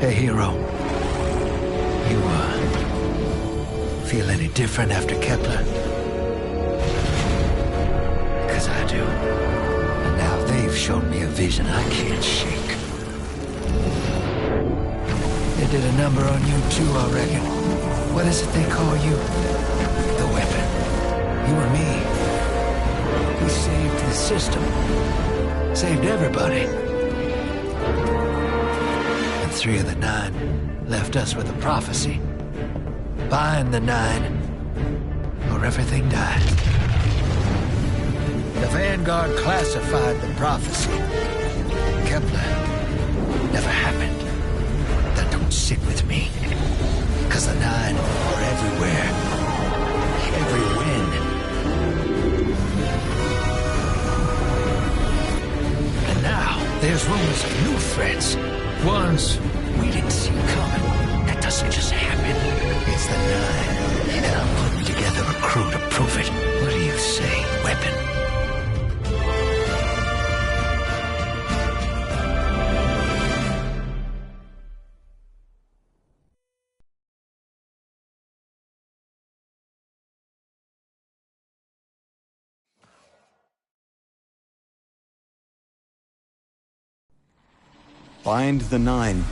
Hey, hero. You, feel any different after Kepler? Because I do. And now they've shown me a vision I can't shake. They did a number on you too, I reckon. What is it they call you? The weapon. You and me. We saved the system. Saved everybody. And 3 of the 9 left us with a prophecy. Bind the 9, or everything died. The Vanguard classified the prophecy. Kepler never happened. That don't sit with me. 'Cause the 9 are everywhere. Every win. And now, there's rumors of new threats. Ones we didn't see coming. That doesn't just happen. It's the 9. And I'm putting together a crew to prove it. What do you say, weapon? Bind the 9.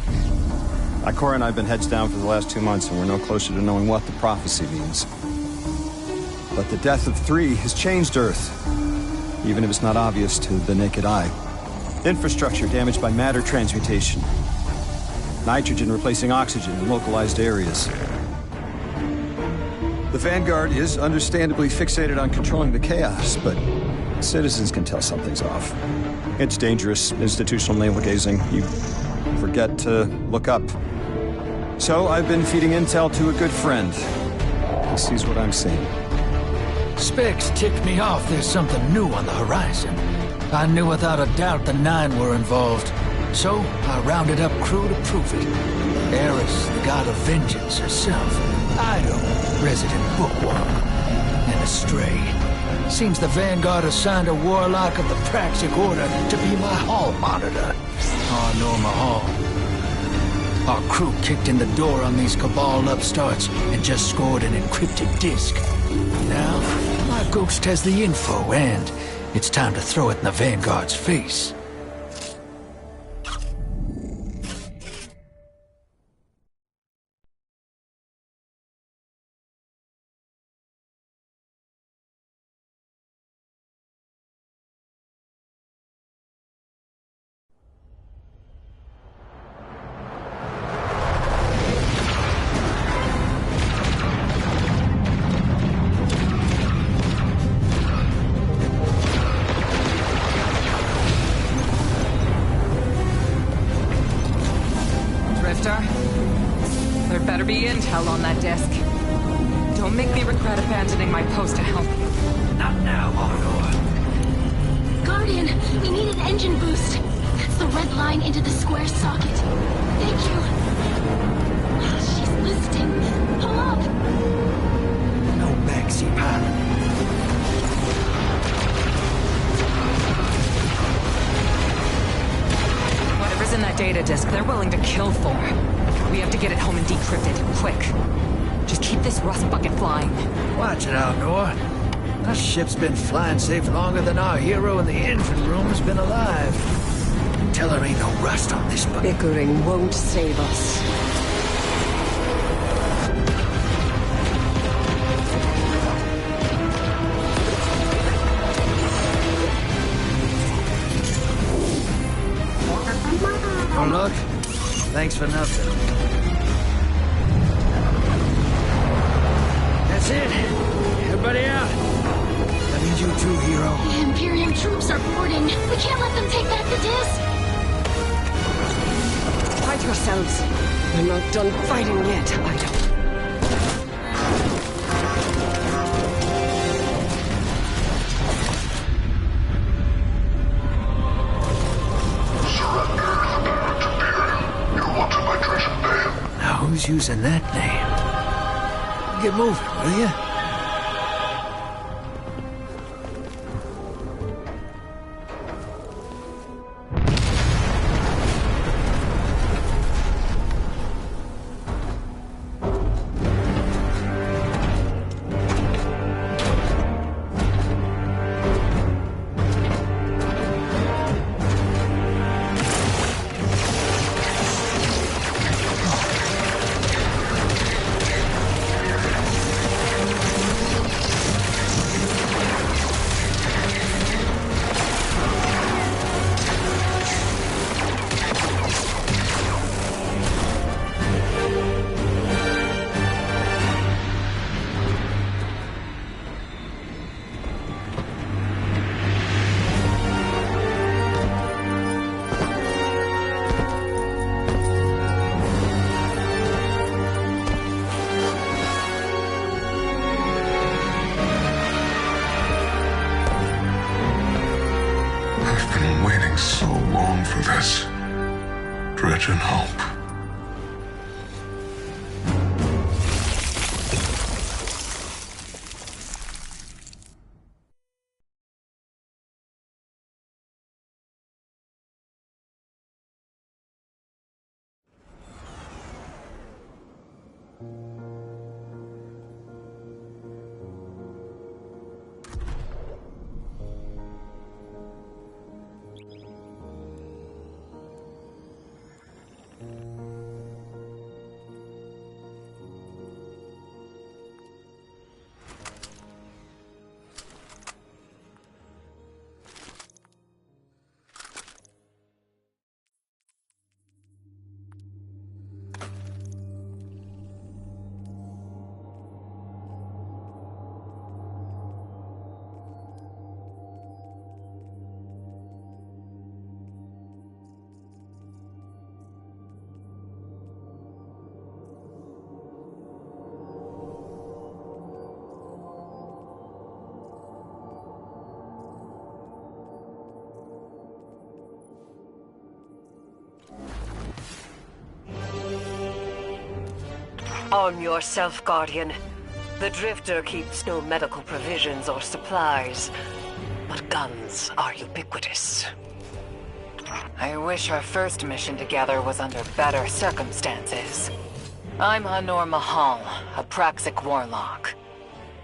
Ikora and I have been heads down for the last 2 months, and we're no closer to knowing what the prophecy means. But the death of 3 has changed Earth, even if it's not obvious to the naked eye. Infrastructure damaged by matter transmutation. Nitrogen replacing oxygen in localized areas. The Vanguard is understandably fixated on controlling the chaos, but citizens can tell something's off. It's dangerous, institutional navel-gazing. You forget to look up. So I've been feeding intel to a good friend. He sees what I'm seeing. Specs ticked me off there's something new on the horizon. I knew without a doubt the 9 were involved. So I rounded up crew to prove it. Eris, the god of vengeance herself. Ido, resident bookworm. And Astray. Seems the Vanguard assigned a warlock of the Praxic Order to be my hall monitor. Oh, Norma Hall. Our crew kicked in the door on these Cabal upstarts and just scored an encrypted disk. Now, my ghost has the info, and it's time to throw it in the Vanguard's face. There better be intel on that disk. Don't make me regret abandoning my post to help you. Not now, Honor. Guardian, we need an engine boost. That's the red line into the square socket. Thank you. She's listening. Pull up. No backseat pilot. Whatever's in that data disk, they're willing to kill for. We have to get it home and decrypt it, quick. Just keep this rust bucket flying. Watch it out, Nora. Our ship's been flying safe longer than our hero in the engine room has been alive. Tell her ain't no rust on this bucket. Bickering won't save us. Oh, look. Thanks for nothing. That's it. Everybody out. That means you too, hero. The Imperium troops are boarding. We can't let them take back the disc. Fight yourselves. We're not done fighting yet, Ido. Who's using that name? Get moving, will you? been waiting so long for this. Dredge and hope. Arm yourself, Guardian. The Drifter keeps no medical provisions or supplies, but guns are ubiquitous. I wish our first mission together was under better circumstances. I'm Hanor Mahal, a Praxic warlock.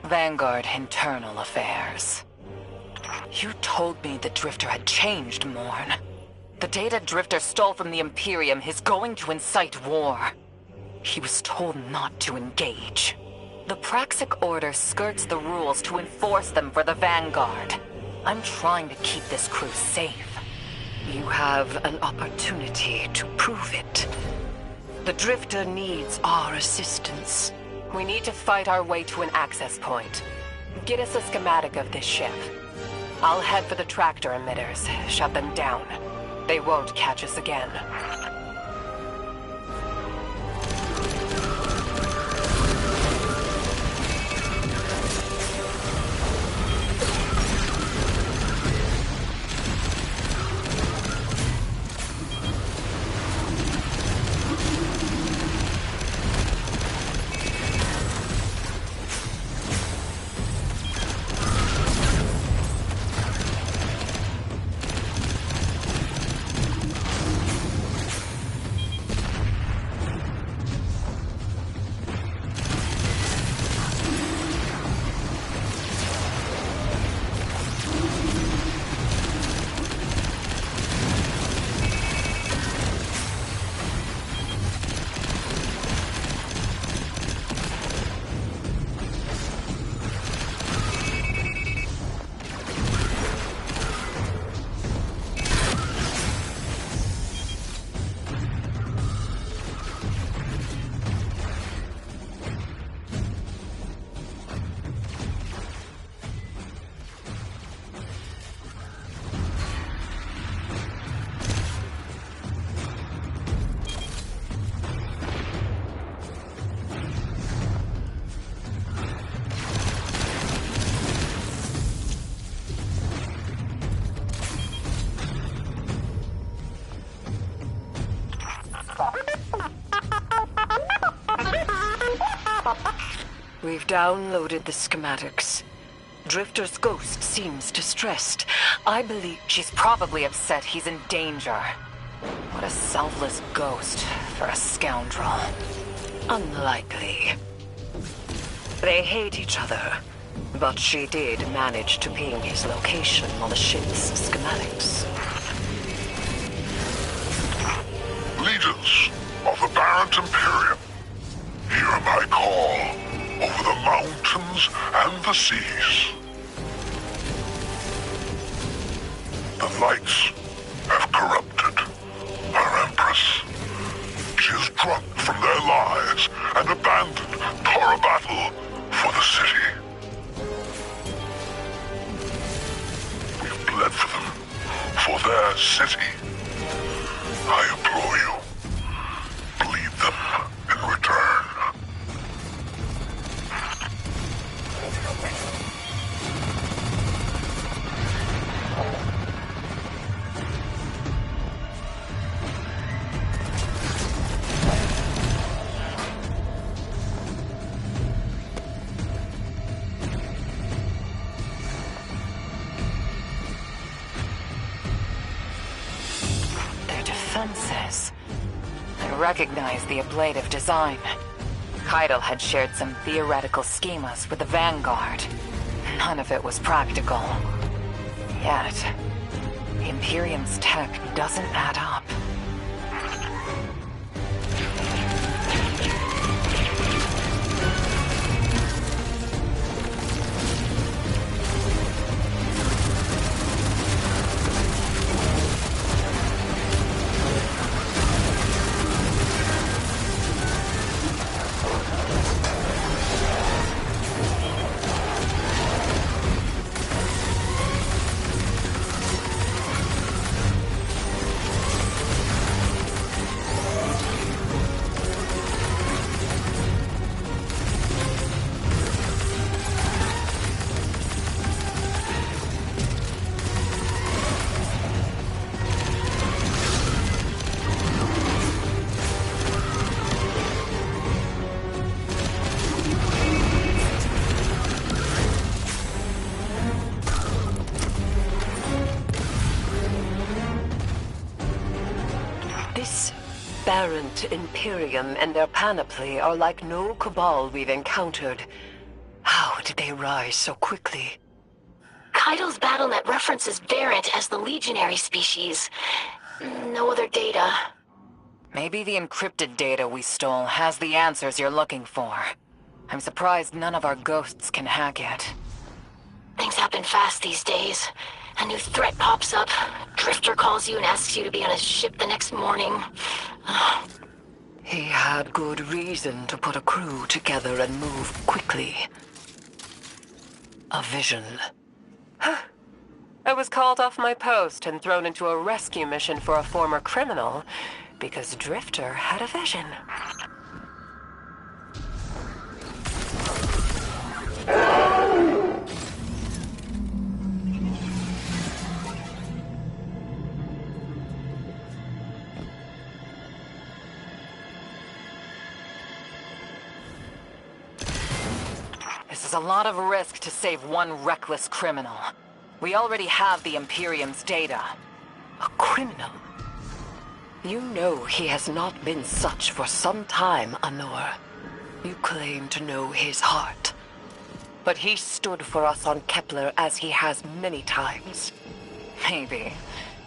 Vanguard Internal Affairs. You told me the Drifter had changed, Morn. The data Drifter stole from the Imperium is going to incite war. He was told not to engage. The Praxic Order skirts the rules to enforce them for the Vanguard. I'm trying to keep this crew safe. You have an opportunity to prove it. The Drifter needs our assistance. We need to fight our way to an access point. Get us a schematic of this ship. I'll head for the tractor emitters, shut them down. They won't catch us again. We've downloaded the schematics. Drifter's ghost seems distressed. I believe She's probably upset he's in danger. What a selfless ghost for a scoundrel. unlikely. They hate each other, but she did manage to ping his location on the ship's schematics. Legions of the Barrent Imperium, hear my call over the mountains and the seas. The lights have corrupted our Empress. She is drunk from their lies and abandoned Tora battle for the city. We've bled for them, for their city. I implore you, bleed them in return. defenses. I recognize the ablative design. Keitel had shared some theoretical schemas with the Vanguard. None of it was practical. Yet, the Imperium's tech doesn't add up. This aberrant Imperium and their panoply are like no Cabal we've encountered. How did they rise so quickly? Keitel's BattleNet references Variant as the legionary species. No other data. Maybe the encrypted data we stole has the answers you're looking for. I'm surprised none of our ghosts can hack it. Things happen fast these days. A new threat pops up. Drifter calls you and asks you to be on his ship the next morning. He had good reason to put a crew together and move quickly. A vision. I was called off my post and thrown into a rescue mission for a former criminal because Drifter had a vision. This is a lot of risk to save one reckless criminal. We already have the Imperium's data. A criminal? You know he has not been such for some time, Anor. You claim to know his heart. But he stood for us on Kepler as he has many times. Maybe.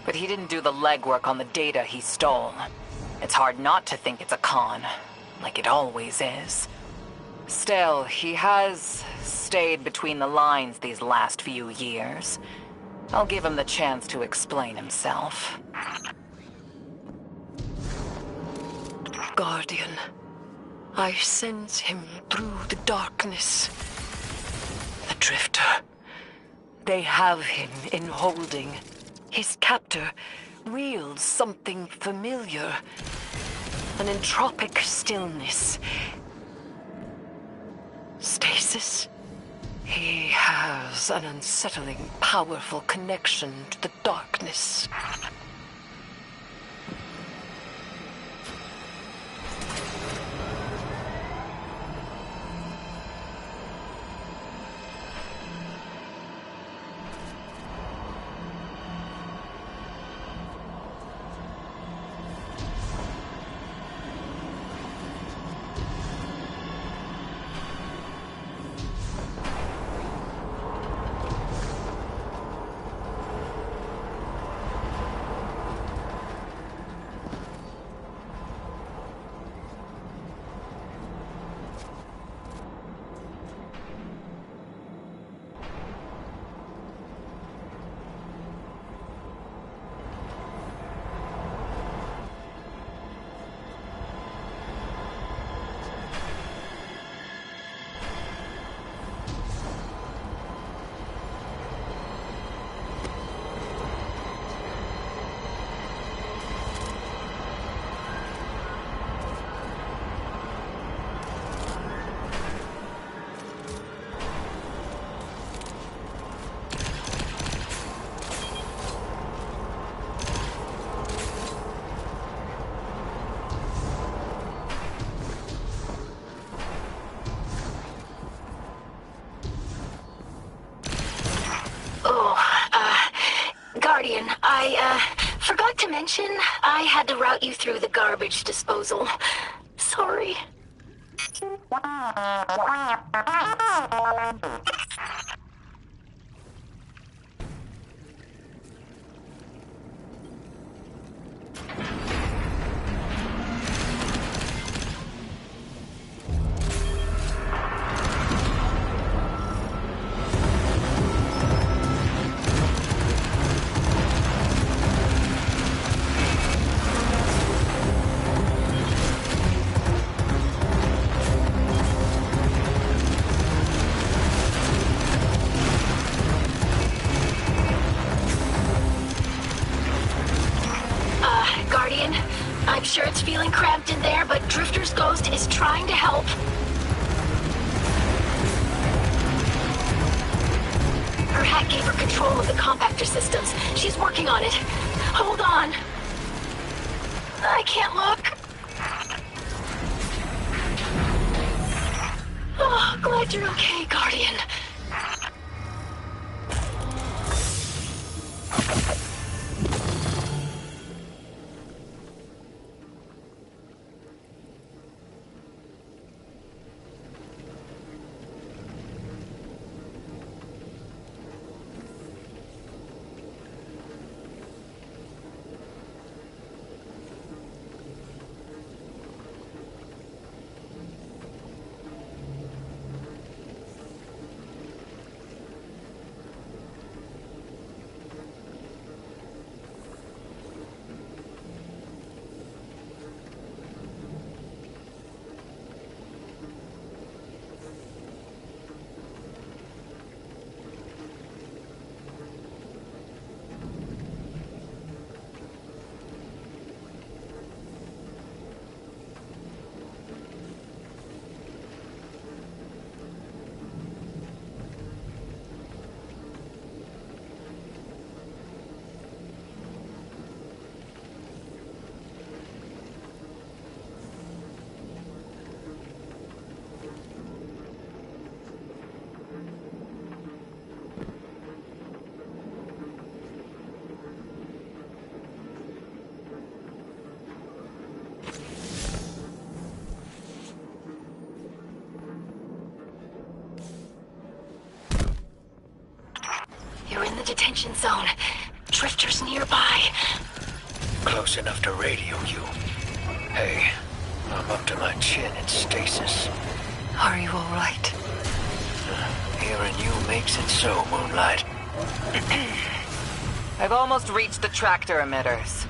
But he didn't do the legwork on the data he stole. It's hard not to think it's a con, like it always is. Still, he has stayed between the lines these last few years. I'll give him the chance to explain himself. Guardian, I sense him through the darkness. The Drifter. They have him in holding. His captor wields something familiar. An entropic stillness. Stasis? He has an unsettling, powerful connection to the darkness. Guardian, I forgot Not to mention, I had to route you through the garbage disposal. Sorry. Guardian, I'm sure it's feeling cramped in there, but Drifter's ghost is trying to help. Her hack gave her control of the compactor systems. She's working on it. Hold on. I can't look. Oh, glad you're okay, Guardian. You're in the detention zone. Drifter's nearby. Close enough to radio you. Hey, I'm up to my chin in stasis. Are you all right? Hearing you makes it so, Moonlight. I've almost reached the tractor emitters.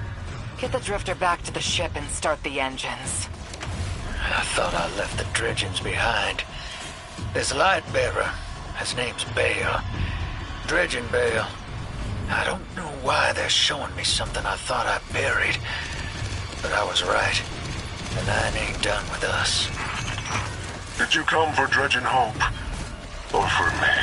Get the Drifter back to the ship and start the engines. I thought I left the dredgings behind. This light bearer, his name's Bale. Dredging Bale. I don't know why they're showing me something I thought I buried. But I was right. The Nine ain't done with us. Did you come for Dredging Hope? Or for me?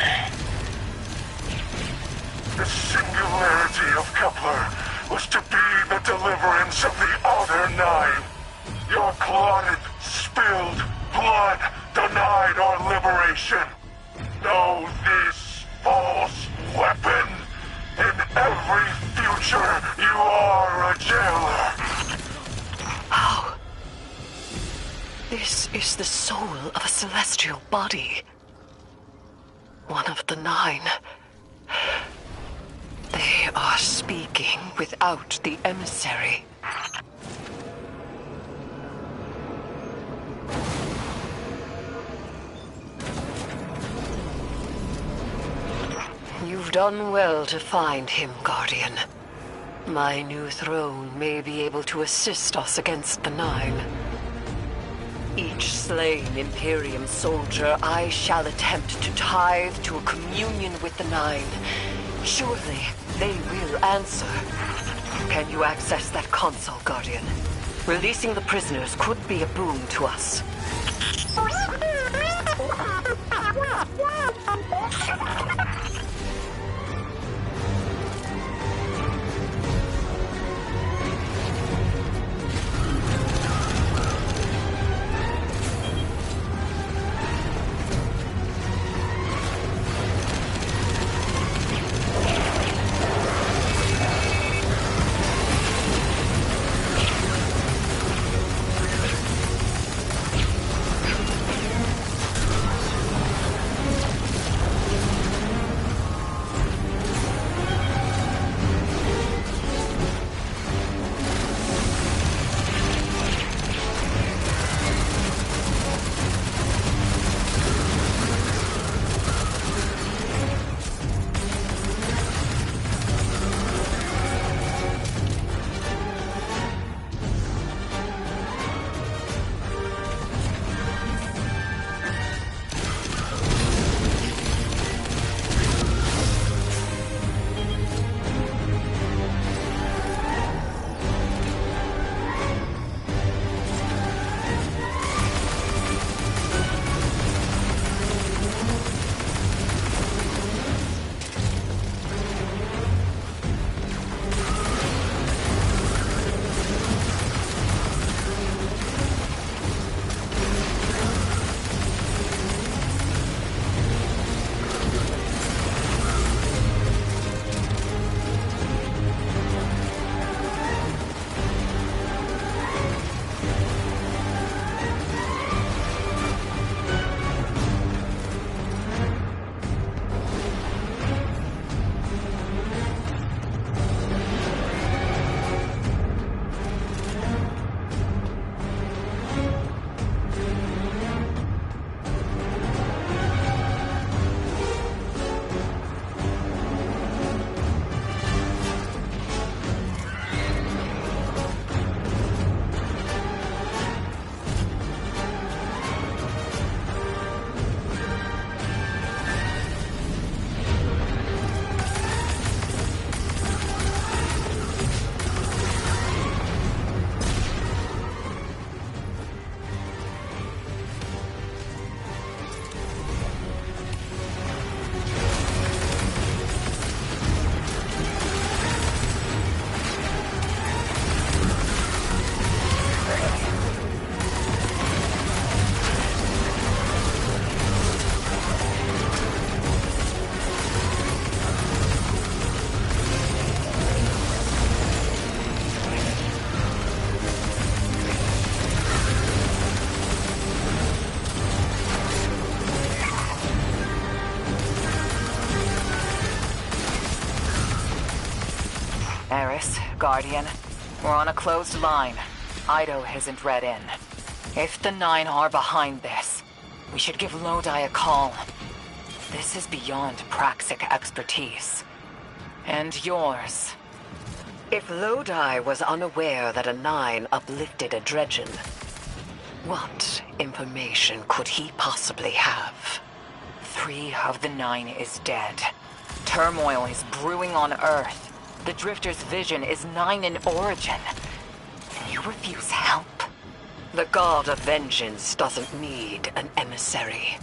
The singularity of Kepler was to be the deliverance of the other nine. Your clotted, spilled blood denied our liberation. Know this false weapon. In every future, you are a jailer. How? This is the soul of a celestial body. One of the nine. They are speaking without the emissary. You've done well to find him, Guardian. My new throne may be able to assist us against the Nine. Each slain Imperium soldier I shall attempt to tithe to a communion with the Nine. Surely they will answer. Can you access that console, Guardian? Releasing the prisoners could be a boon to us. Eris, Guardian, we're on a closed line. Ido isn't read in. If the Nine are behind this, we should give Lodi a call. This is beyond Praxic expertise. And yours. If Lodi was unaware that a Nine uplifted a Dredgen, what information could he possibly have? 3 of the 9 is dead. Turmoil is brewing on Earth. The Drifter's vision is 9 in origin. And you refuse help? The God of Vengeance doesn't need an emissary.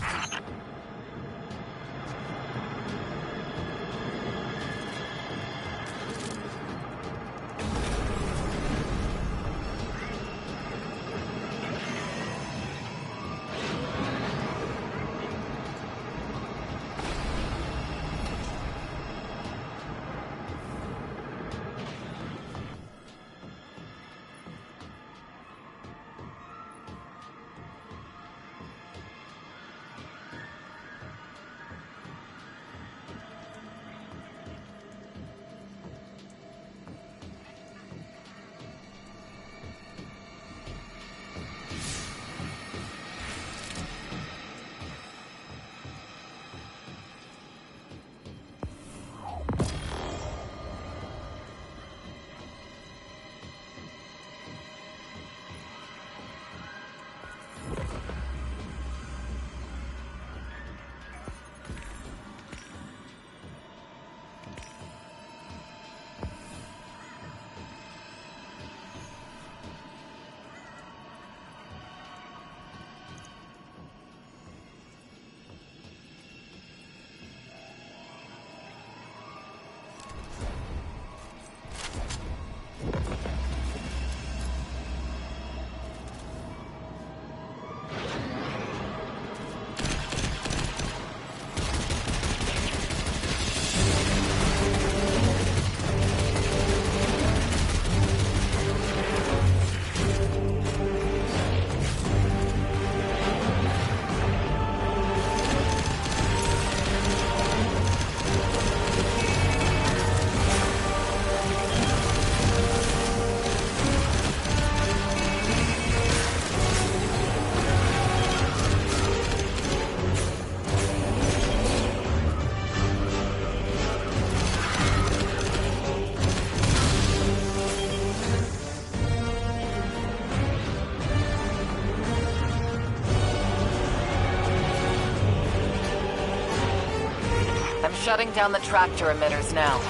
Shutting down the tractor emitters now.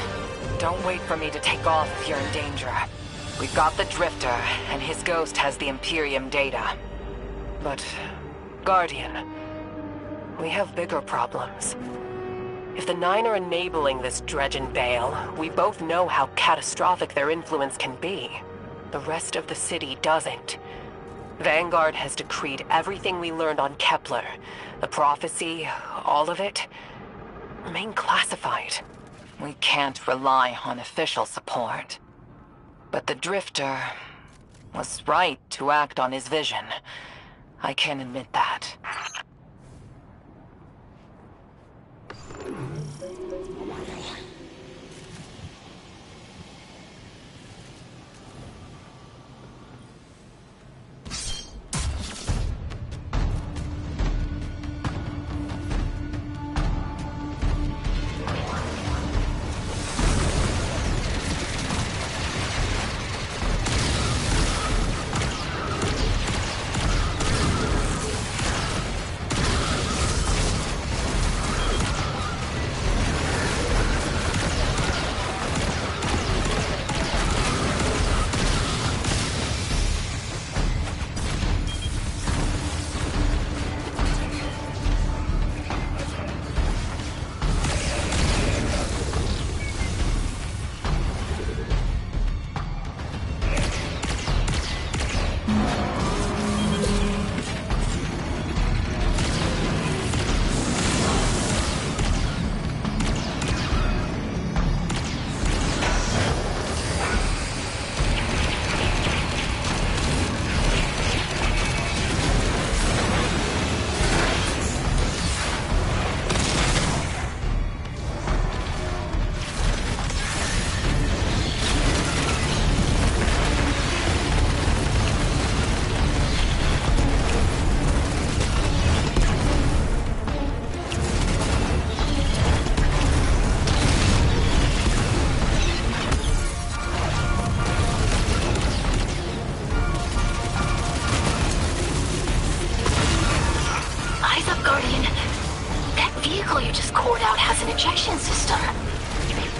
Don't wait for me to take off if you're in danger. We've got the Drifter, and his ghost has the Imperium data. But, Guardian, we have bigger problems. If the Nine are enabling this Dredgen Bale, we both know how catastrophic their influence can be. The rest of the city doesn't. Vanguard has decreed everything we learned on Kepler, the prophecy, all of it, remain classified. We can't rely on official support. But the Drifter was right to act on his vision. I can admit that.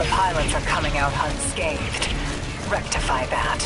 The pilots are coming out unscathed. Rectify that.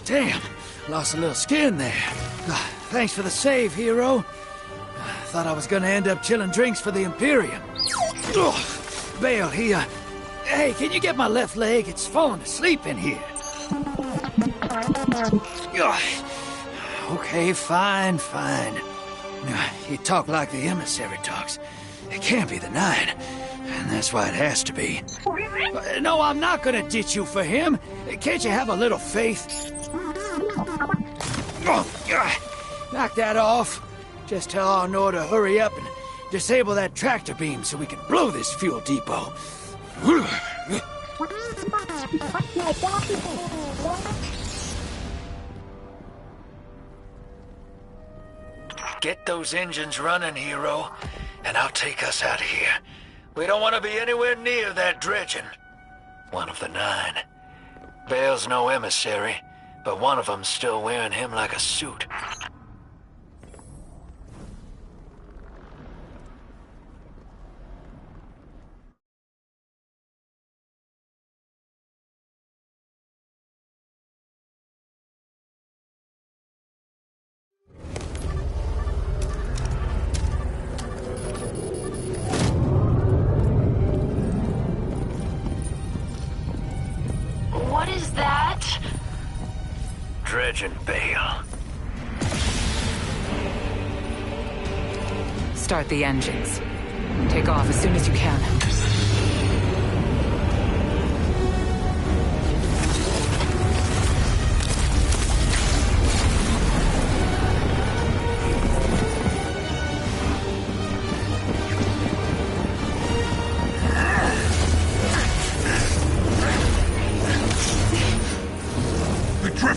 Damn, lost a little skin there. Thanks for the save, hero. Thought I was gonna end up chilling drinks for the Imperium. Bale, hey, can you get my left leg? It's falling asleep in here. Okay, fine. You talk like the emissary talks. It can't be the Nine, and that's why it has to be. No, I'm not gonna ditch you for him. Can't you have a little faith? Knock that off. Just tell Arnor to hurry up and disable that tractor beam so we can blow this fuel depot. Get those engines running, hero, and I'll take us out of here. We don't want to be anywhere near that dredging. One of the Nine. Bale's no emissary, but one of them's still wearing him like a suit. What is that? Dredging, Bale. Start the engines. Take off as soon as you can.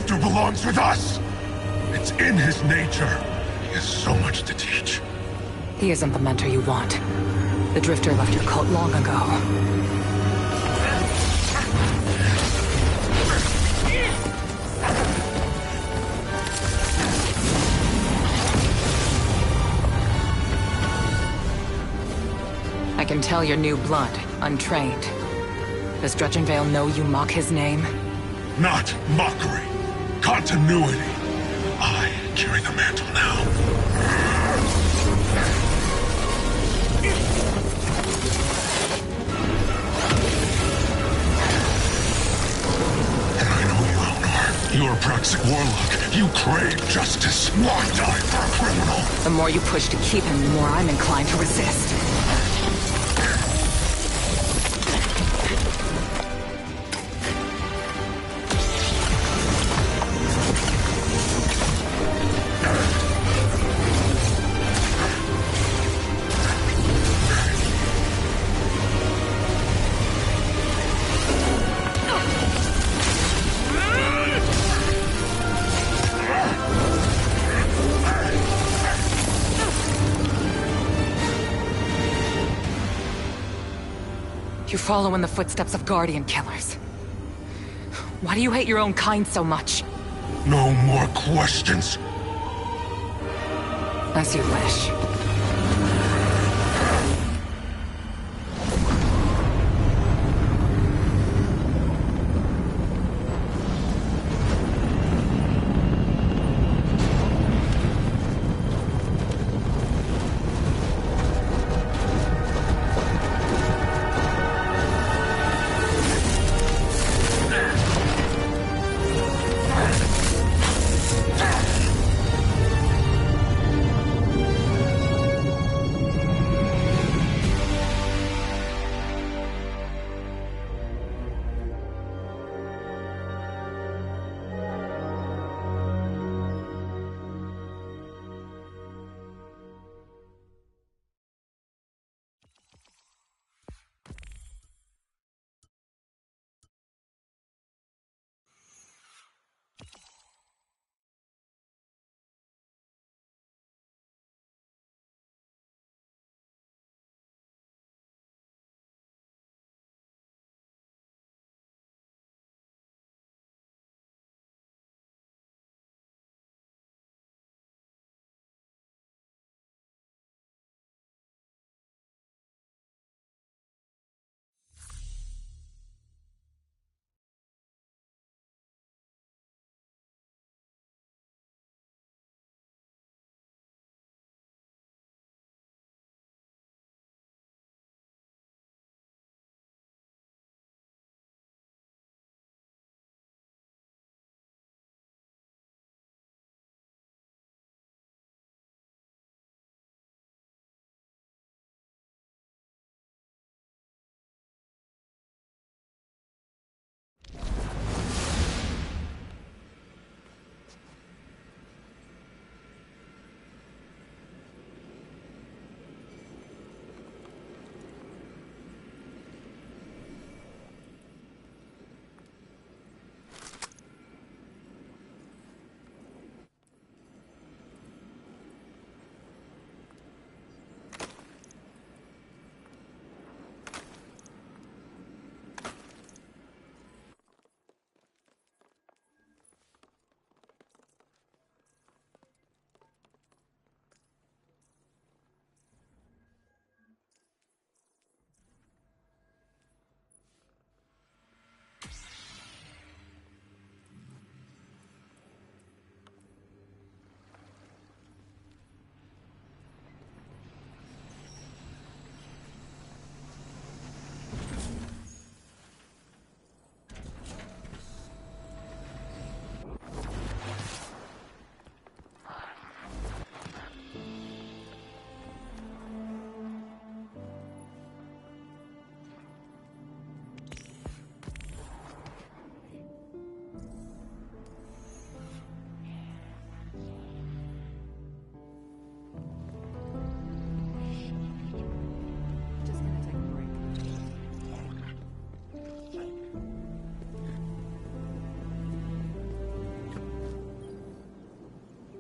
Belongs with us. It's in his nature. He has so much to teach. He isn't the mentor you want. The Drifter left your cult long ago. I can tell you're new blood, untrained. Does Dredgenvale know you mock his name? not mockery. Continuity. I carry the mantle now. And I know you, Elnor. You're a Praxic warlock. You crave justice. Why die for a criminal? The more you push to keep him, the more I'm inclined to resist. You follow in the footsteps of Guardian killers. Why do you hate your own kind so much? No more questions. As you wish.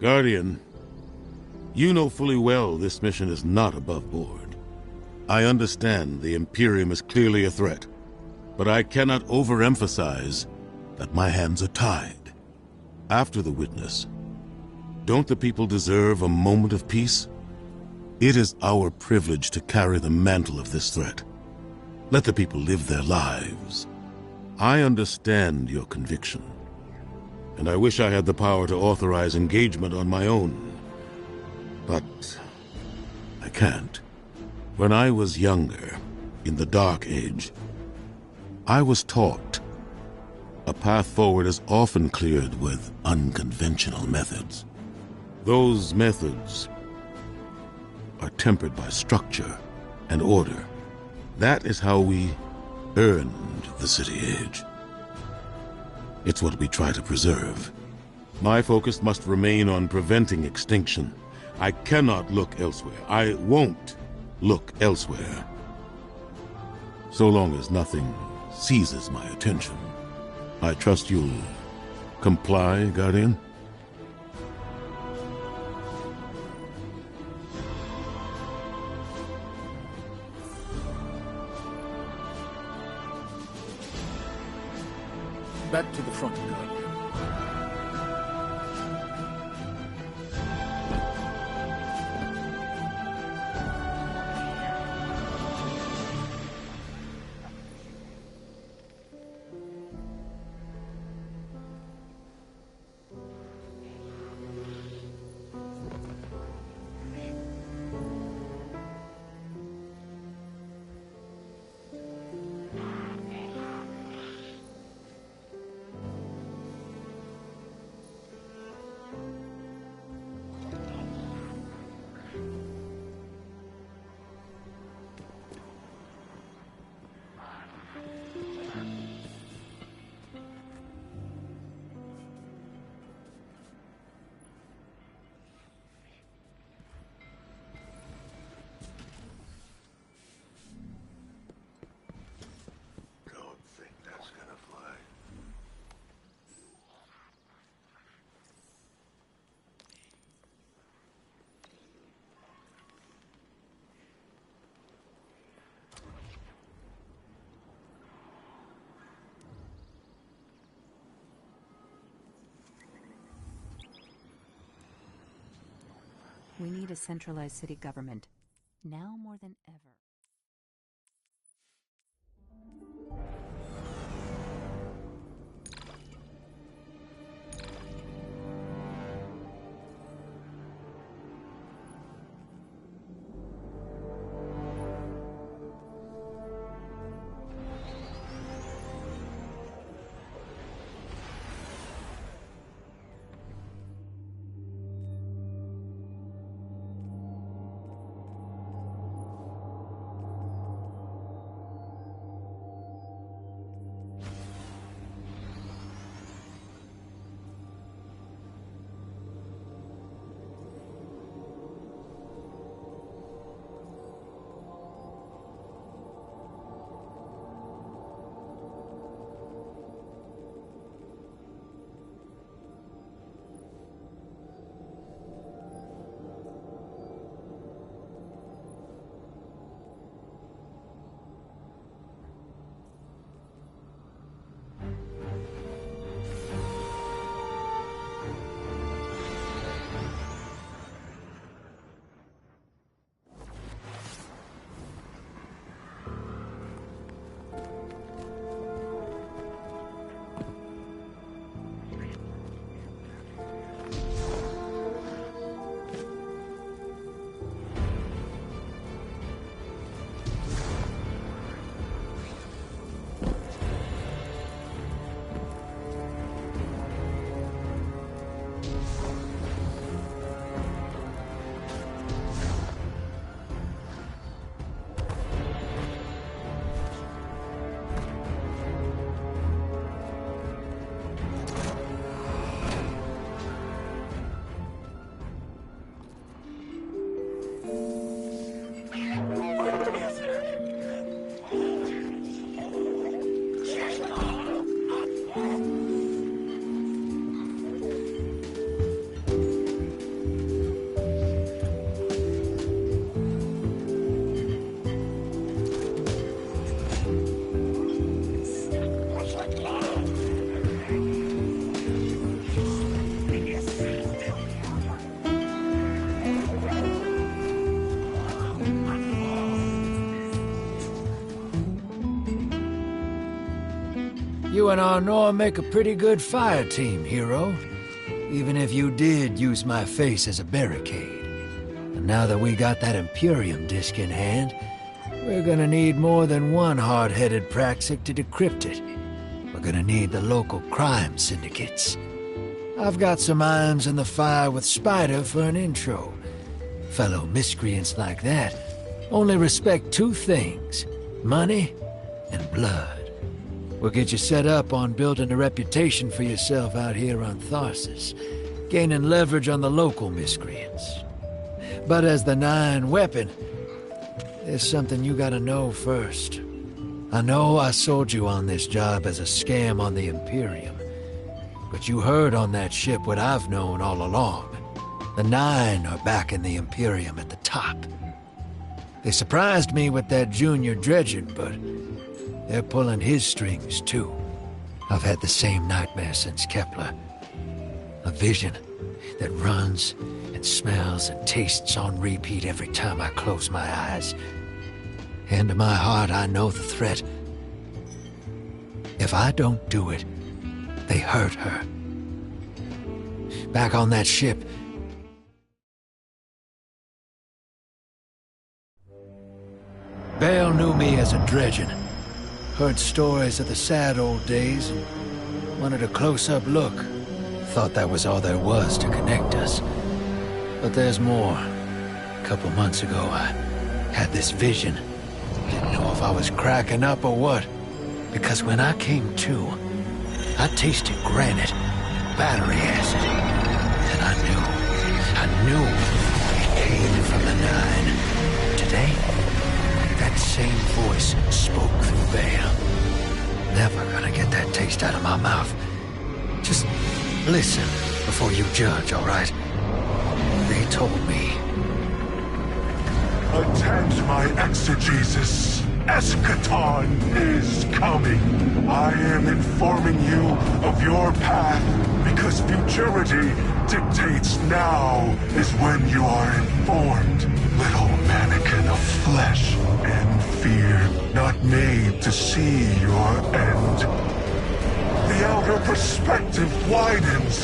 Guardian, you know fully well this mission is not above board. I understand the Imperium is clearly a threat, but I cannot overemphasize that my hands are tied. After the witness, don't the people deserve a moment of peace? It is our privilege to carry the mantle of this threat. Let the people live their lives. I understand your conviction, and I wish I had the power to authorize engagement on my own. But I can't. When I was younger, in the Dark Age, I was taught a path forward is often cleared with unconventional methods. Those methods are tempered by structure and order. That is how we earned the City Age. It's what we try to preserve. My focus must remain on preventing extinction. I cannot look elsewhere. I won't look elsewhere. So long as nothing seizes my attention. I trust you'll comply, Guardian? Back to the front, Guardian. We need a centralized city government, now more than ever. You and Arnor make a pretty good fire team, hero. Even if you did use my face as a barricade. And now that we got that Imperium disc in hand, we're gonna need more than one hard-headed Praxic to decrypt it. We're gonna need the local crime syndicates. I've got some irons in the fire with Spider for an intro. Fellow miscreants like that only respect two things: money and blood. We'll get you set up on building a reputation for yourself out here on Tharsis, gaining leverage on the local miscreants. But as the Nine weapon, there's something you gotta know first. I know I sold you on this job as a scam on the Imperium, but you heard on that ship what I've known all along. The Nine are backing the Imperium at the top. They surprised me with that junior dredger, but they're pulling his strings too. I've had the same nightmare since Kepler. A vision that runs and smells and tastes on repeat every time I close my eyes. And in my heart, I know the threat. If I don't do it, they hurt her. Back on that ship, Bale knew me as a dredgen. Heard stories of the sad old days and wanted a close-up look. Thought that was all there was to connect us. But there's more. A couple months ago, I had this vision. Didn't know if I was cracking up or what. Because when I came to, I tasted granite, battery acid. And I knew it came from the Nine. Today, that same voice spoke through Bale. Never gonna get that taste out of my mouth. Just listen before you judge, all right? They told me. Attend my exegesis. Eschaton is coming. I am informing you of your path because futurity dictates now is when you are informed. Little mannequin of flesh and fear, not made to see your end. The outer perspective widens.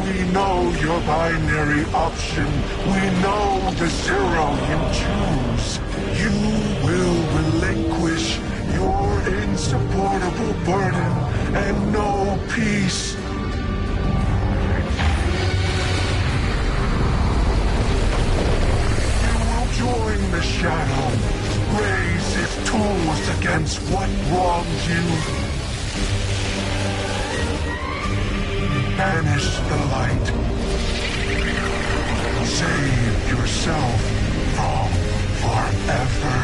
We know your binary option. We know the zero you choose. You will relinquish your insupportable burden and no peace. You will join the shadow, raise its tools against what wronged you. Banish the light. Save yourself from forever.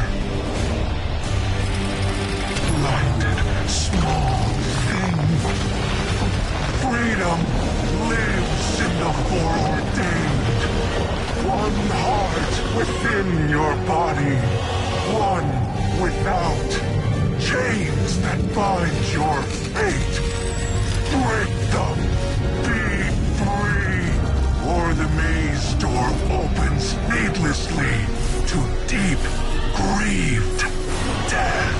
Blinded, small thing. Freedom lives in the foreordained. One heart within your body. One without. Chains that bind your fate. Break them. Be free, or the maze door opens needlessly to deep, grieved death.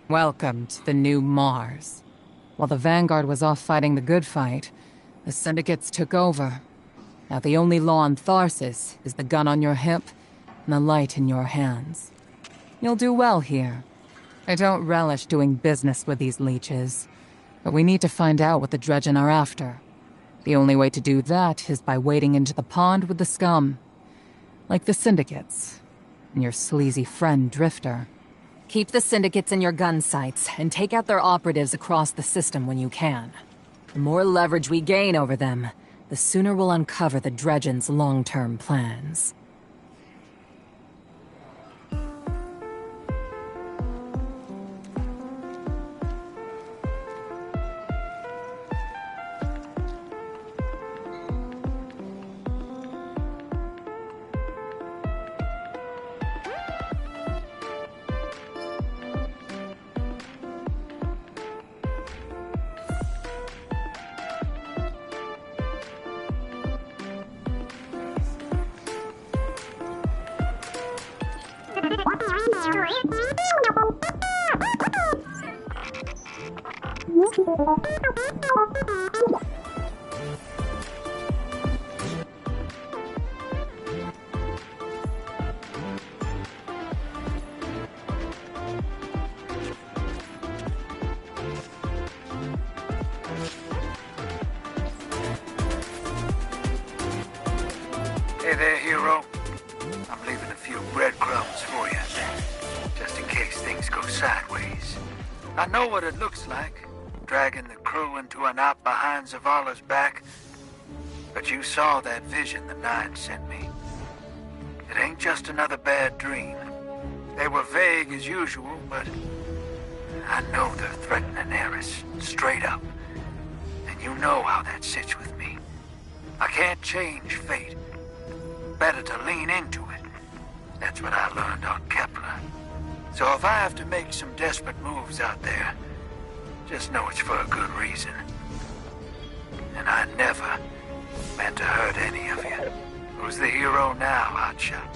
Welcome to the new Mars. While the Vanguard was off fighting the good fight, the Syndicates took over. Now the only law on Tharsis is the gun on your hip and the light in your hands. You'll do well here. I don't relish doing business with these leeches, but we need to find out what the Dredgen are after. The only way to do that is by wading into the pond with the scum. Like the Syndicates, and your sleazy friend Drifter. Keep the Syndicates in your gun sights, and take out their operatives across the system when you can. The more leverage we gain over them, the sooner we'll uncover the Dredgen's long-term plans. Hey there, hero. I'm leaving a few breadcrumbs for you, just in case things go sideways. I know what it looks like, dragging the crew into a knot behind Zavala's back. But you saw that vision the Nine sent me. It ain't just another bad dream. They were vague as usual, but I know they're threatening Eris, straight up. And you know how that sits with me. I can't change fate. Better to lean into it. That's what I learned on Kepler. So if I have to make some desperate moves out there, just know it's for a good reason. And I never meant to hurt any of you. Who's the hero now, Hotshot?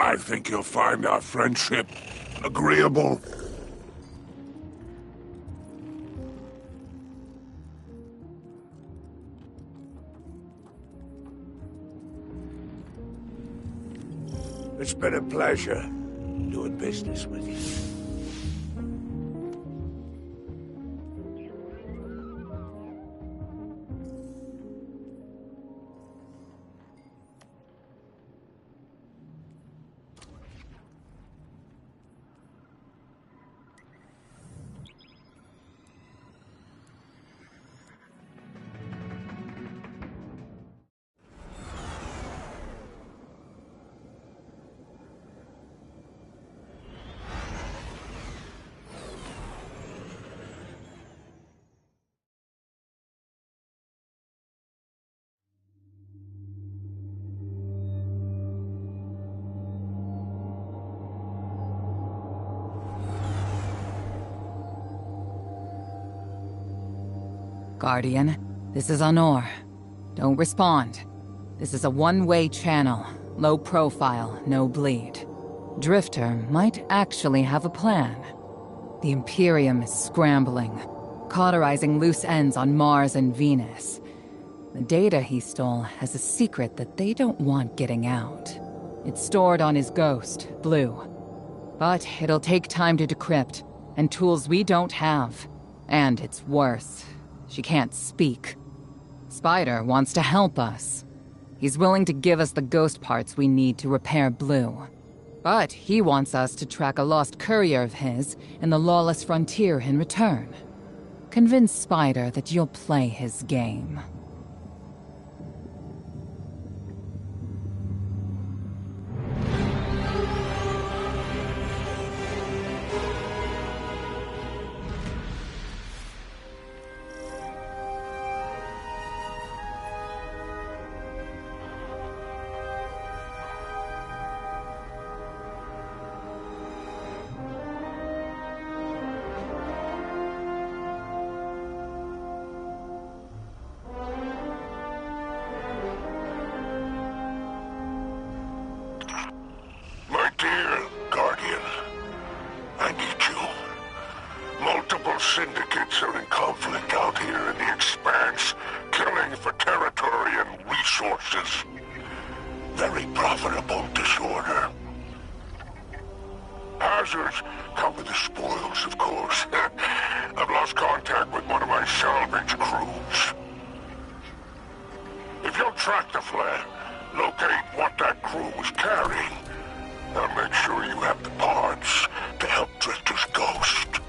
I think you'll find our friendship agreeable. It's been a pleasure doing business with you. Guardian, this is Honor. Don't respond. This is a one-way channel. Low profile, no bleed. Drifter might actually have a plan. The Imperium is scrambling, cauterizing loose ends on Mars and Venus. The data he stole has a secret that they don't want getting out. It's stored on his ghost, Blue. But it'll take time to decrypt, and tools we don't have. And it's worse. She can't speak. Spider wants to help us. He's willing to give us the ghost parts we need to repair Blue. But he wants us to track a lost courier of his in the lawless frontier in return. Convince Spider that you'll play his game. My dear Guardian, I need you. Multiple syndicates are in conflict out here in the Expanse, killing for territory and resources. Very profitable disorder. Hazards come with the spoils, of course. I've lost contact with one of my salvage crews. If you'll track the flare, locate what that crew was carrying, I'll make sure you have the parts to help Drifter's ghost.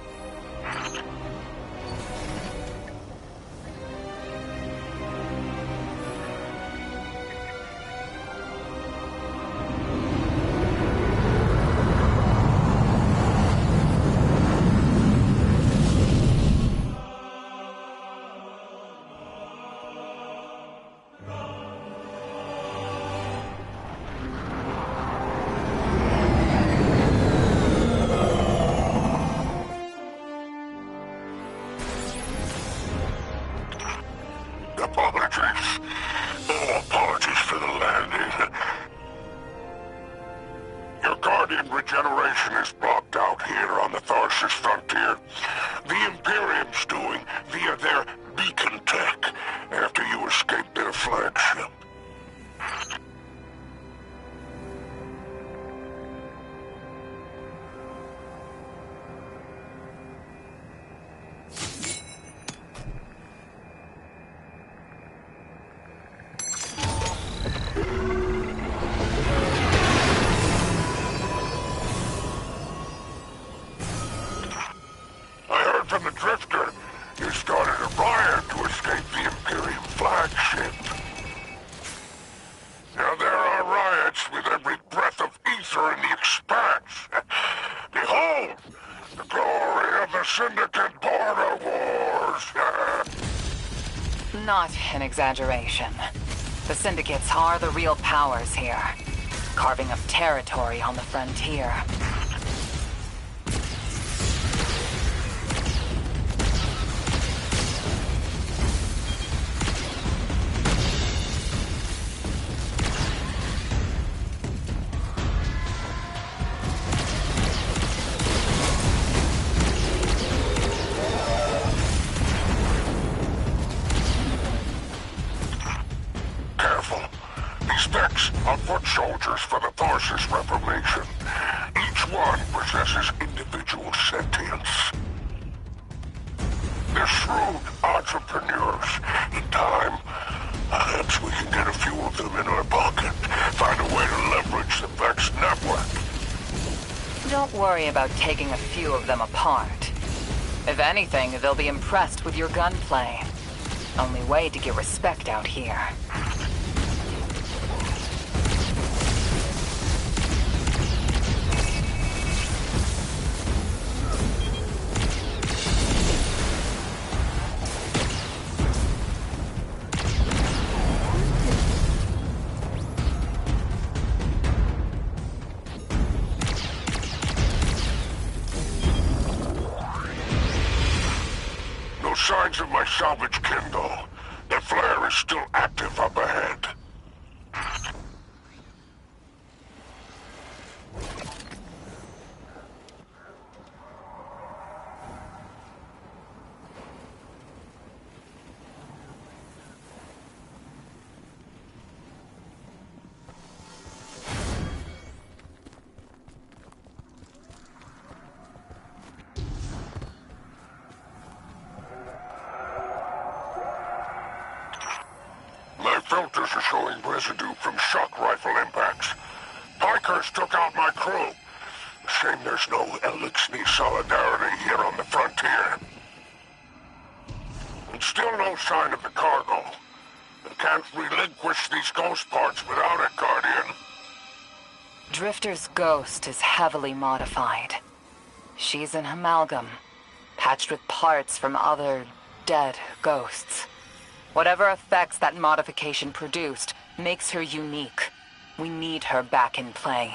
Apologies. Oh, apologies for the landing. Your Guardian regeneration is blocked out here on the Tharsis frontier. The Imperium's doing via their beacon tech after you escaped their flagship. From the Drifter, you started a riot to escape the Imperium flagship. Now there are riots with every breath of ether in the Expanse. Behold, the glory of the Syndicate border wars. Not an exaggeration. The Syndicates are the real powers here, carving up territory on the frontier. Specs are foot soldiers for the Tharsis Reformation. Each one possesses individual sentience. They're shrewd entrepreneurs. In time, perhaps we can get a few of them in our pocket. Find a way to leverage the Vex network. Don't worry about taking a few of them apart. If anything, they'll be impressed with your gunplay. Only way to get respect out here. Sign signs of my salvage kindle. The flare is still active up ahead. My filters are showing residue from shock rifle impacts. Pikers took out my crew. Shame there's no Elixir solidarity here on the frontier. And still no sign of the cargo. I can't relinquish these ghost parts without it, Guardian. Drifter's ghost is heavily modified. She's an amalgam, patched with parts from other dead ghosts. Whatever effects that modification produced makes her unique. We need her back in play.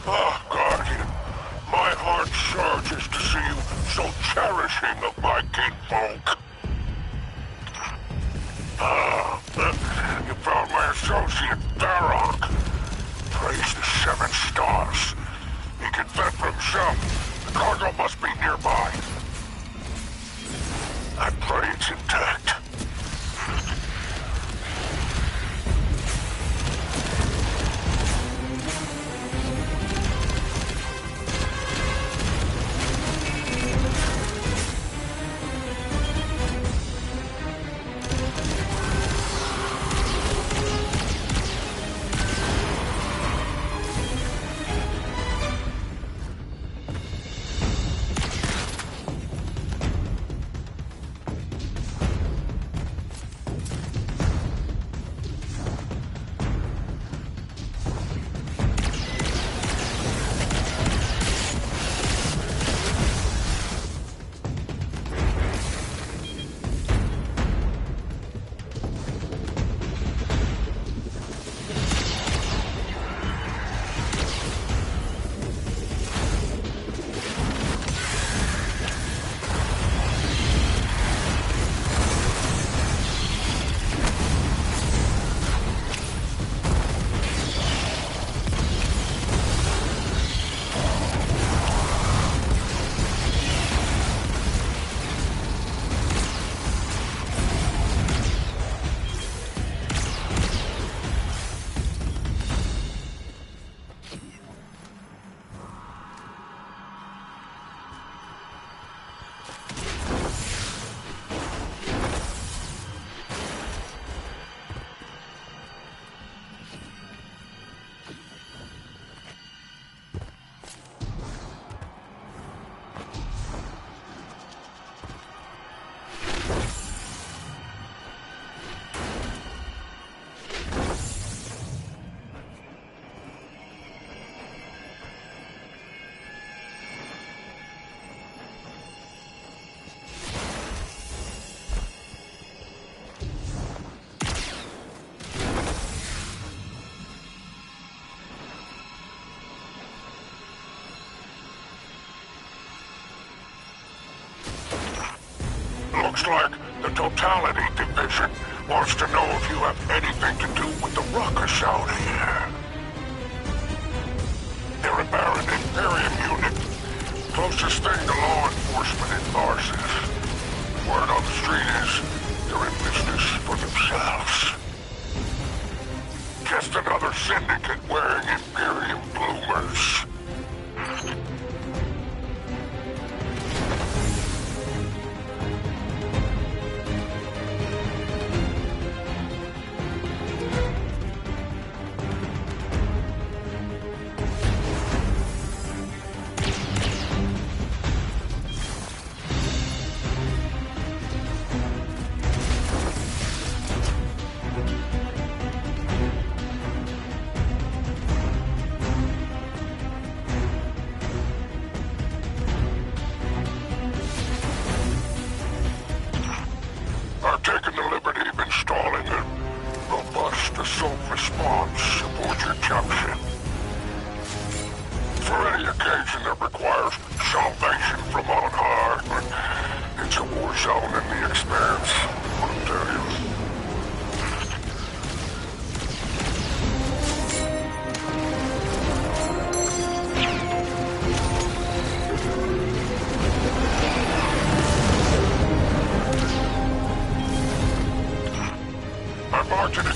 Ah, Guardian, my heart surges to see you so cherishing of my kinfolk. You found my associate, Varrock. Praise the 7 stars. He can fend for himself. The cargo must be nearby. I pray it's intact. Looks like the Totality Division wants to know if you have anything to do with the ruckus out here. They're a Baron Imperium unit. Closest thing to law enforcement in Narsis. Word on the street is they're in business for themselves. Just another syndicate wearing Imperium bloomers.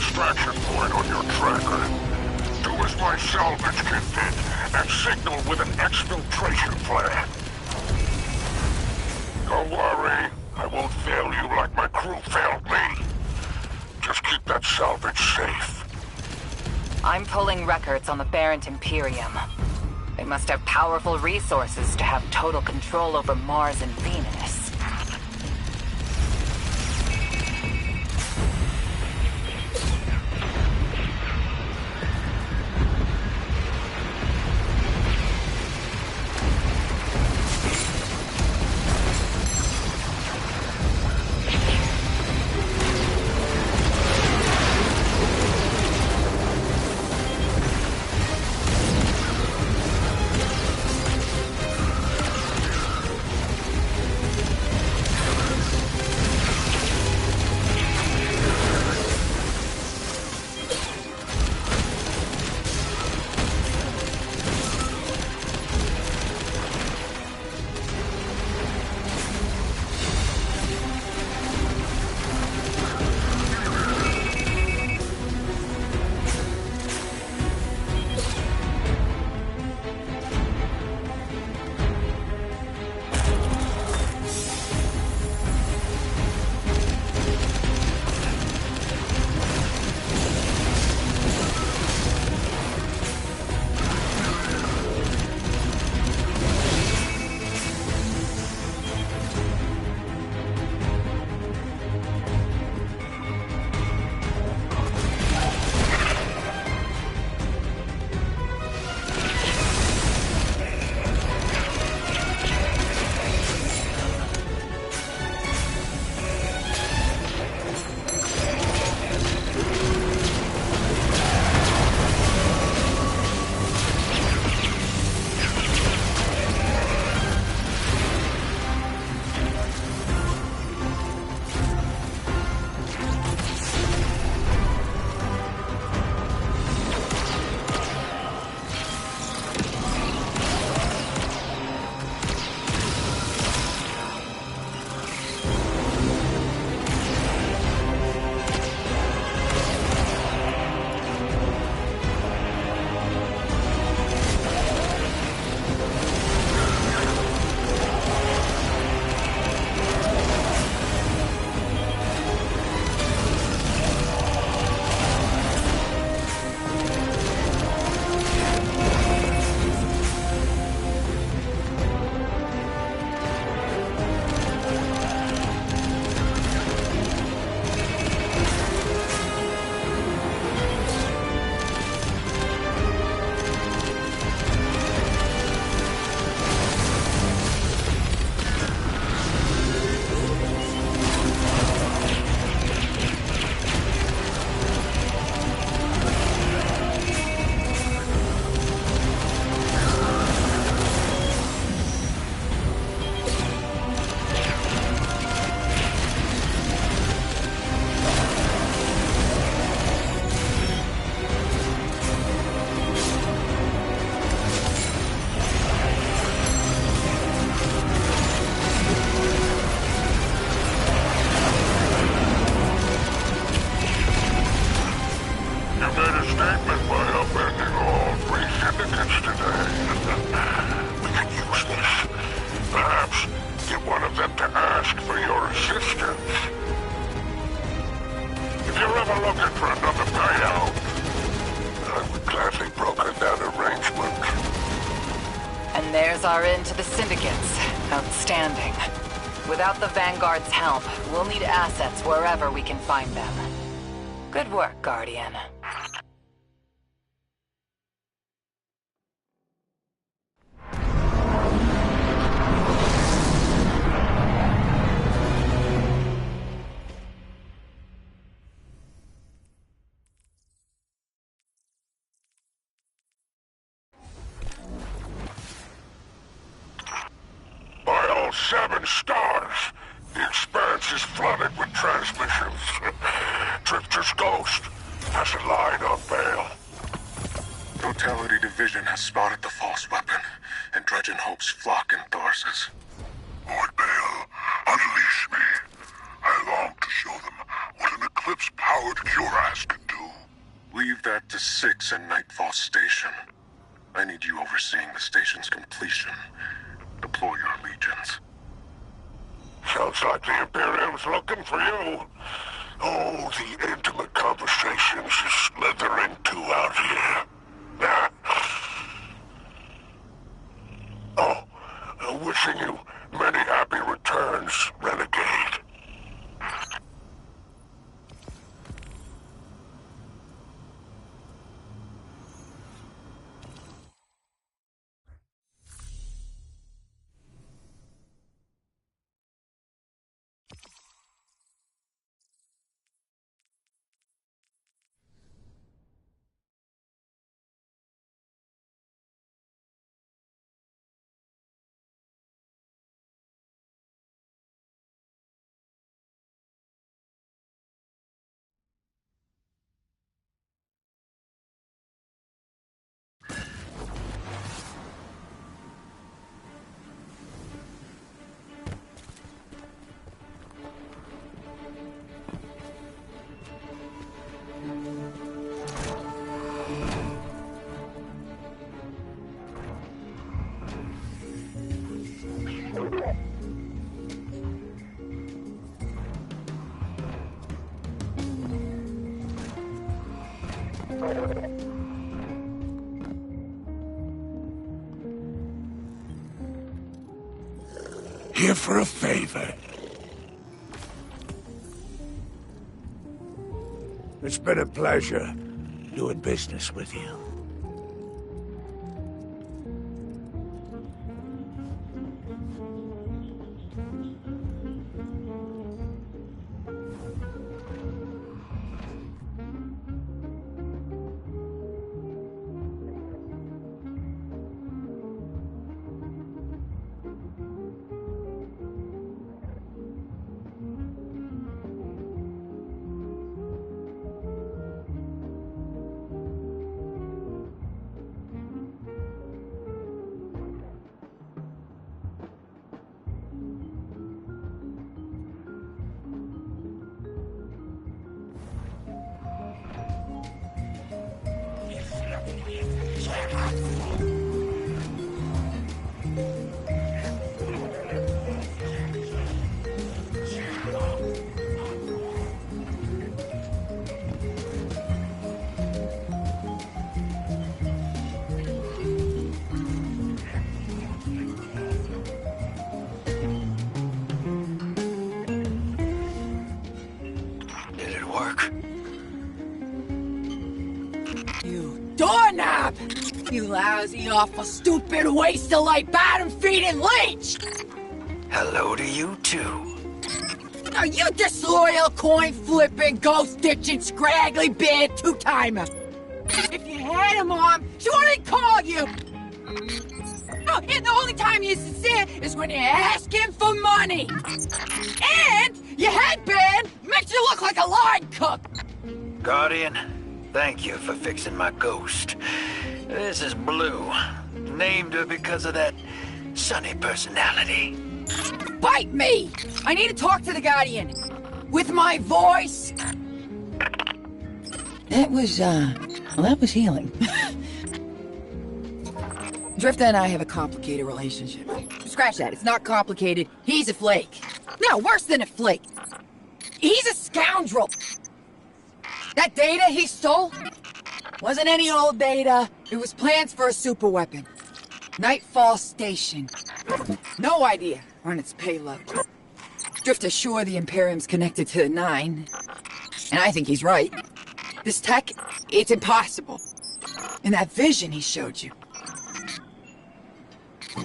extraction point on your tracker. Do as my salvage kit did, and signal with an exfiltration flare. Don't worry, I won't fail you like my crew failed me. Just keep that salvage safe. I'm pulling records on the Barrent Imperium. They must have powerful resources to have total control over Mars and Venus. There's our end to the syndicates. Outstanding. Without the Vanguard's help, we'll need assets wherever we can find them. Good work, Guardian. By all 7 stars, the Expanse is flooded with transmissions. Drifter's ghost has a line on bail. Totality Division has spotted the false weapon, and Dredgen hopes flock in Thorses. Lord Bale, unleash me. I long to show them what an Eclipse-powered cuirass can do. to 6 in Nightfall Station. I need you overseeing the station's completion. Deploy your legions. Sounds like the Imperium's looking for you. Oh, the intimate conversations you slither into out here. Wishing you many happy returns, renegade. Here for a favor. It's been a pleasure doing business with you. Doorknob! You lousy, awful, stupid, waste-of-life, bottom-feeding leech! Hello to you, too. Are you disloyal, coin-flipping, ghost-ditching, scraggly-beard two-timer? If you had a mom, she wouldn't call you! Oh, and the only time you're sincere is when you're asking for money! And your headband makes you look like a line cook! Guardian, thank you for fixing my ghost. This is Blue. Named her because of that sunny personality. Bite me! I need to talk to the Guardian. With my voice. That was healing. Drifter and I have a complicated relationship. Scratch that, it's not complicated. He's a flake. No, worse than a flake. He's a scoundrel. That data he stole wasn't any old data. It was plans for a superweapon. Nightfall Station. No idea on its payload. Drifter's sure the Imperium's connected to the 9. And I think he's right. This tech, it's impossible. And that vision he showed you,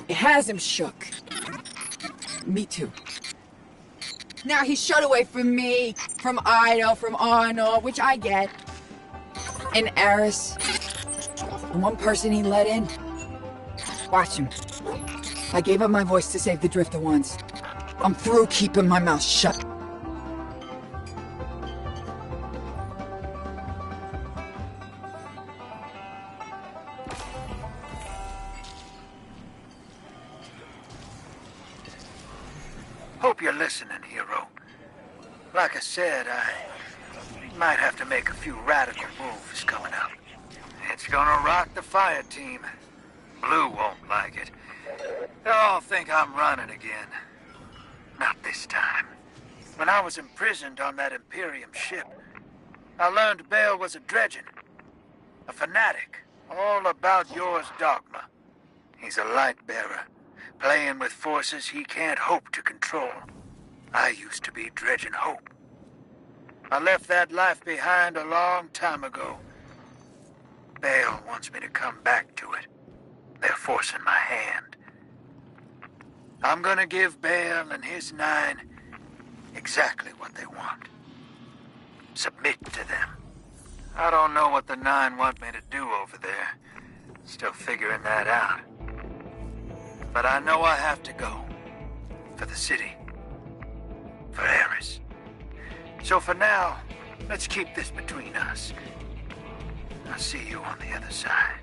it has him shook. Me too. Now he's shut away from me, from Ido, from Arnold, which I get. And Eris, the one person he let in. Watch him. I gave up my voice to save the Drifter once. I'm through keeping my mouth shut. Hope you're listening, hero. Like I said, I might have to make a few radical moves coming up. It's gonna rock the fire team. Blue won't like it. They'll all think I'm running again. Not this time. When I was imprisoned on that Imperium ship, I learned Bale was a dredgen. A fanatic, all about yours dogma. He's a light bearer, playing with forces he can't hope to control. I used to be dredging hope. I left that life behind a long time ago. Bale wants me to come back to it. They're forcing my hand. I'm gonna give Bale and his 9 exactly what they want. Submit to them. I don't know what the 9 want me to do over there. Still figuring that out. But I know I have to go. For the city. For Eris. So for now, let's keep this between us. I'll see you on the other side.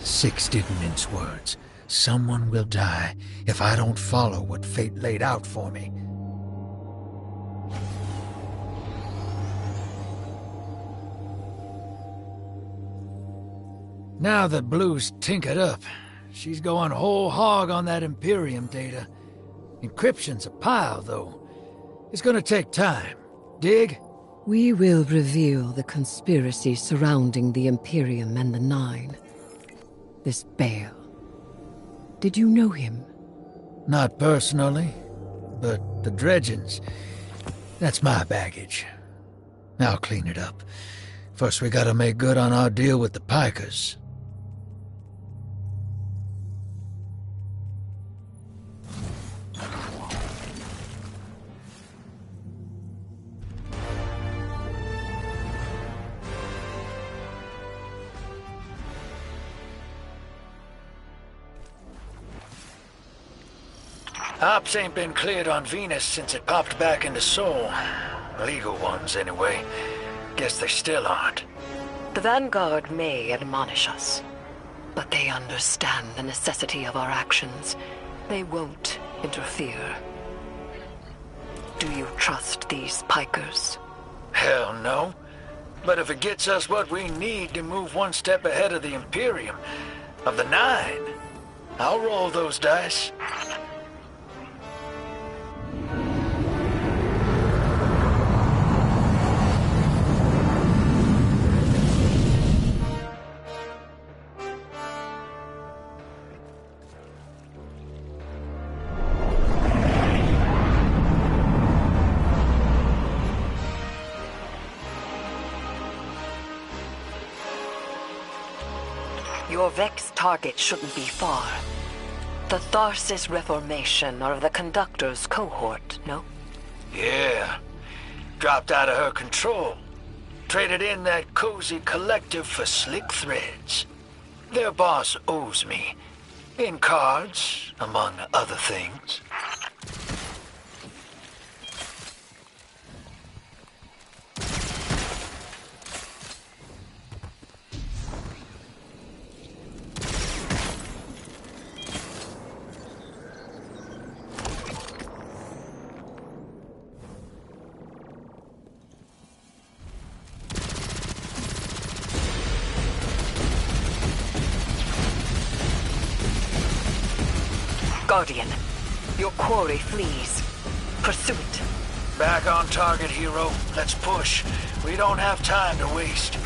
Six didn't mince words. Someone will die if I don't follow what fate laid out for me. Now that Blue's tinkered up, she's going whole hog on that Imperium data. Encryption's a pile, though. It's gonna take time. Dig? We will reveal the conspiracy surrounding the Imperium and the Nine. This Bale. Did you know him? Not personally, but the dredgings, that's my baggage. I'll clean it up. First we gotta make good on our deal with the Pikers. Ops ain't been cleared on Venus since it popped back into Sol. Legal ones, anyway. Guess they still aren't. The Vanguard may admonish us, but they understand the necessity of our actions. They won't interfere. Do you trust these Pikers? Hell no. But if it gets us what we need to move one step ahead of the Imperium, of the Nine, I'll roll those dice. Your Vex target shouldn't be far. The Tharsis Reformation are the Conductor's cohort, no? Yeah. Dropped out of her control. Traded in that cozy collective for slick threads. Their boss owes me. In cards, among other things. Guardian, your quarry flees. Pursue it. Back on target, hero. Let's push. We don't have time to waste.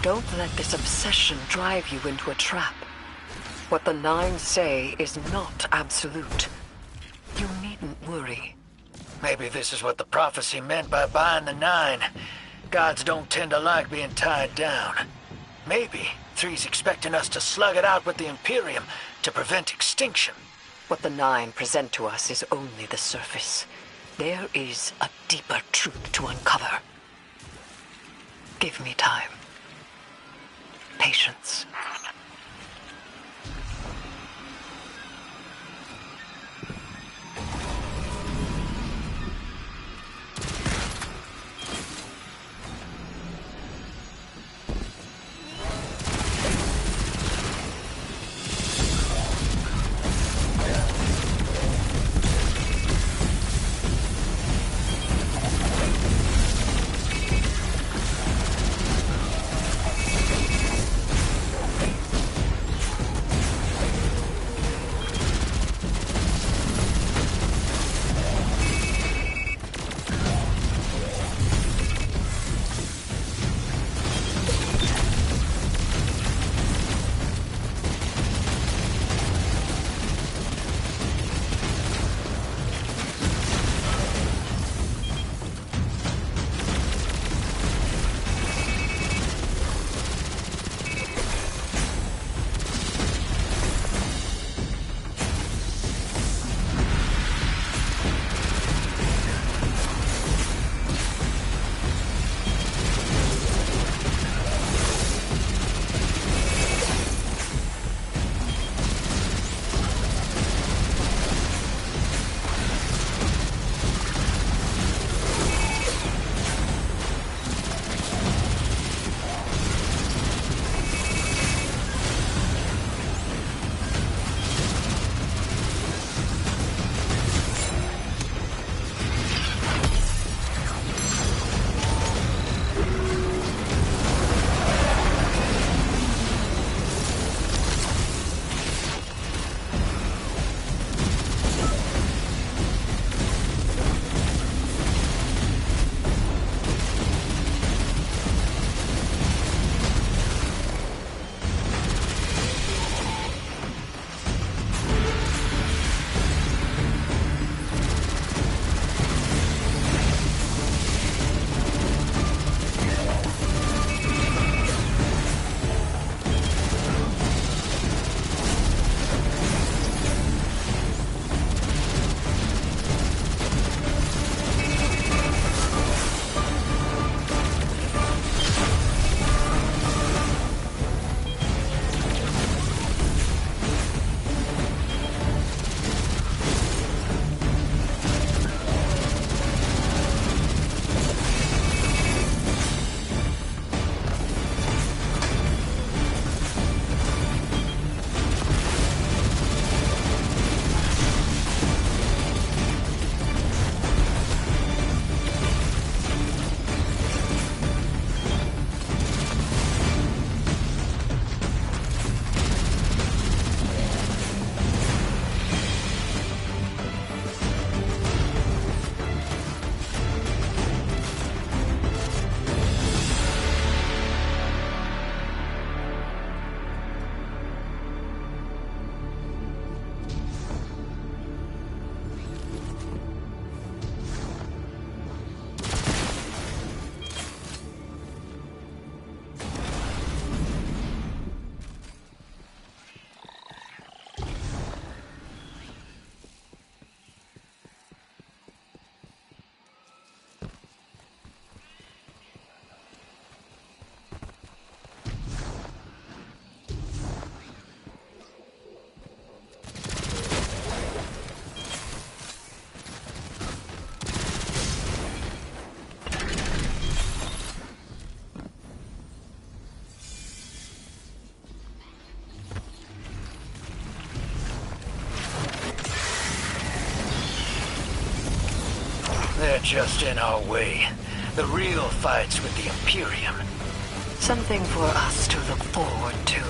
Don't let this obsession drive you into a trap. What the Nine say is not absolute. You needn't worry. Maybe this is what the prophecy meant by buying the Nine. Gods don't tend to like being tied down. Maybe Three's expecting us to slug it out with the Imperium to prevent extinction. What the Nine present to us is only the surface. There is a deeper truth to uncover. Give me time. Patience. They're just in our way. The real fight's with the Imperium. Something for us to look forward to.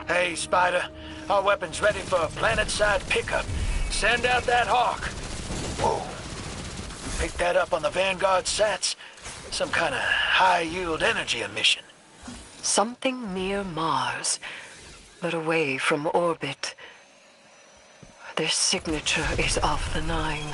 Hey, Spider. Our weapon's ready for a planet-side pickup. Send out that hawk. Whoa. Pick that up on the Vanguard sats. Some kind of high-yield energy emission. Something near Mars, but away from orbit. Their signature is of the Nine.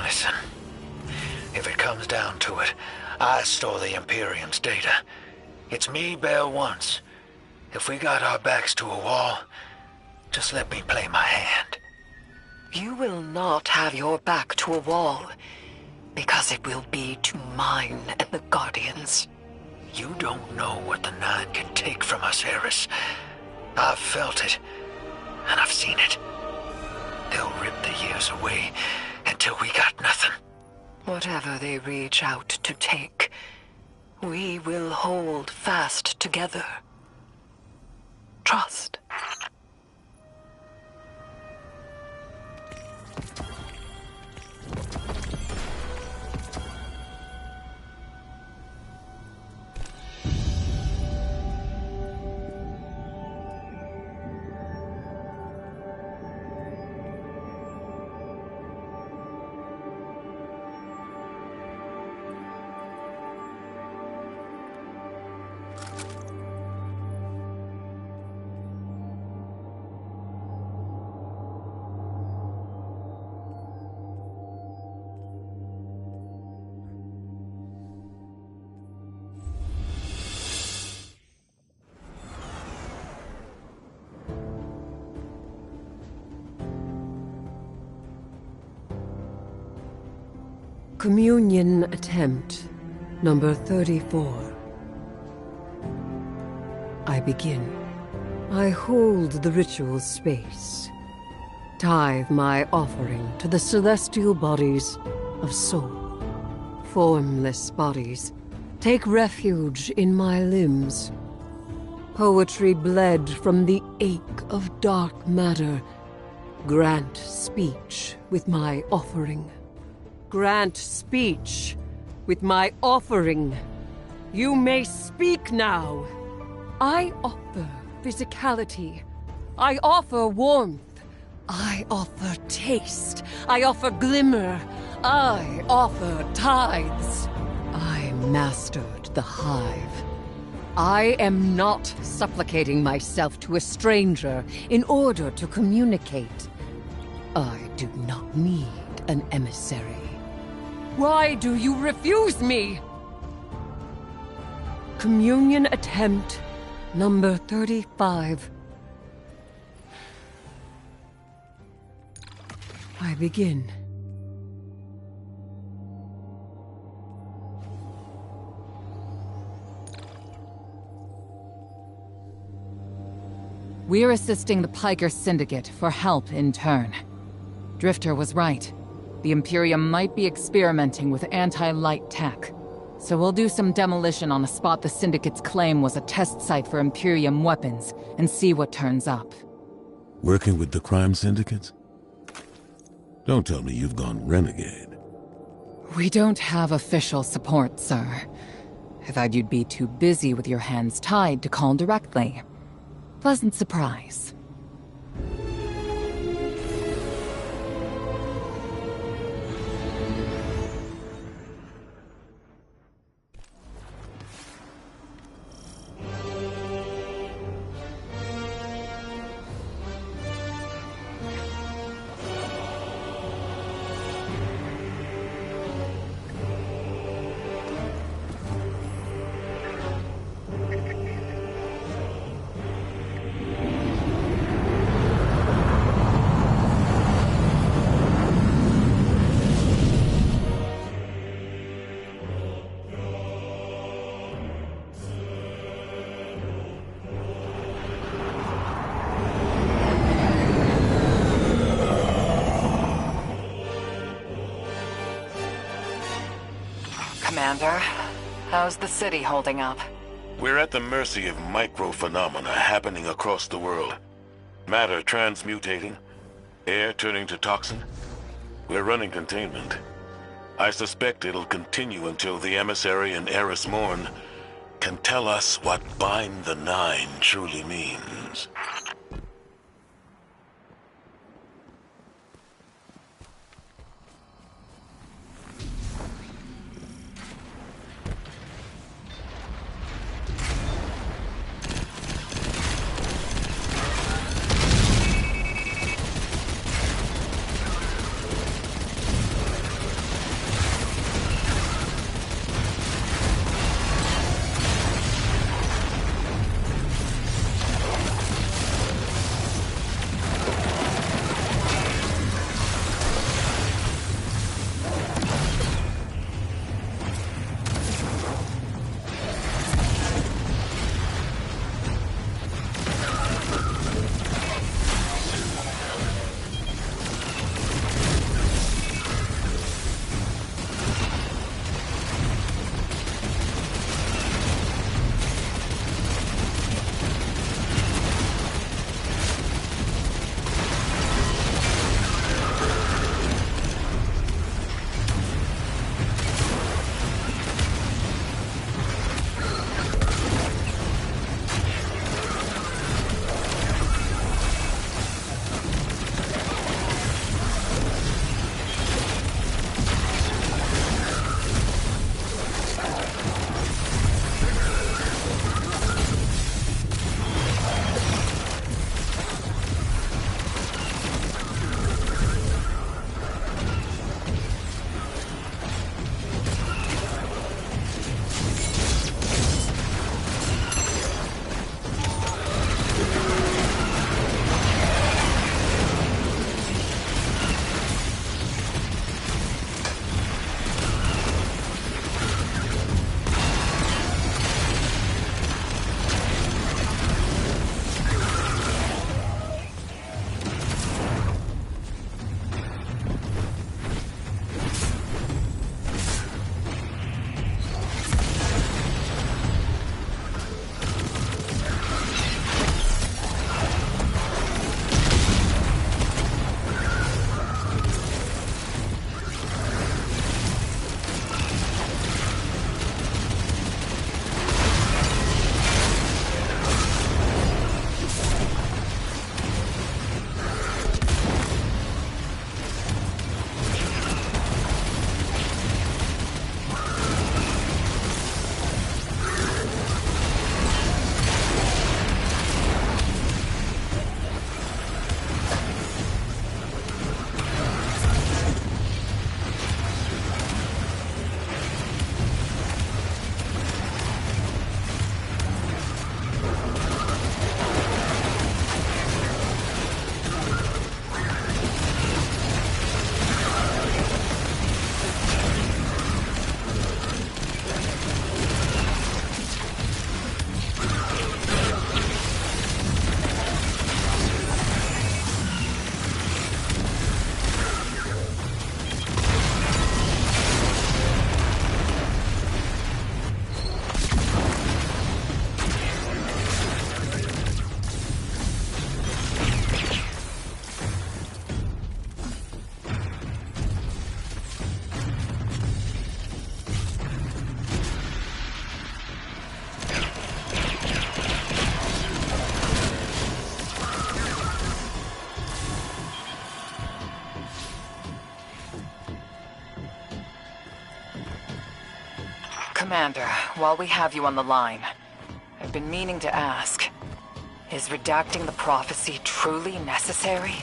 Listen, if it comes down to it, I stole the Imperium's data. It's me bail once. If we got our backs to a wall, just let me play my hand. You will not have your back to a wall, because it will be to mine and the Guardians. You don't know what the Nine can take from us, Eris. I've felt it, and I've seen it. They'll rip the years away until we got nothing. Whatever they reach out to take, we will hold fast together. Trust. Communion attempt number 34. I begin. I hold the ritual space. Tithe my offering to the celestial bodies of soul. Formless bodies, take refuge in my limbs. Poetry bled from the ache of dark matter. Grant speech with my offering. Grant speech with my offering. You may speak now. I offer physicality. I offer warmth. I offer taste. I offer glimmer. I offer tithes. I mastered the hive. I am not supplicating myself to a stranger in order to communicate. I do not need an emissary. Why do you refuse me? Communion attempt number 35. I begin. We're assisting the Piker Syndicate for help in turn. Drifter was right. The Imperium might be experimenting with anti-light tech. So we'll do some demolition on a spot the Syndicate's claim was a test site for Imperium weapons, and see what turns up. Working with the crime syndicates? Don't tell me you've gone renegade. We don't have official support, sir. I thought you'd be too busy with your hands tied to call directly. Pleasant surprise. Commander, how's the city holding up? We're at the mercy of micro-phenomena happening across the world. Matter transmutating, air turning to toxin. We're running containment. I suspect it'll continue until the emissary and Eris Morn can tell us what Bind the Nine truly means. Commander, while we have you on the line, I've been meaning to ask, is redacting the prophecy truly necessary?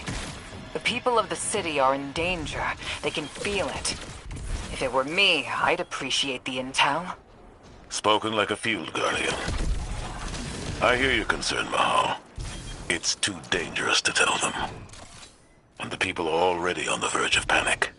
The people of the city are in danger. They can feel it. If it were me, I'd appreciate the intel. Spoken like a field guardian. I hear your concern, Mahal. It's too dangerous to tell them. And the people are already on the verge of panic.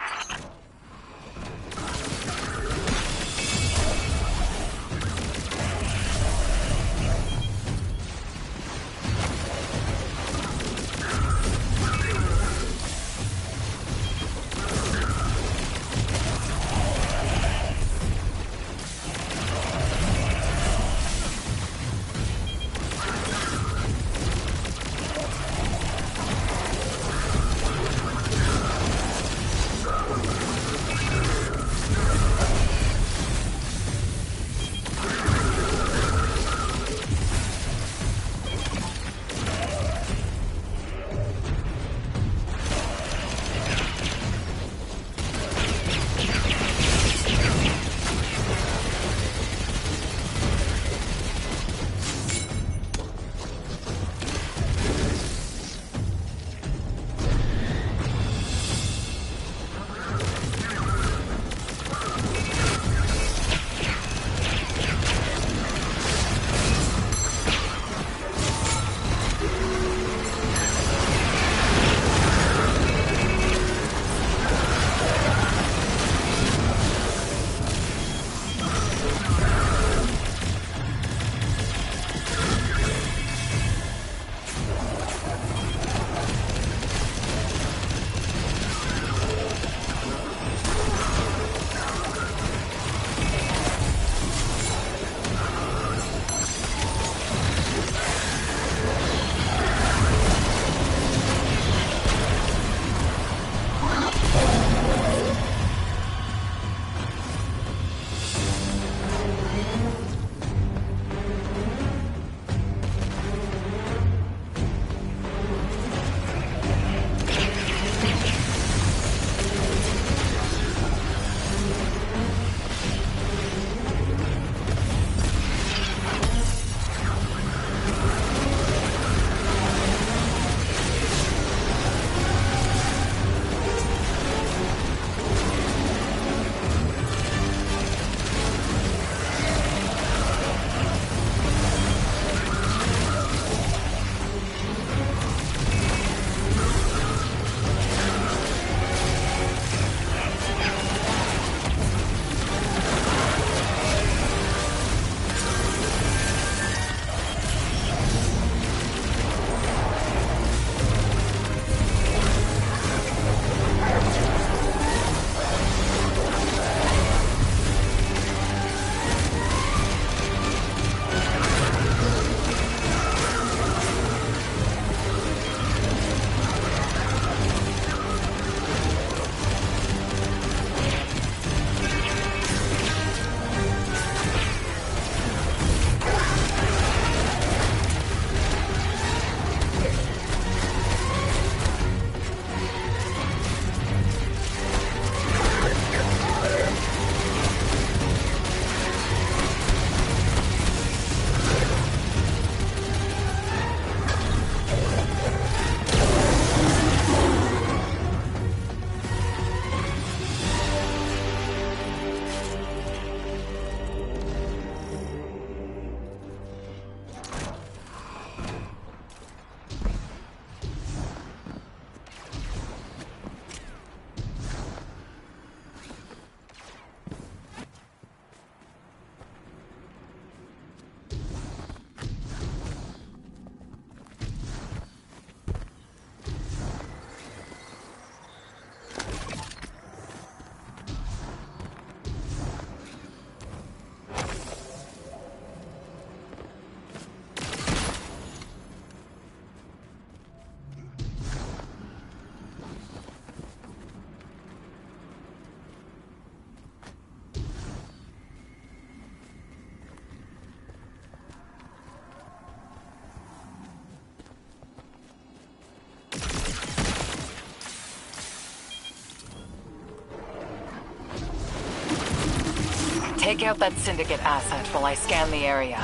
Take out that Syndicate asset while I scan the area.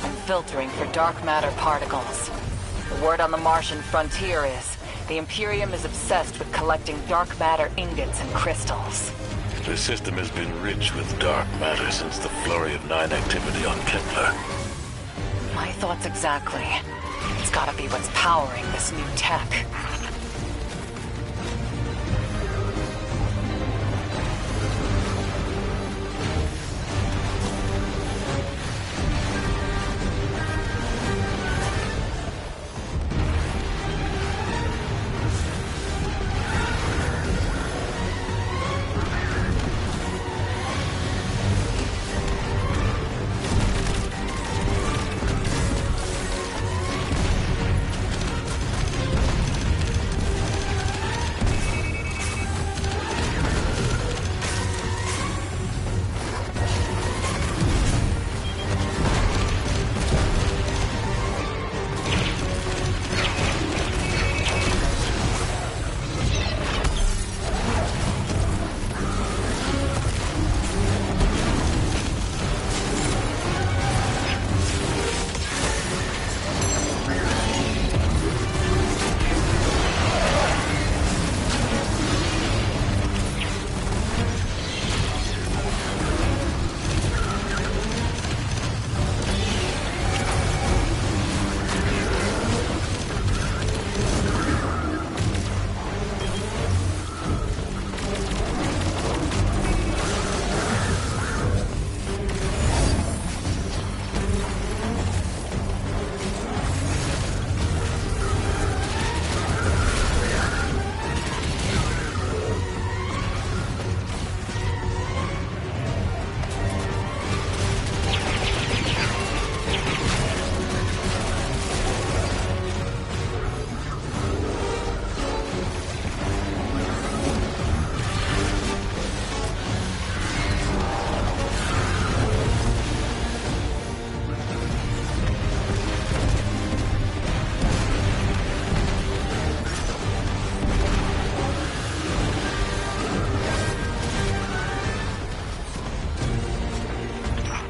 I'm filtering for dark matter particles. The word on the Martian frontier is, the Imperium is obsessed with collecting dark matter ingots and crystals. The system has been rich with dark matter since the Flurry of 9 activity on Kepler. My thoughts exactly. It's gotta be what's powering this new tech.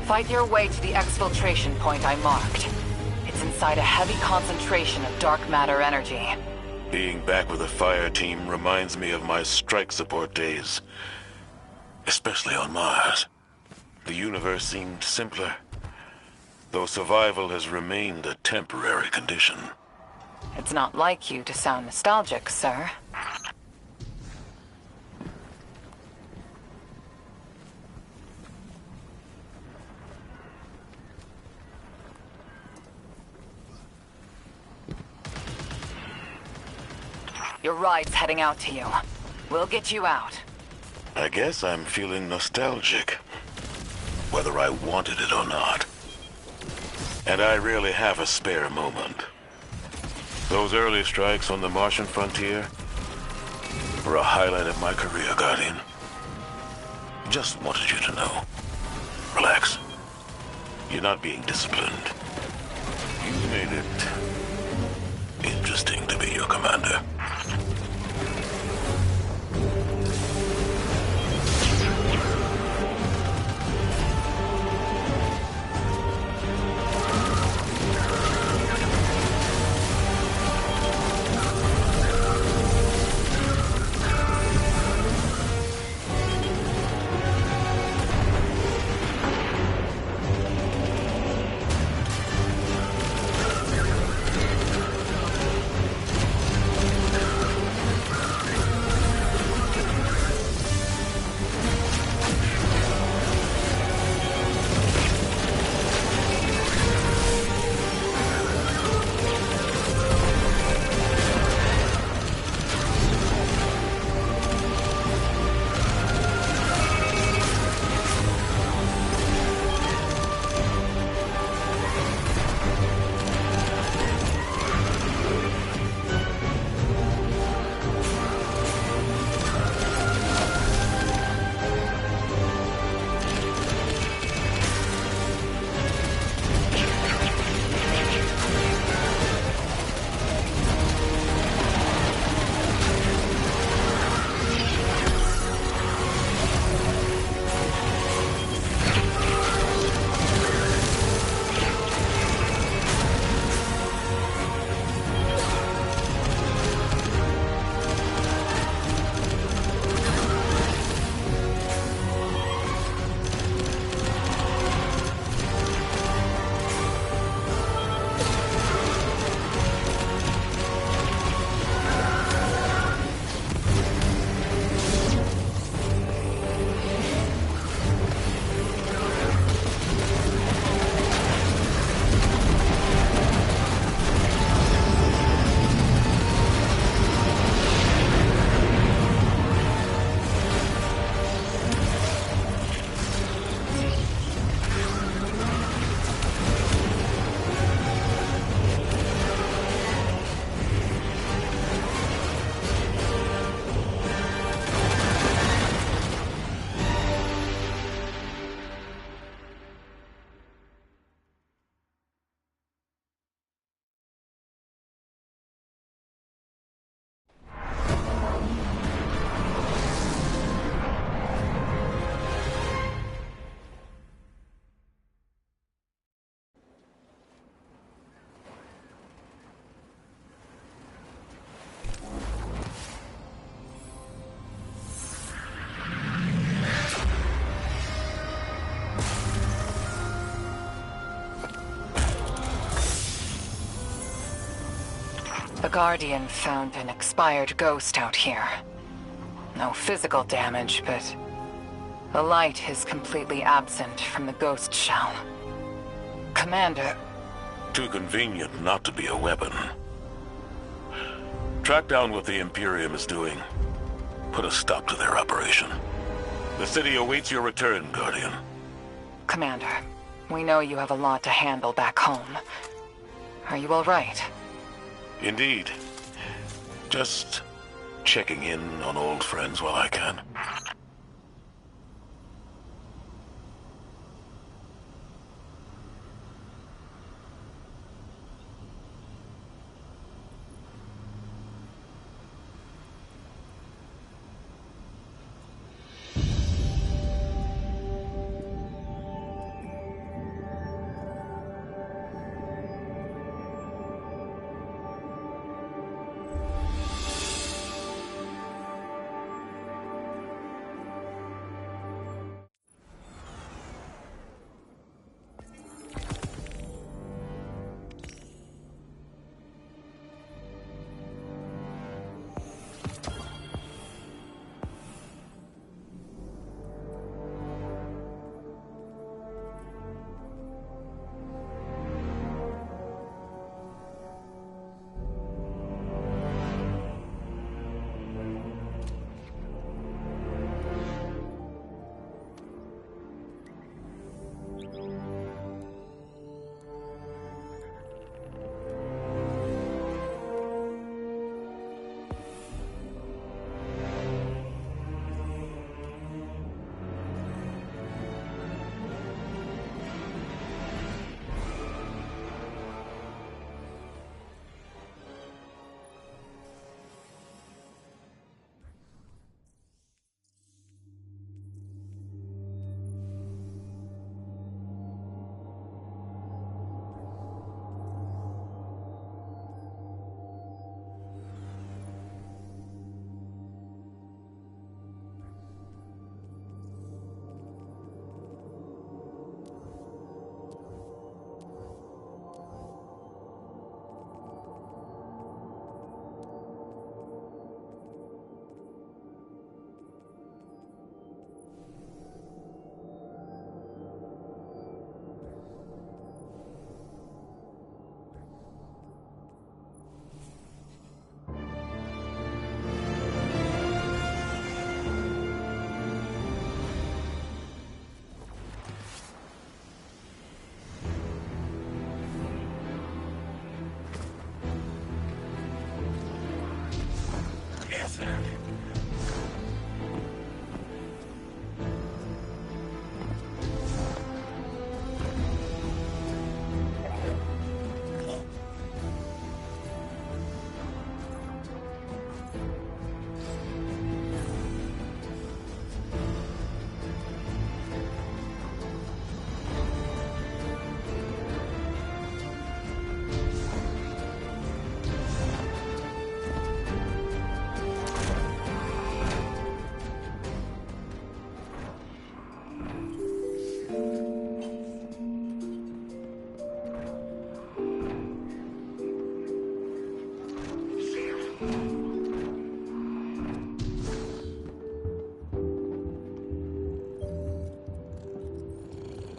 Fight your way to the exfiltration point I marked. It's inside a heavy concentration of dark matter energy. Being back with the fire team reminds me of my strike support days. Especially on Mars. The universe seemed simpler, though survival has remained a temporary condition. It's not like you to sound nostalgic, sir. Your ride's heading out to you. We'll get you out. I guess I'm feeling nostalgic, whether I wanted it or not. And I rarely have a spare moment. Those early strikes on the Martian frontier were a highlight of my career, Guardian. Just wanted you to know. Relax. You're not being disciplined. You made it interesting to be your commander. Guardian found an expired ghost out here. No physical damage, but the light is completely absent from the ghost shell. Commander... Too convenient not to be a weapon. Track down what the Imperium is doing. Put a stop to their operation. The city awaits your return, Guardian. Commander, we know you have a lot to handle back home. Are you all right? Indeed. Just checking in on old friends while I can.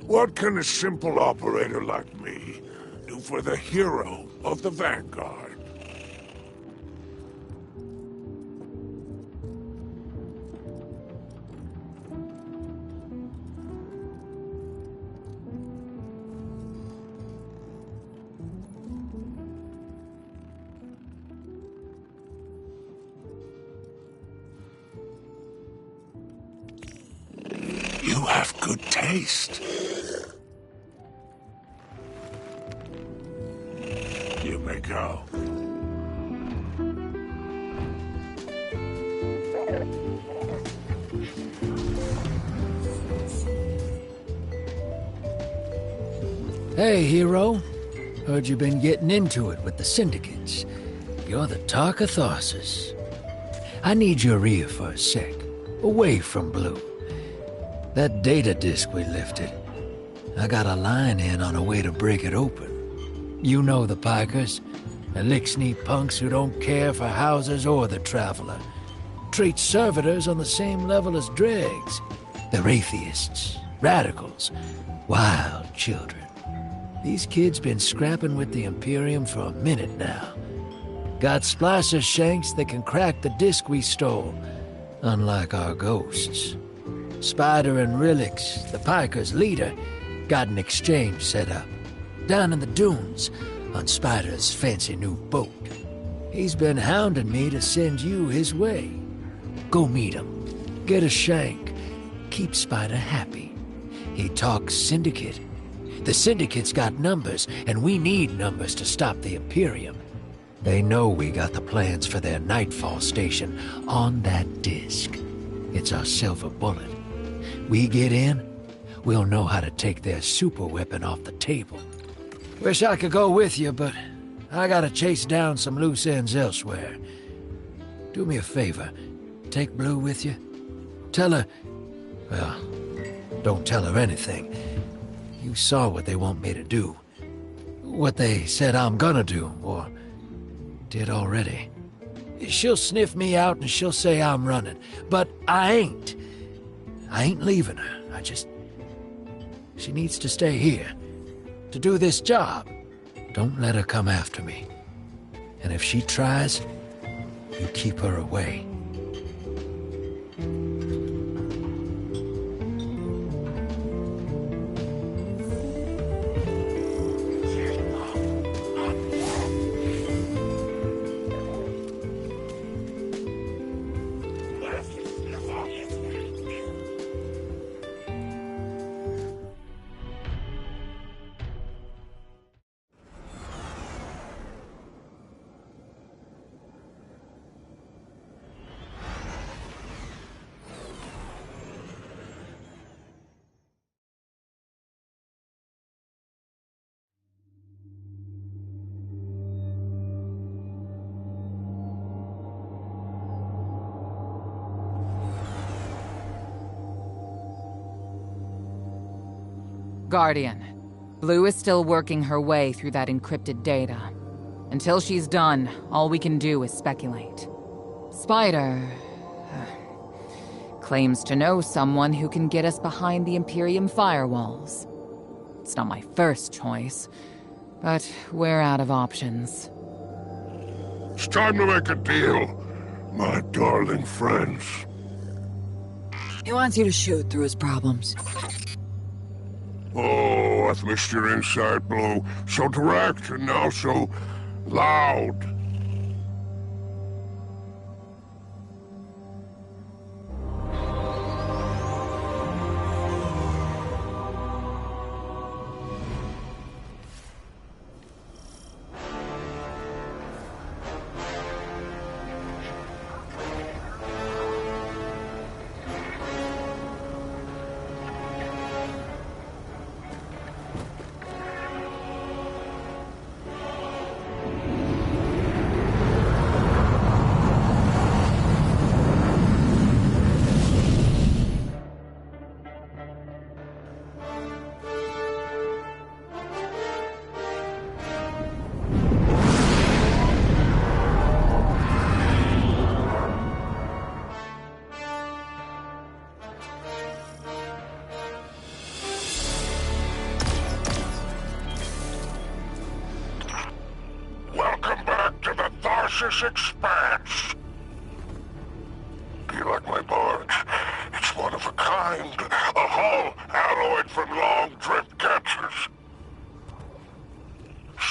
What can a simple operator like me do for the hero of the Vanguard? You have good taste. You may go. Hey, hero. Heard you've been getting into it with the syndicates. You're the talk of Tharsis. I need your ear for a sec, away from Blue. That data disk we lifted, I got a line in on a way to break it open. You know the Pikers. Elixir punks who don't care for houses or the traveler. Treat servitors on the same level as dregs. They're atheists, radicals, wild children. These kids been scrapping with the Imperium for a minute now. Got splicer shanks that can crack the disc we stole, unlike our ghosts. Spider and Relix, the Piker's leader, got an exchange set up. Down in the dunes, on Spider's fancy new boat. He's been hounding me to send you his way. Go meet him. Get a shank. Keep Spider happy. He talks Syndicate. The Syndicate's got numbers, and we need numbers to stop the Imperium. They know we got the plans for their Nightfall station on that disc. It's our silver bullet. We get in, we'll know how to take their super weapon off the table. Wish I could go with you, but I gotta chase down some loose ends elsewhere. Do me a favor. Take Blue with you. Tell her... well, don't tell her anything. You saw what they want me to do. What they said I'm gonna do, or did already. She'll sniff me out and she'll say I'm running, but I ain't. I ain't leaving her. She needs to stay here. To do this job. Don't let her come after me. And if she tries, you keep her away. Guardian, Blue is still working her way through that encrypted data. Until she's done, all we can do is speculate. Spider... claims to know someone who can get us behind the Imperium firewalls. It's not my first choice, but we're out of options. It's time to make a deal, my darling friends. He wants you to shoot through his problems. Oh, I've missed your insight, Blue. So direct and now so loud. This expanse. Do you like my barge? It's one of a kind. A hull alloyed from long drift catchers.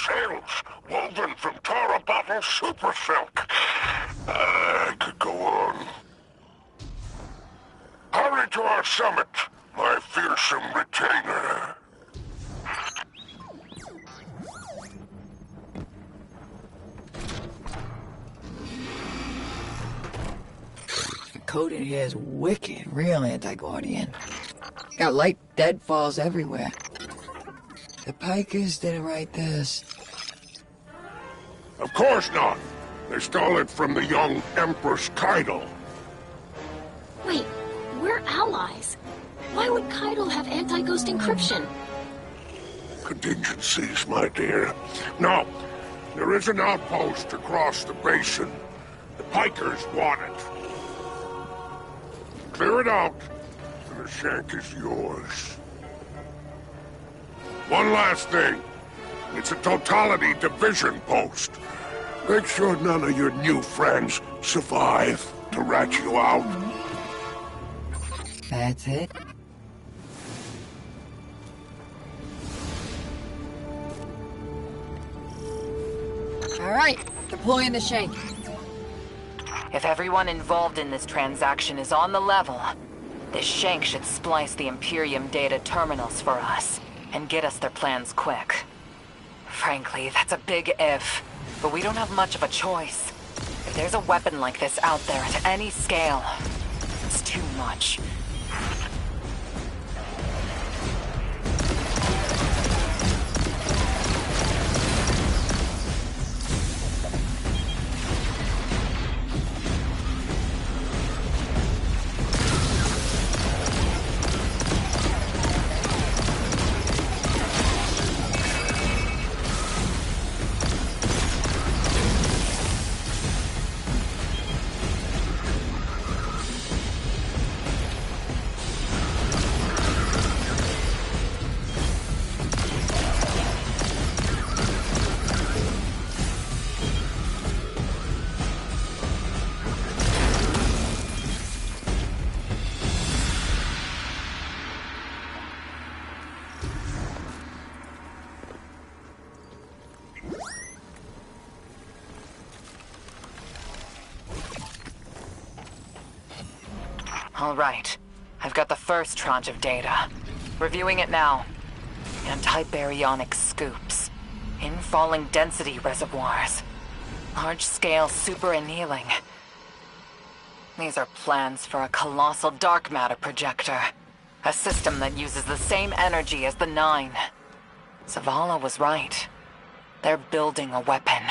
Sails woven from Tara bottle super silk. I could go on. Hurry to our summit, my fearsome retainer. Code in here is wicked, real anti-Guardian. Got light deadfalls everywhere. The Pikers didn't write this. Of course not. They stole it from the young Empress Keitel. Wait, we're allies. Why would Keitel have anti-ghost encryption? Contingencies, my dear. Now, There is an outpost across the basin. The Pikers want it. Clear it out, and the shank is yours. One last thing. It's a totality division post. Make sure none of your new friends survive to rat you out. That's it? Alright, deploying the shank. If everyone involved in this transaction is on the level, this shank should splice the Imperium data terminals for us, and get us their plans quick. Frankly, that's a big if, but we don't have much of a choice. If there's a weapon like this out there at any scale, it's too much. All right. I've got the first tranche of data. Reviewing it now. Anti-baryonic scoops. Infalling density reservoirs. Large-scale super-annealing. These are plans for a colossal dark matter projector. A system that uses the same energy as the Nine. Zavala was right. They're building a weapon.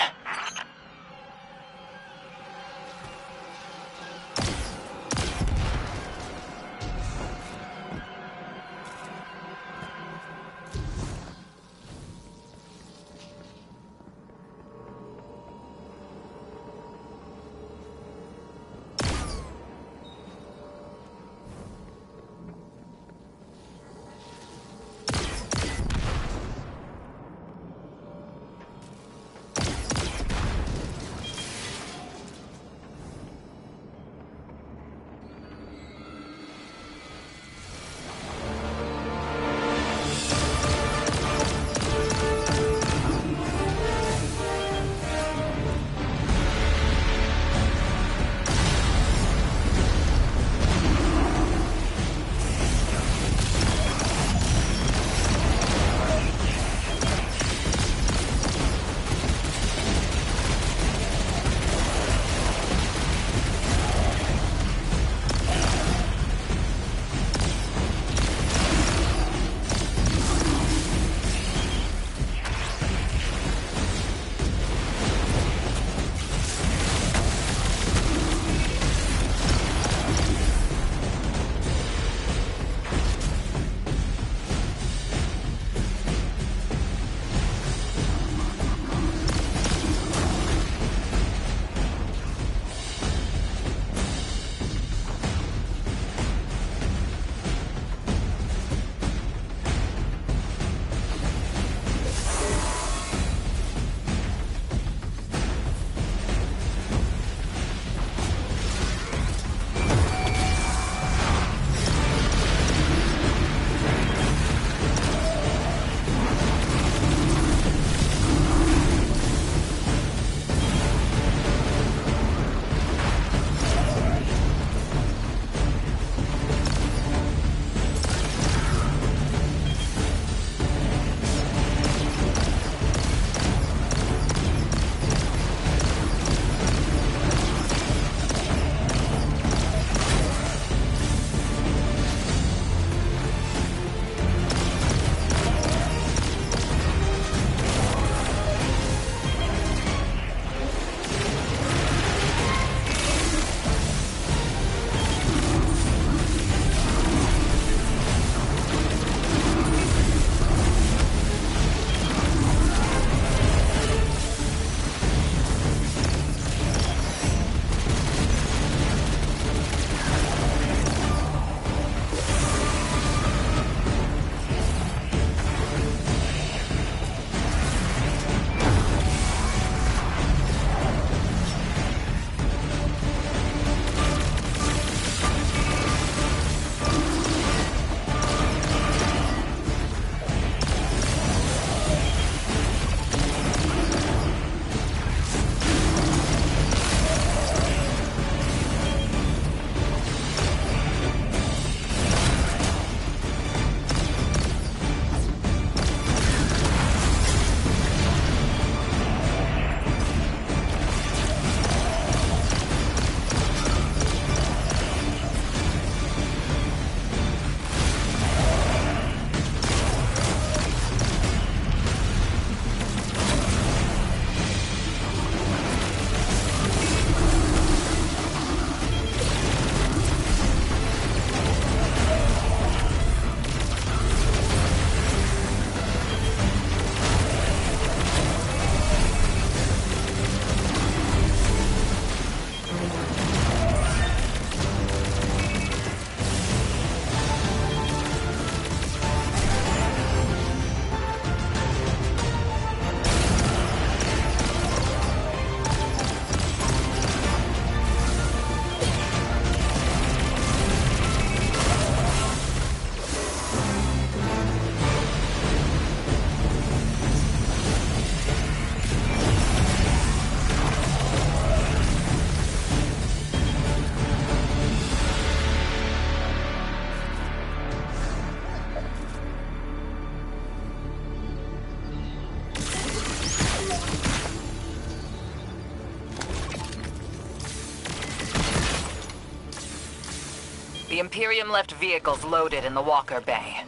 The Imperium left vehicles loaded in the Walker Bay.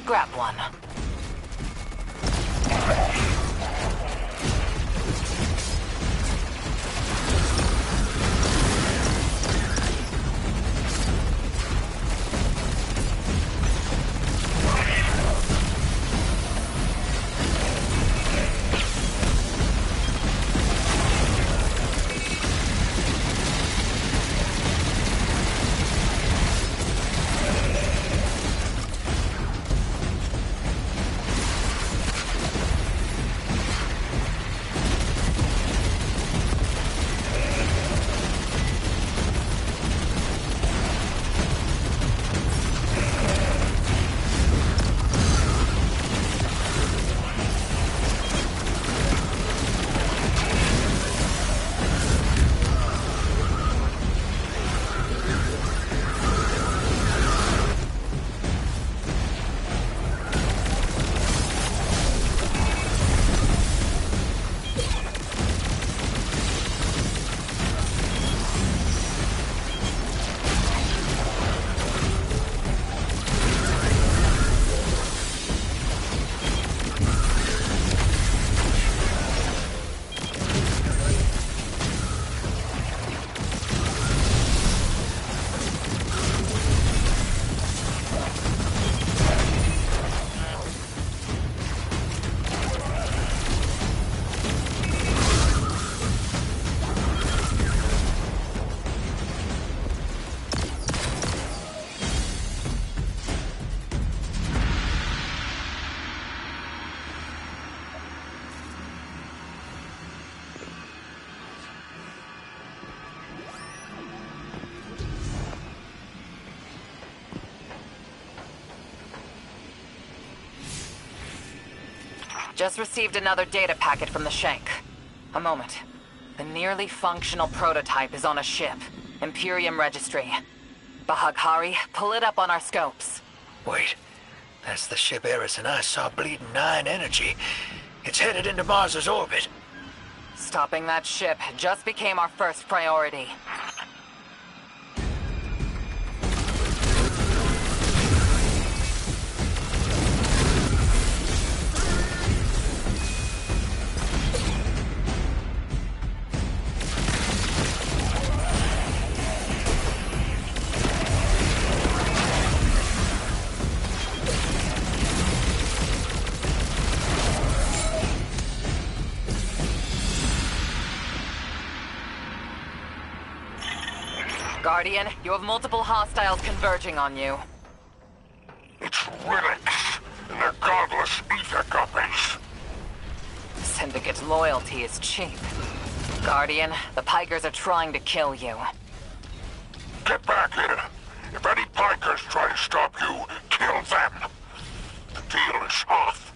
Grab one. Just received another data packet from the Shank. A moment. The nearly functional prototype is on a ship. Imperium Registry. Bahaghari, pull it up on our scopes. Wait. That's the ship Eris and I saw bleeding 9 energy. It's headed into Mars's orbit. Stopping that ship just became our first priority. Guardian, you have multiple hostiles converging on you. It's relics and their godless ether copies. Syndicate's loyalty is cheap. Guardian, the Pikers are trying to kill you. Get back here. If any Pikers try to stop you, kill them. The deal is off.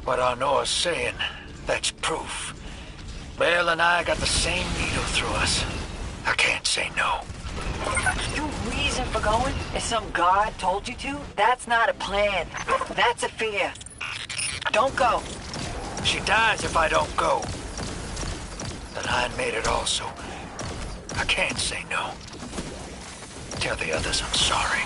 What Arnor's saying, that's proof. Bale and I got the same needle through us. I can't say no. Your reason for going is some god told you to? That's not a plan. That's a fear. Don't go. She dies if I don't go. The line made it also. I can't say no. Tell the others I'm sorry.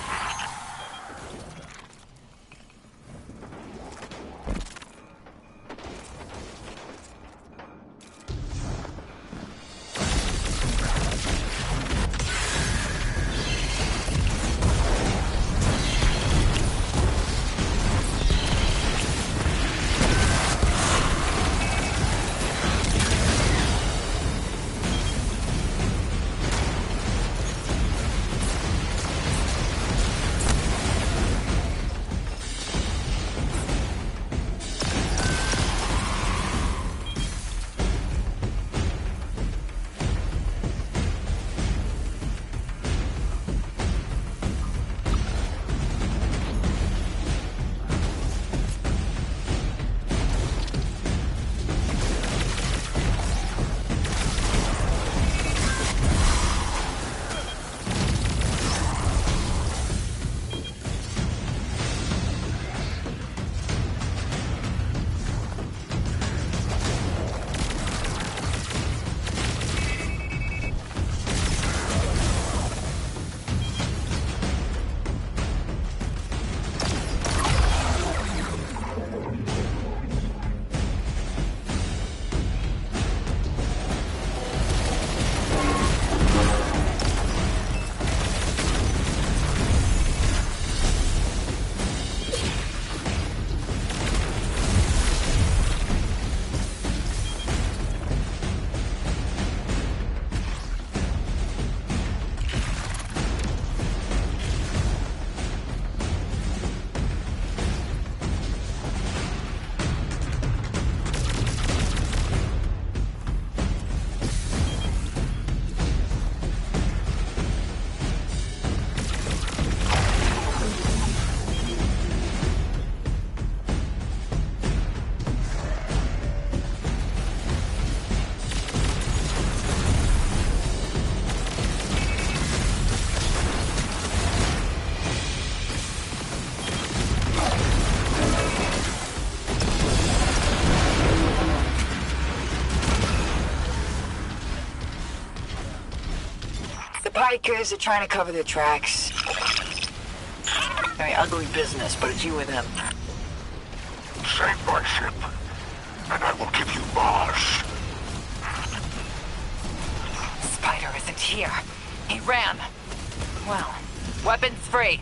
Bikers are trying to cover their tracks. Very ugly business, but it's you and them. Save my ship, and I will give you Mars. Spider isn't here. He ran. Well, weapons free.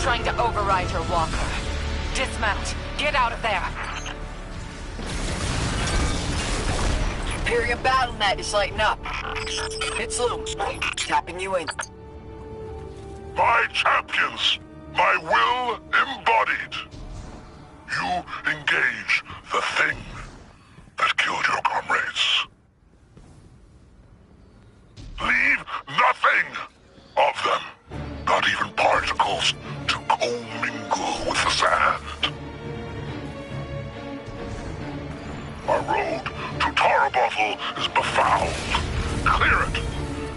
trying to override your walker. Dismount. Get out of there. Imperium BattleNet is lighting up. It's Loom. Tapping you in. My champions, my will embodied. You engage the thing that killed your comrades. Leave nothing of them, not even particles, to commingle with the sand. Our road to Tarabothel is befouled. Clear it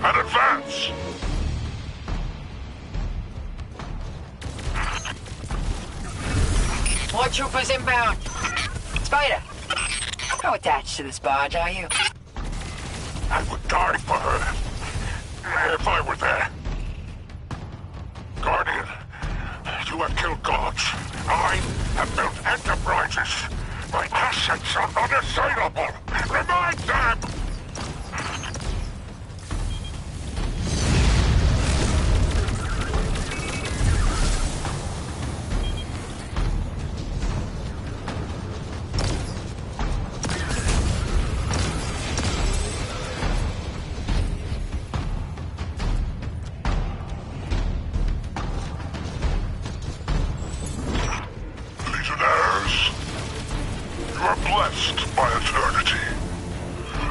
and advance. More troopers inbound. Spider, how attached to this barge are you? I would die for her if I were there. Guardian, you have killed gods. I have built enterprises. My assets are unassailable. Remind them! Legionnaires, you are blessed by eternity.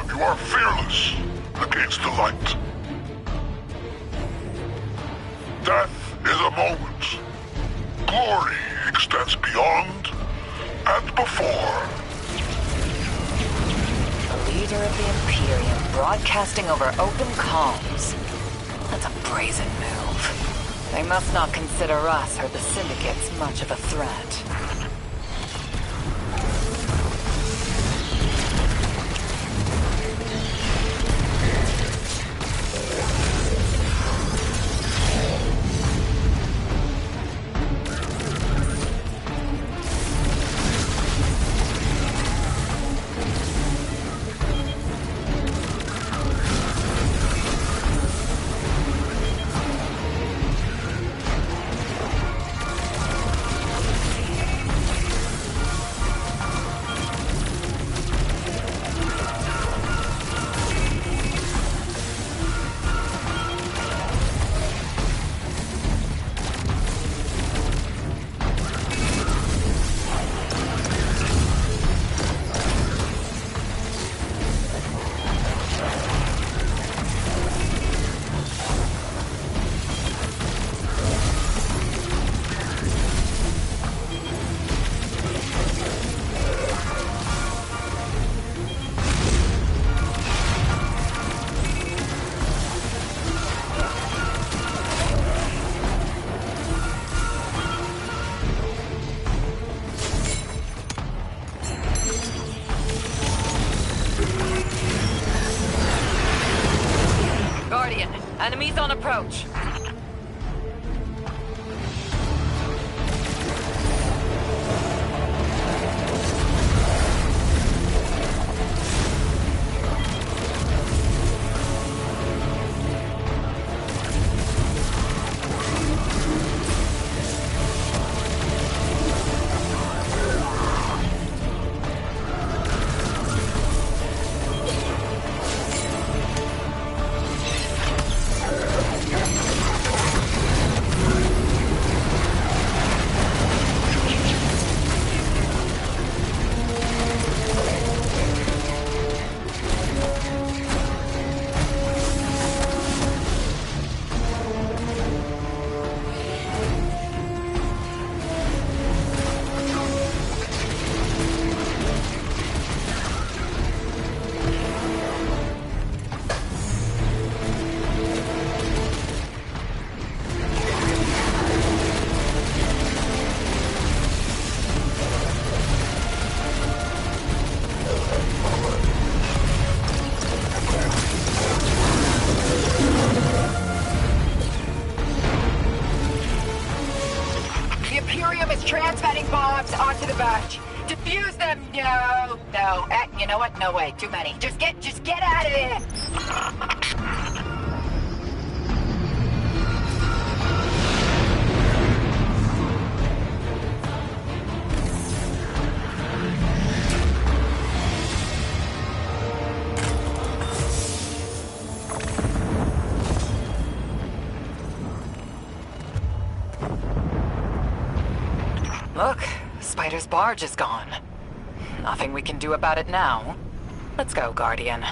You are fearless against the light. Death is a moment. Glory extends beyond and before. The leader of the Imperium broadcasting over open comms. That's a brazen move. They must not consider us or the Syndicates much of a threat. Enemies on approach. Transmitting bombs onto the barge. Defuse them. No. You know what? No way. Too many. Just get out of there. Outsider's barge is gone. Nothing we can do about it now. Let's go, Guardian.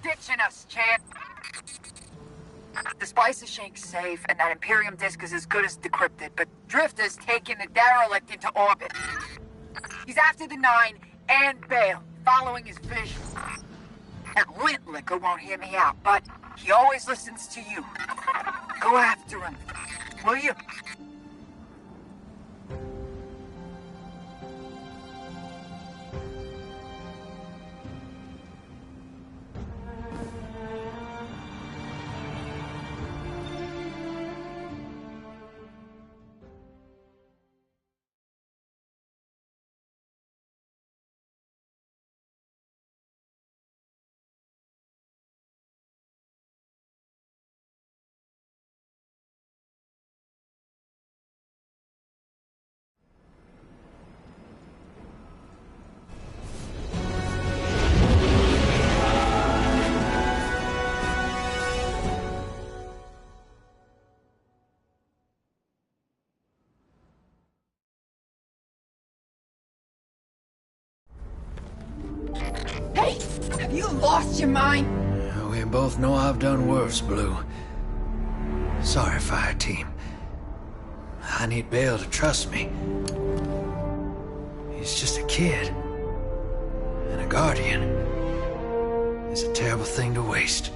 Ditching us, Chad. The Spicer Shank's safe, and that Imperium disk is as good as decrypted, but Drifter's taking the derelict into orbit. He's after the Nine and Bale, following his vision. That lint liquor won't hear me out, but he always listens to you. Go after him, will you? Hey! Have you lost your mind? We both know I've done worse, Blue. Sorry, Fire Team. I need Bale to trust me. He's just a kid. And a Guardian is a terrible thing to waste.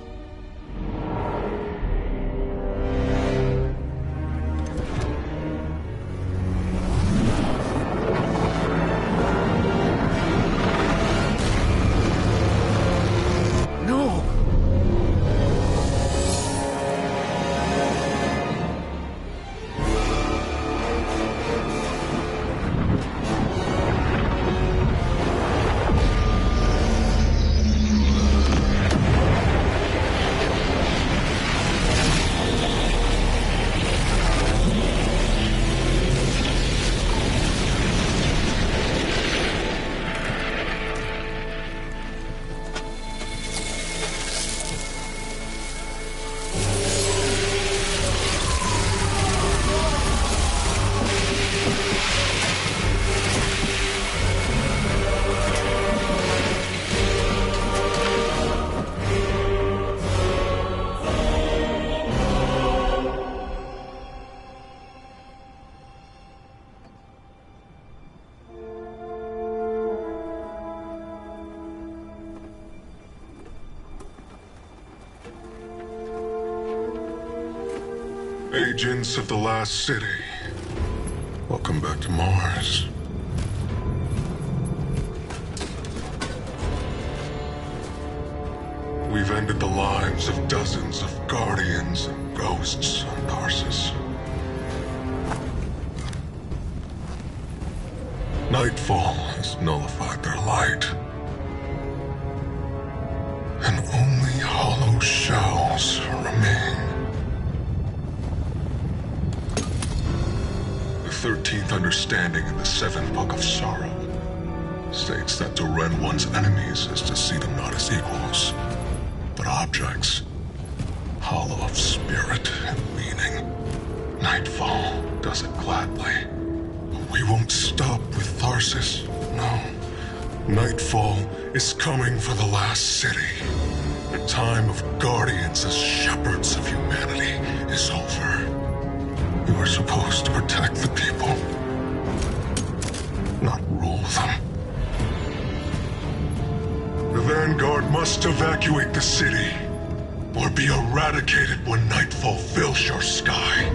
Agents of the Last City, welcome back to Mars. We've ended the lives of dozens of Guardians and Ghosts on Tarsus. Nightfall has nullified their light. And only hollow shells remain. The 13th understanding in the 7th Book of Sorrow states that to rend one's enemies is to see them not as equals, but objects, hollow of spirit and meaning. Nightfall does it gladly. But we won't stop with Tharsis, no. Nightfall is coming for the last city. The time of guardians as shepherds of humanity is over. You are supposed to protect the people, not rule them. The Vanguard must evacuate the city, or be eradicated when Nightfall fills your sky.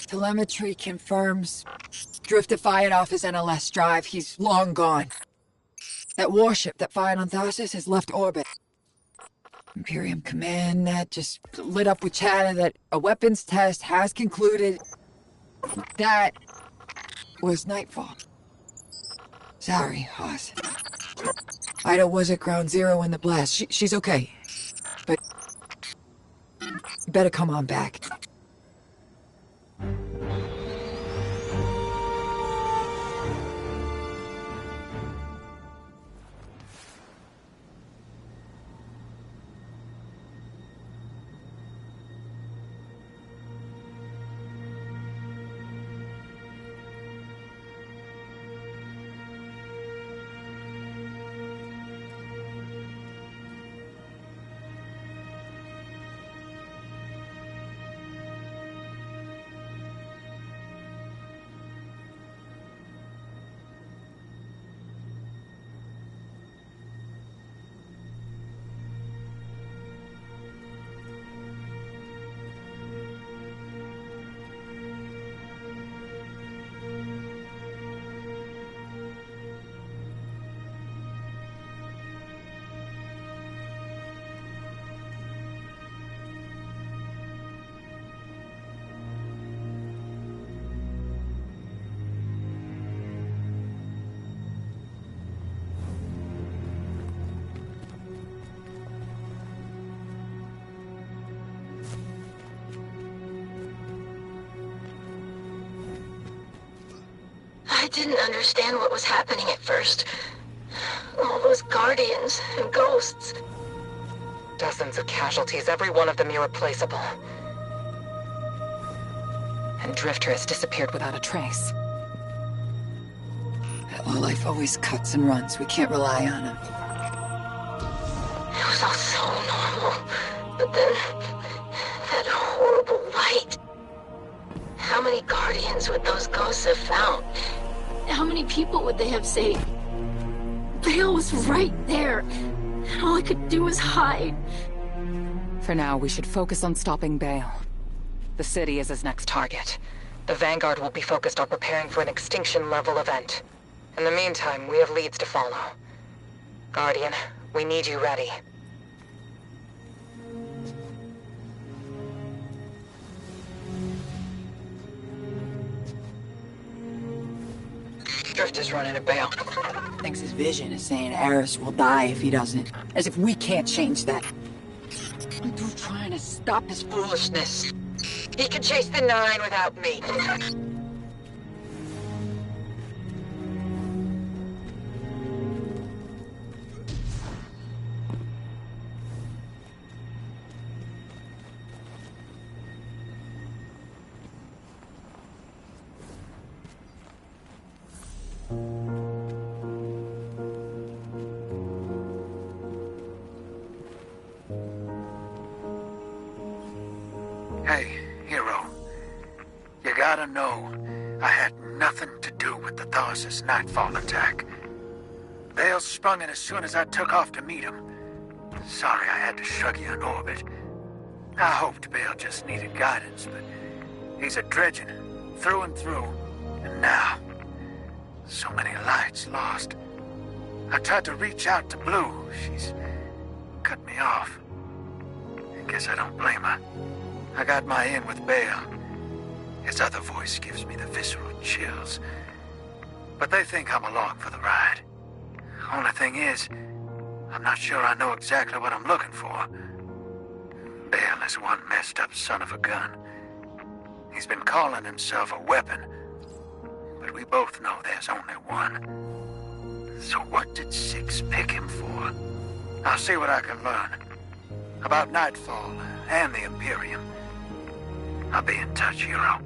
Telemetry confirms. Drifter fired off his NLS drive. He's long gone. That warship that fired on Tharsis has left orbit. Imperium Command that just lit up with chatter that a weapons test has concluded. That was Nightfall. Sorry, Hoss. Ida was at ground zero in the blast. She's okay. But you better come on back. I didn't understand what was happening at first. All those guardians and ghosts. Dozens of casualties, every one of them irreplaceable. And Drifter has disappeared without a trace. That lowlife always cuts and runs. We can't rely on him. It was all so normal. But then, that horrible light. How many guardians would those ghosts have found? How many people would they have saved? Bale was right there, and all I could do was hide. For now, we should focus on stopping Bale. The city is his next target. The Vanguard will be focused on preparing for an extinction-level event. In the meantime, we have leads to follow. Guardian, we need you ready. Drifter's running a Bale. Thinks his vision is saying Eris will die if he doesn't. As if we can't change that. I'm through trying to stop his foolishness. He can chase the 9 without me. Hey, hero. You gotta know, I had nothing to do with the Tharsis Nightfall attack. Bale sprung it as soon as I took off to meet him. Sorry I had to shrug you in orbit. I hoped Bale just needed guidance, but he's a dredgen, through and through. And now, so many lights lost. I tried to reach out to Blue. She's cut me off. I guess I don't blame her. I got my in with Bale. His other voice gives me the visceral chills. But they think I'm along for the ride. Only thing is, I'm not sure I know exactly what I'm looking for. Bale is one messed up son of a gun. He's been calling himself a weapon, but we both know there's only one. So what did Six pick him for? I'll see what I can learn. About Nightfall and the Imperium. I'll be in touch, hero.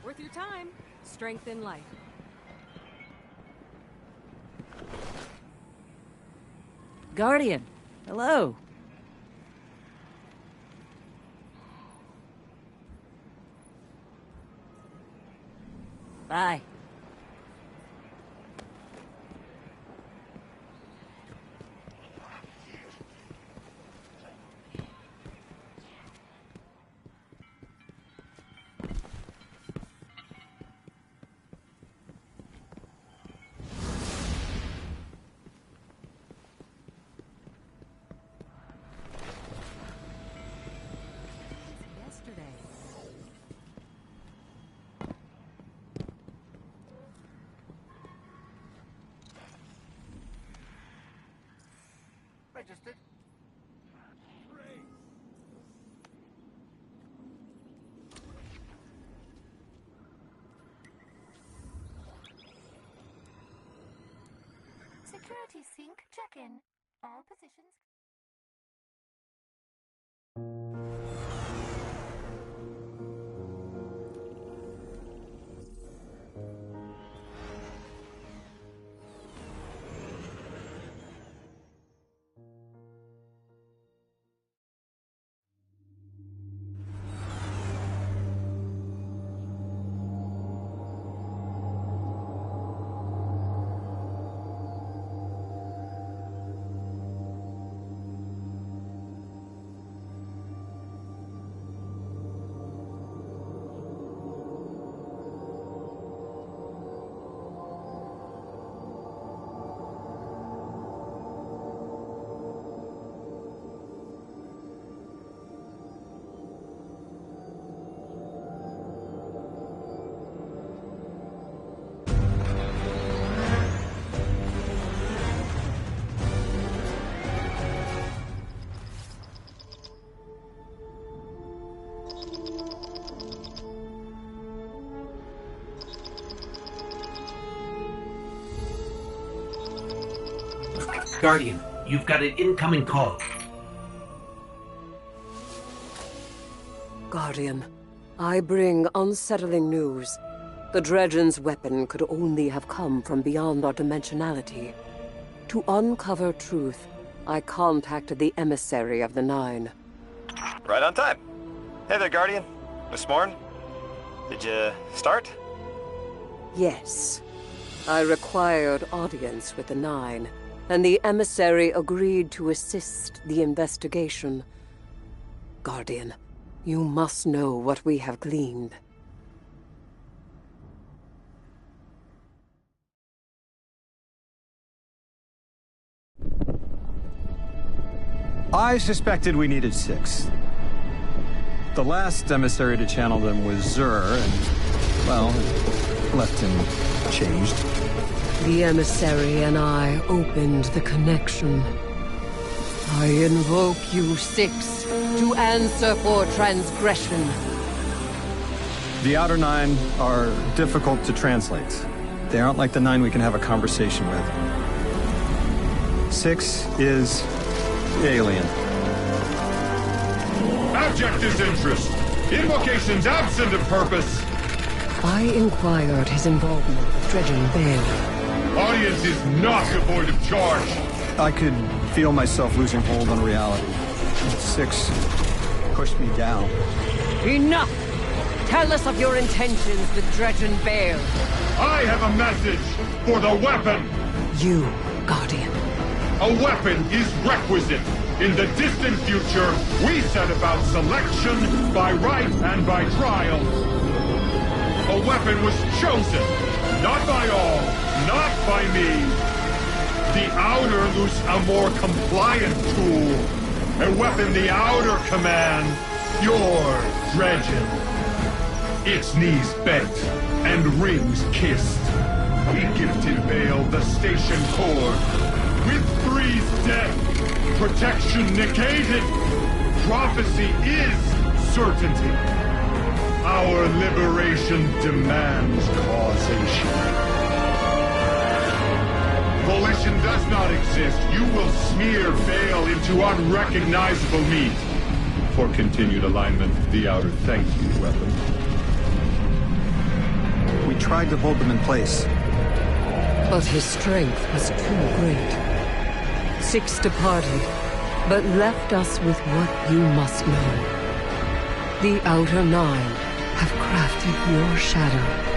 Worth your time. Strength in life. Guardian, hello. Bye. Registered. Security sync check-in. All positions. Guardian, you've got an incoming call. Guardian, I bring unsettling news. The Dredgen's weapon could only have come from beyond our dimensionality. To uncover truth, I contacted the emissary of the Nine. Right on time. Hey there, Guardian. Miss Morn. Did you start? Yes. I required audience with the Nine, and the emissary agreed to assist the investigation. Guardian, you must know what we have gleaned. I suspected we needed 6. The last emissary to channel them was Zur, and, well, left him changed. The emissary and I opened the connection. I invoke you 6 to answer for transgression. The Outer Nine are difficult to translate. They aren't like the 9 we can have a conversation with. 6 is alien. Abject disinterest. Invocations absent of purpose. I inquired his involvement with Dredgen Bale. Audience is not devoid of charge. I could feel myself losing hold on reality. 6 pushed me down. Enough! Tell us of your intentions with Dredgen Bale. I have a message for the weapon. You, Guardian. A weapon is requisite. In the distant future, we set about selection by right and by trial. A weapon was chosen, not by all, not by me. The Outer loose a more compliant tool. A weapon the Outer command, your Dredgen. Its knees bent and rings kissed. We gifted Bale the station core. With Three's death, protection negated. Prophecy is certainty. Our liberation demands causation. Volition does not exist. You will smear Bale into unrecognizable meat. For continued alignment, the Outer thank you, weapon. We tried to hold them in place. But his strength was too great. 6 departed, but left us with what you must know. The Outer Nine have crafted your shadow.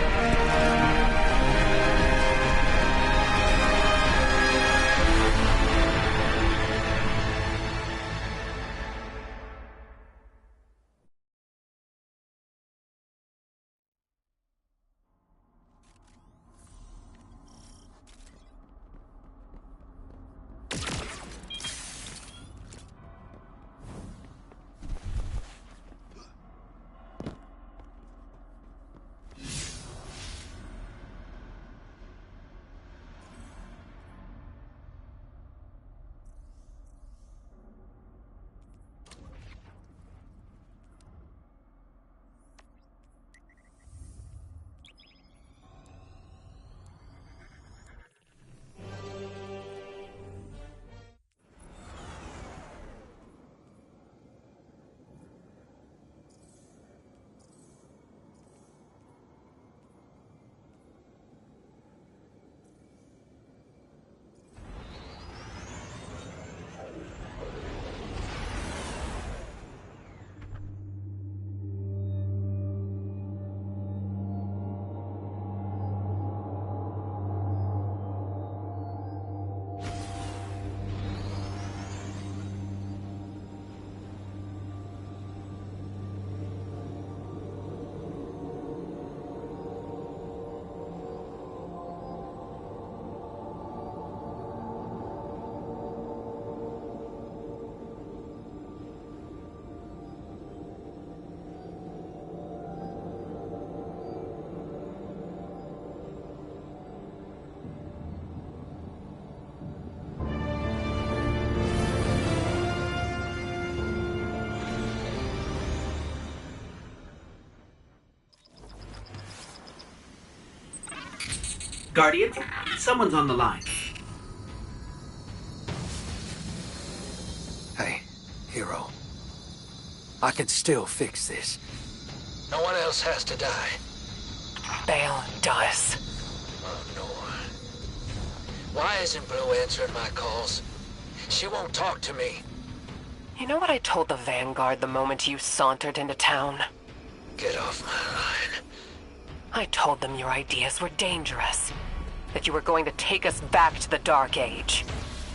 Guardian, someone's on the line. Hey, Hero. I can still fix this. No one else has to die. Bale does. Oh, no. Why isn't Blue answering my calls? She won't talk to me. You know what I told the Vanguard the moment you sauntered into town? Get off my line. I told them your ideas were dangerous. That you were going to take us back to the Dark Age.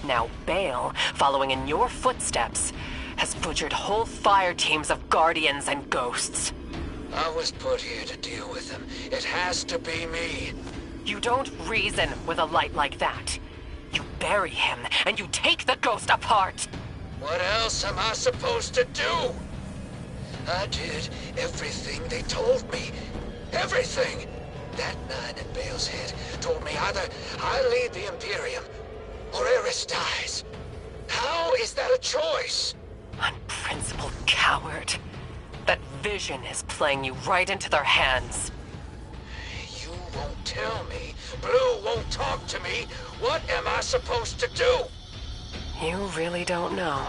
Now Bale, following in your footsteps, has butchered whole fire teams of Guardians and Ghosts. I was put here to deal with them. It has to be me. You don't reason with a light like that. You bury him, and you take the Ghost apart! What else am I supposed to do? I did everything they told me. Everything! That 9 in Bale's head told me either I lead the Imperium, or Eris dies. How is that a choice? Unprincipled coward. That vision is playing you right into their hands. You won't tell me. Blue won't talk to me. What am I supposed to do? You really don't know.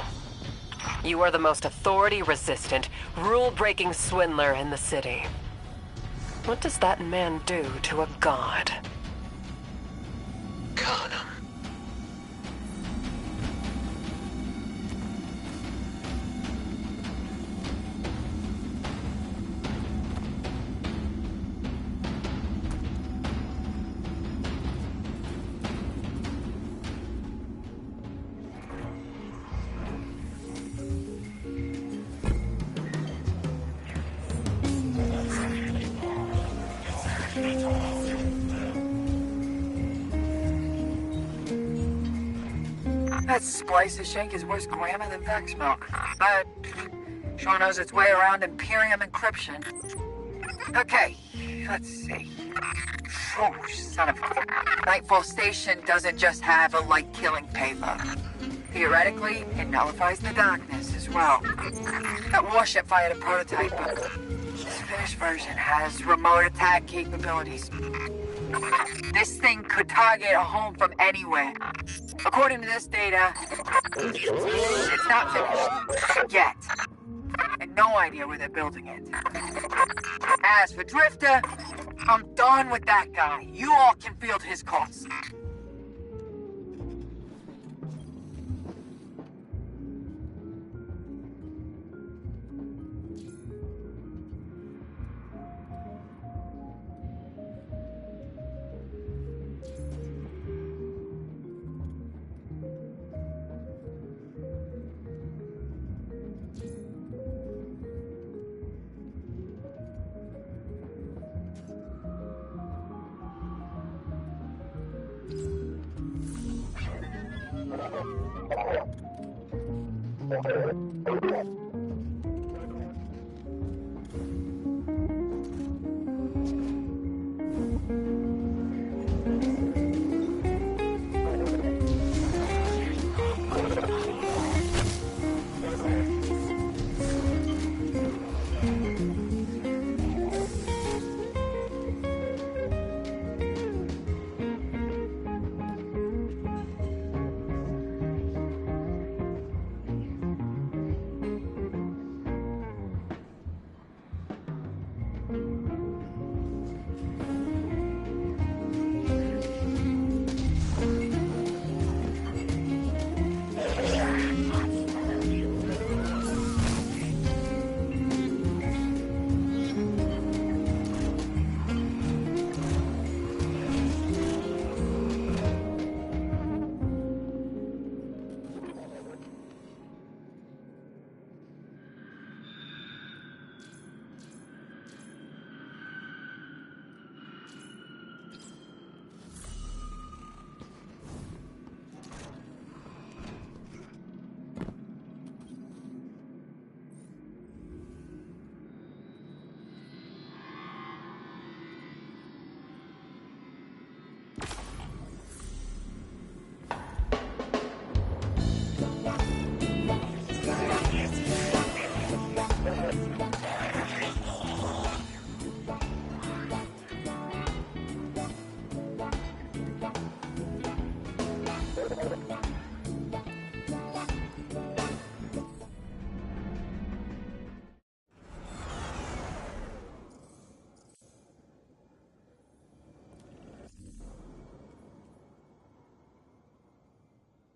You are the most authority-resistant, rule-breaking swindler in the city. What does that man do to a god? Con him. That splice of shank is worse grammar than Vex milk. But sure knows its way around Imperium encryption. Okay, let's see. Oh, son of a... Nightfall Station doesn't just have a light-killing payload. Theoretically, it nullifies the darkness as well. That warship fired a prototype, but this finished version has remote attack capabilities. This thing could target a home from anywhere. According to this data, it's not finished. Yet. And no idea where they're building it. As for Drifter, I'm done with that guy. You all can field his calls.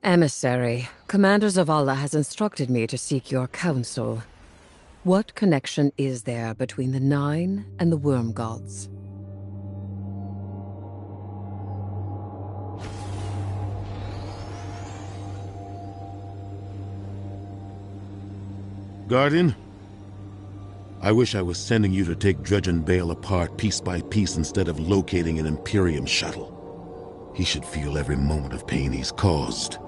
Emissary, Commander Zavala has instructed me to seek your counsel. What connection is there between the Nine and the Worm Gods? Guardian? I wish I was sending you to take Dredge and Bale apart piece by piece instead of locating an Imperium shuttle. He should feel every moment of pain he's caused.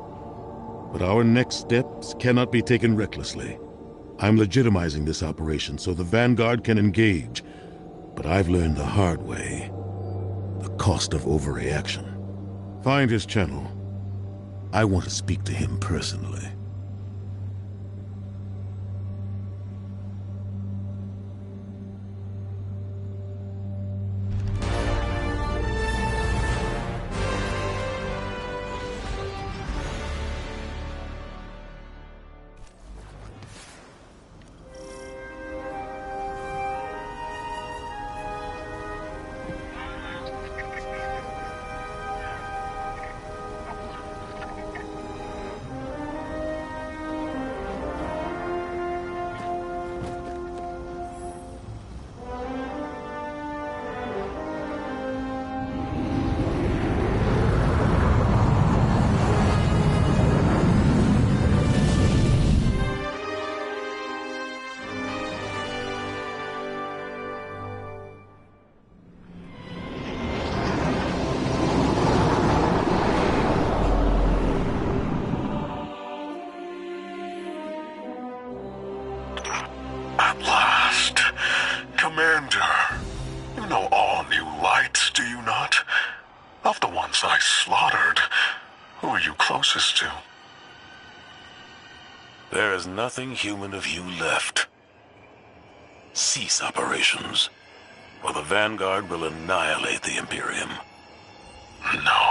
But our next steps cannot be taken recklessly. I'm legitimizing this operation so the Vanguard can engage, but I've learned the hard way. The cost of overreaction. Find his channel. I want to speak to him personally. At last. Commander, you know all new lights, do you not? Of the ones I slaughtered, who are you closest to? There is nothing human of you left. Cease operations, or the Vanguard will annihilate the Imperium. No.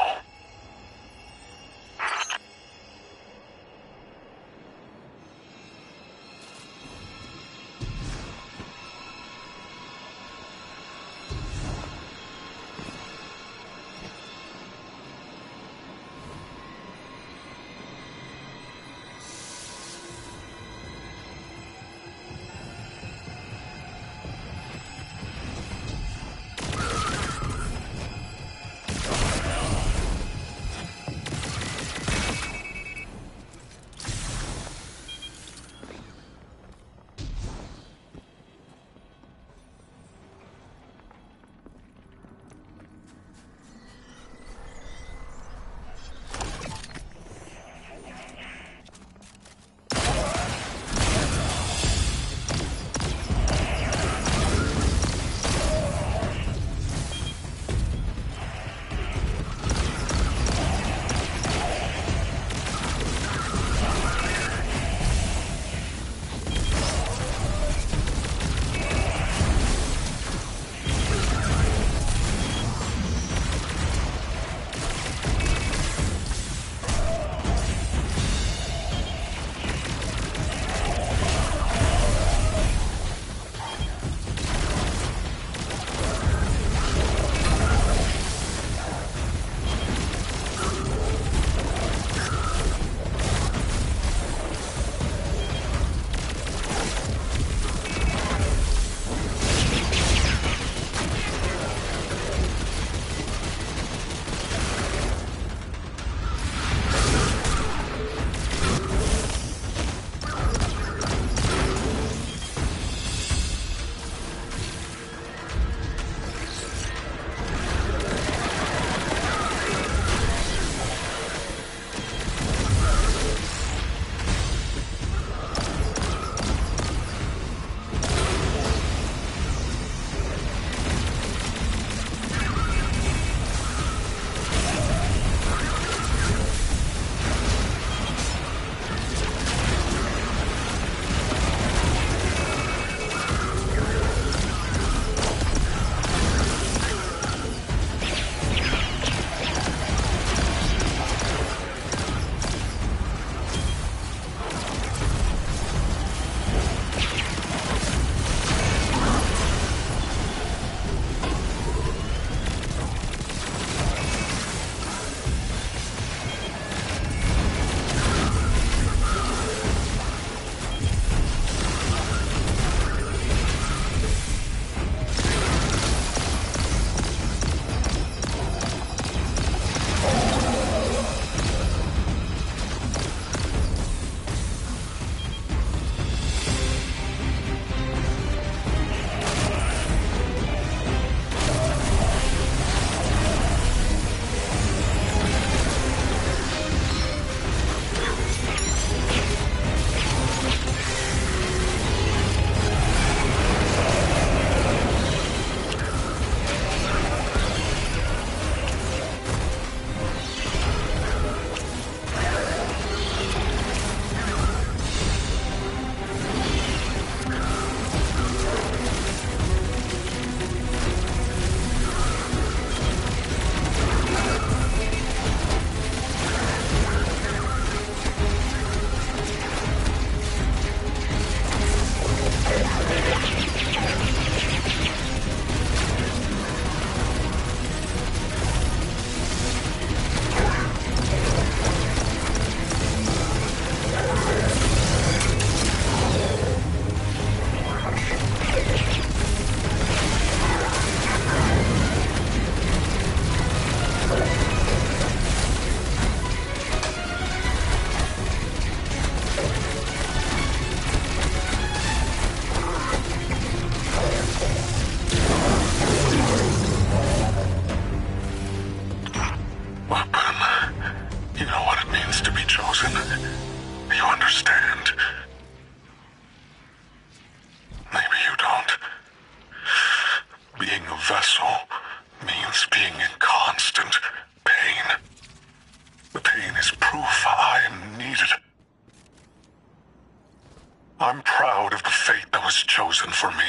I'm proud of the fate that was chosen for me.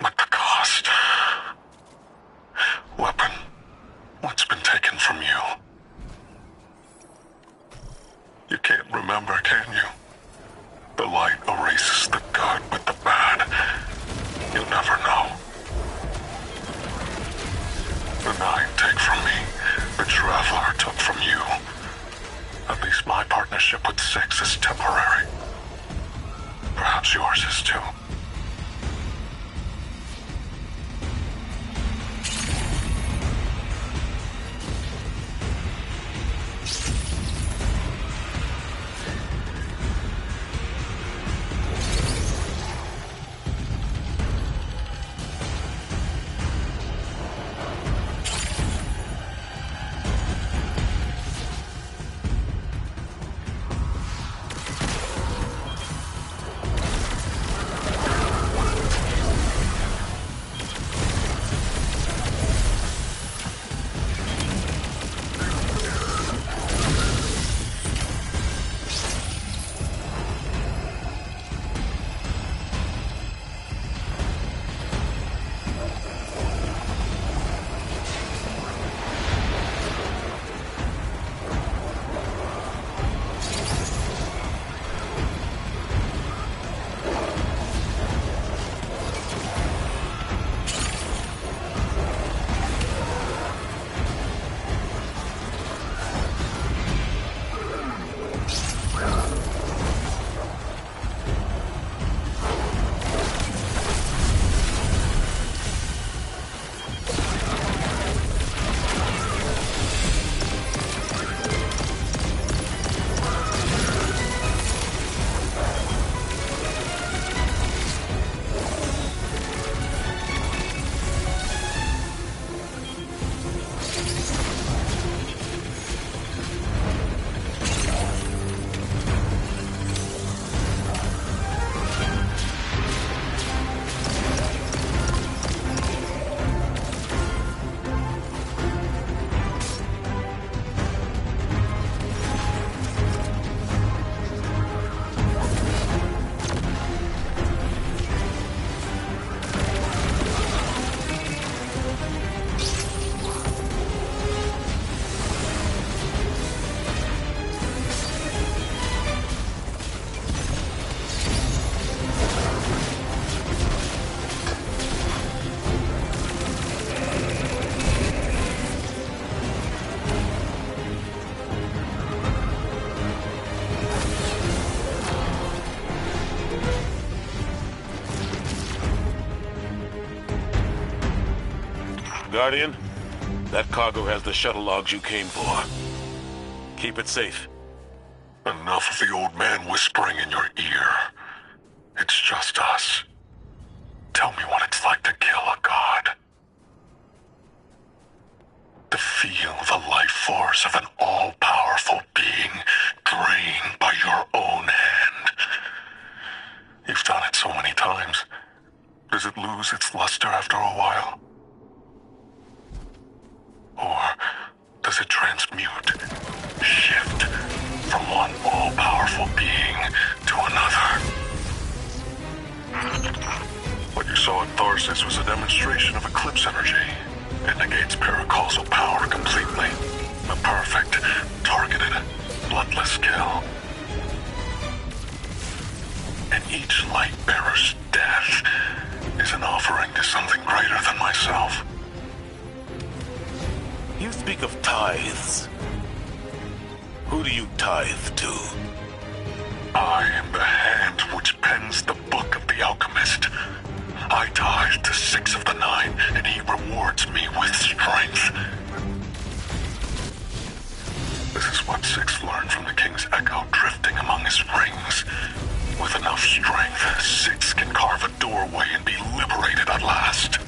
But the cost... Weapon, what's been taken from you? You can't remember, can you? The light erases the good with the bad. You'll never know. The 9 take from me. The Traveler took from you. At least my partnership with 6 is temporary. Perhaps yours is too. Guardian, that cargo has the shuttle logs you came for. Keep it safe. Enough of the old man whispering in your ear. It's just us. Tell me what it's like to kill a god. To feel the life force of an all-powerful being drained by your own hand. You've done it so many times. Does it lose its luster after a while? Or does it transmute, shift from one all-powerful being to another? What you saw at Tharsis was a demonstration of eclipse energy. It negates paracausal power completely. A perfect, targeted, bloodless kill. And each light bearer's death is an offering to something greater than myself. You speak of tithes. Who do you tithe to? I am the hand which pens the book of the alchemist. I tithe to 6 of the 9, and he rewards me with strength. This is what 6 learned from the king's echo drifting among his rings. With enough strength, 6 can carve a doorway and be liberated at last.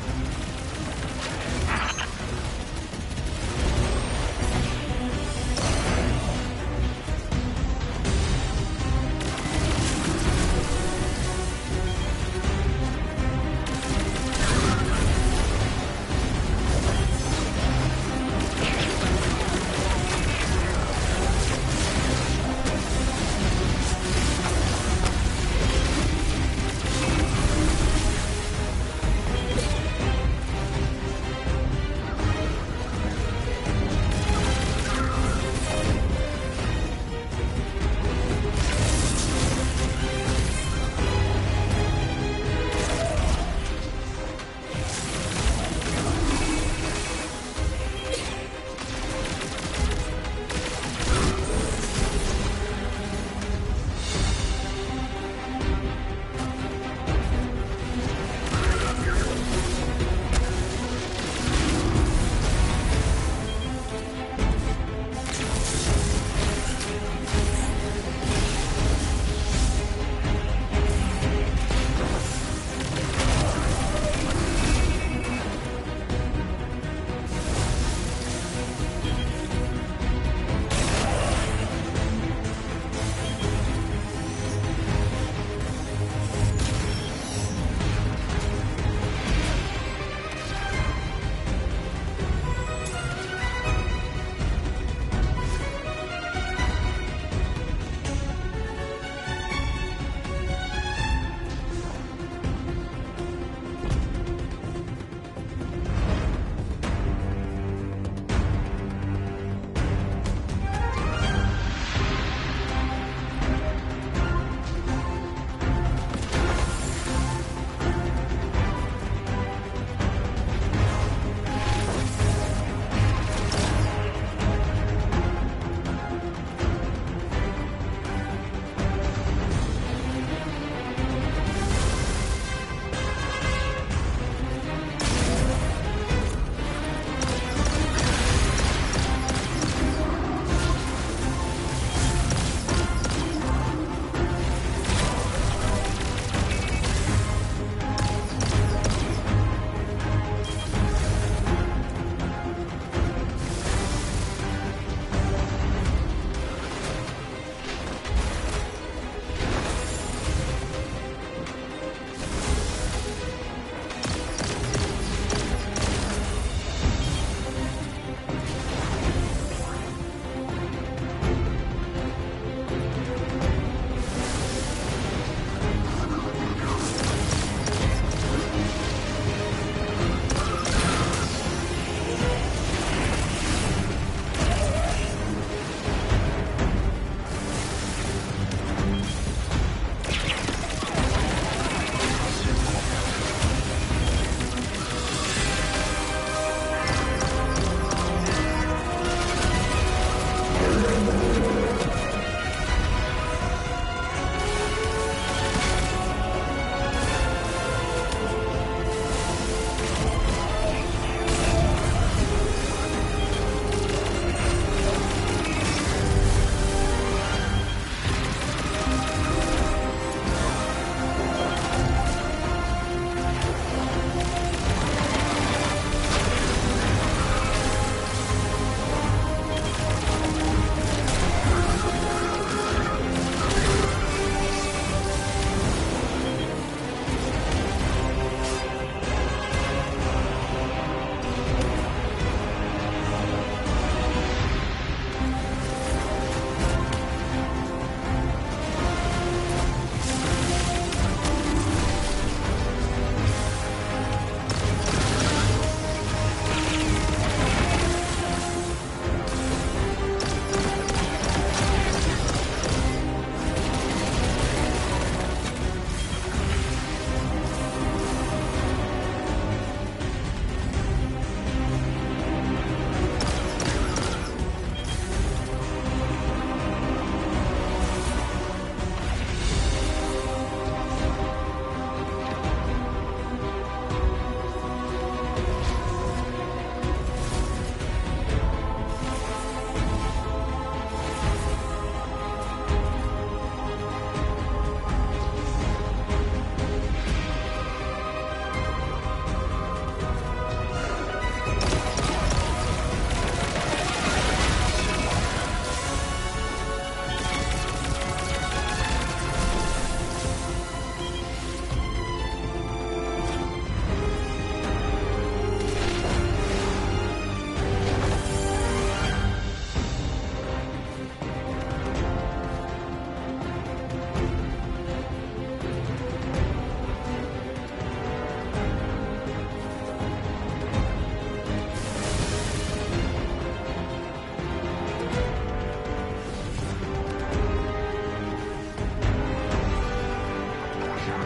Bale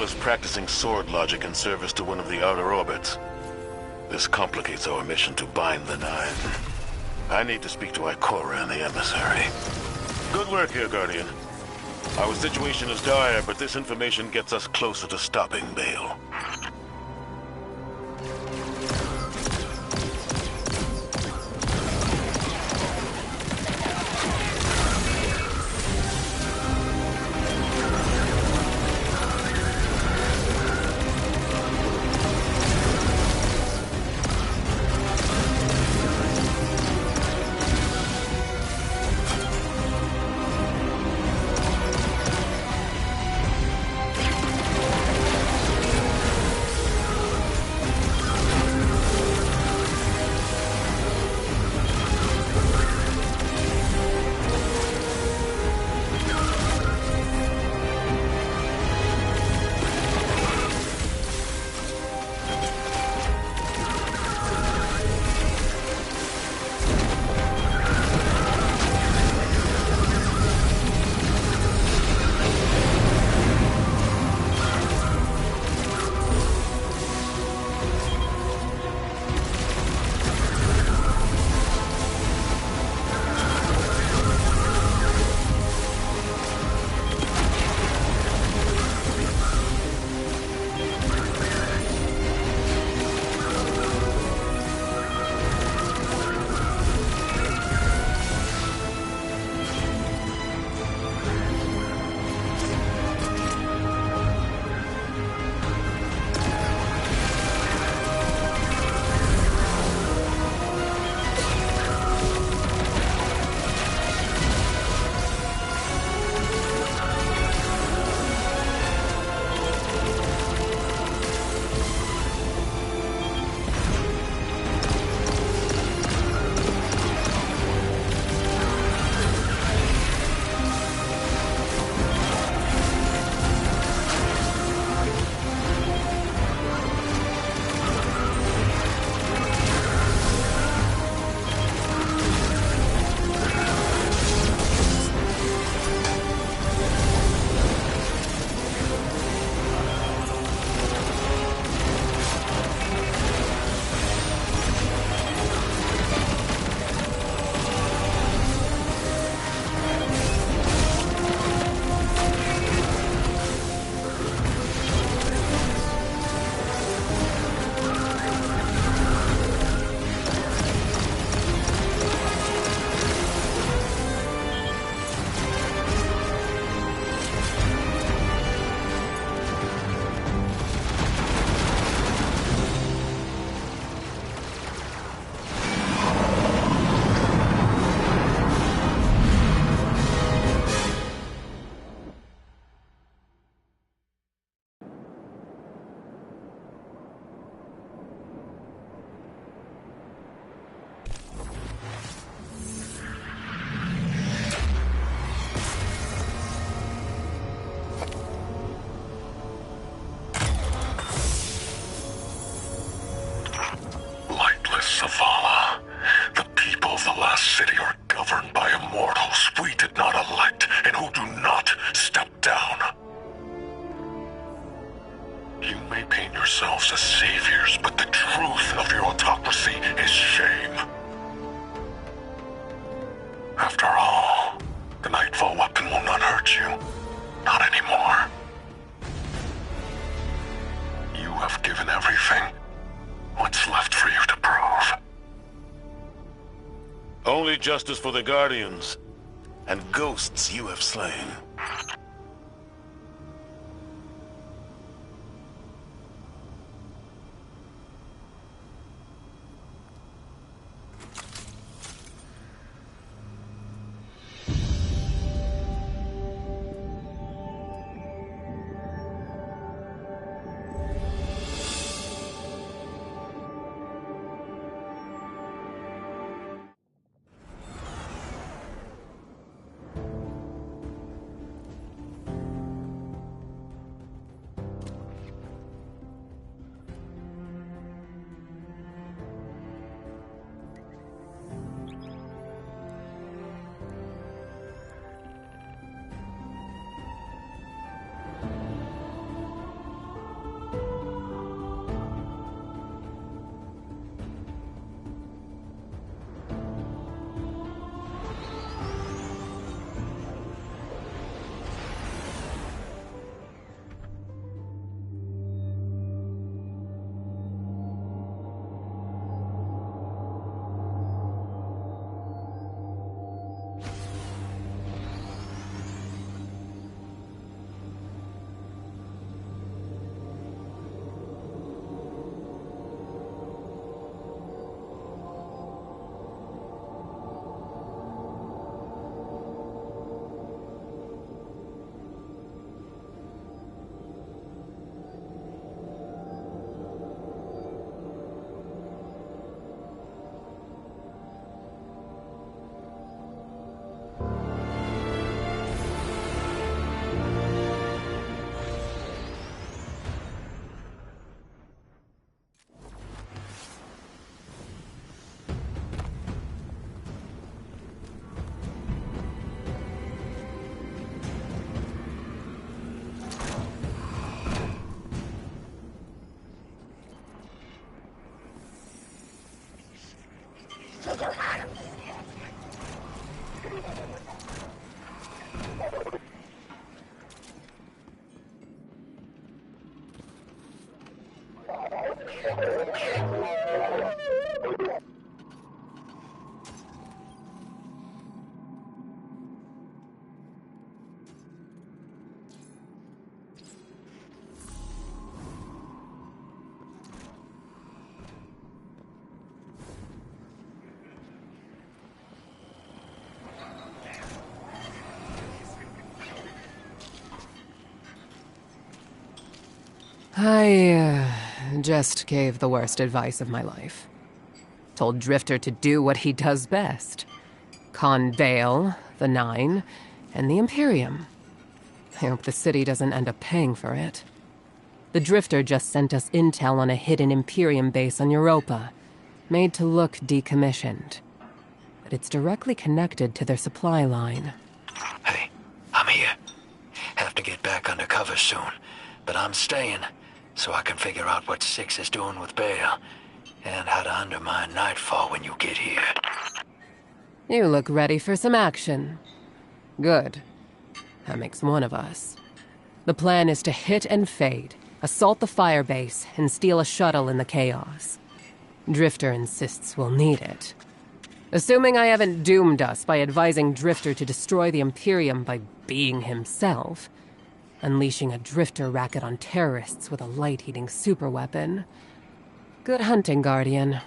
is practicing sword logic in service to one of the outer orbits. This complicates our mission to bind the Nine. I need to speak to Ikora and the emissary. Good work here, Guardian. Our situation is dire, but this information gets us closer to stopping Bale. yourselves as saviors, but the truth of your autocracy is shame. After all, the Nightfall weapon will not hurt you. Not anymore. You have given everything. What's left for you to prove? Only justice for the Guardians, and ghosts you have slain. I just gave the worst advice of my life. Told Drifter to do what he does best. Con Vale, the Nine, and the Imperium. I hope the city doesn't end up paying for it. The Drifter just sent us intel on a hidden Imperium base on Europa, made to look decommissioned. But it's directly connected to their supply line. Hey, I'm here. Have to get back undercover soon, but I'm staying, so I can figure out what Six is doing with Bale, and how to undermine Nightfall when you get here. You look ready for some action. Good. That makes one of us. The plan is to hit and fade, assault the firebase, and steal a shuttle in the chaos. Drifter insists we'll need it. Assuming I haven't doomed us by advising Drifter to destroy the Imperium by being himself, unleashing a Drifter racket on terrorists with a light-eating superweapon. Good hunting, Guardian.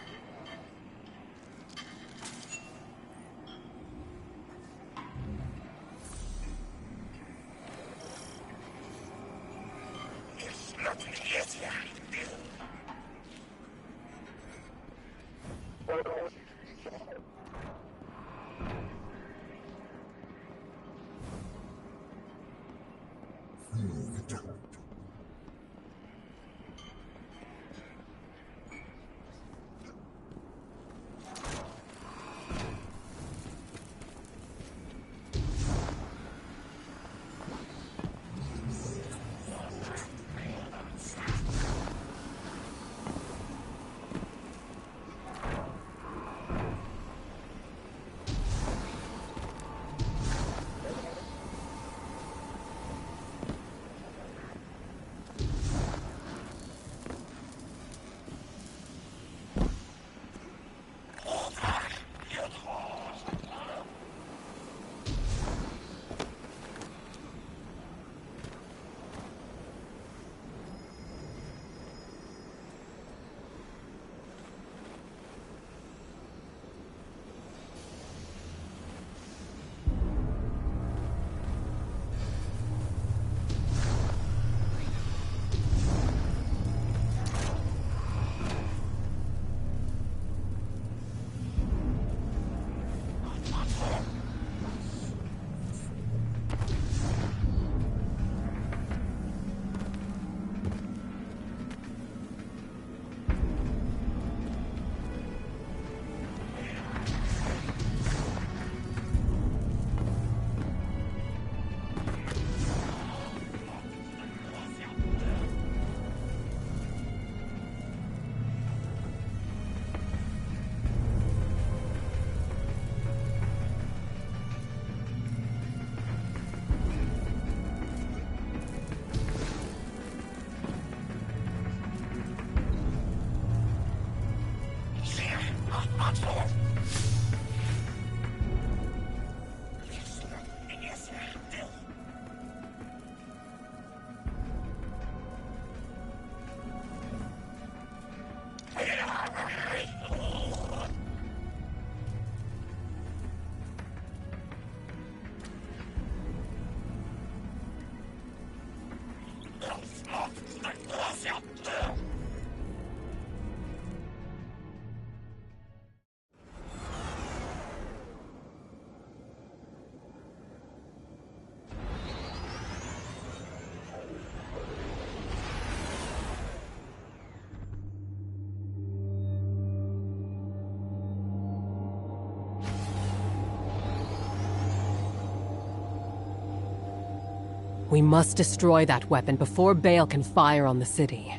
We must destroy that weapon before Bale can fire on the city.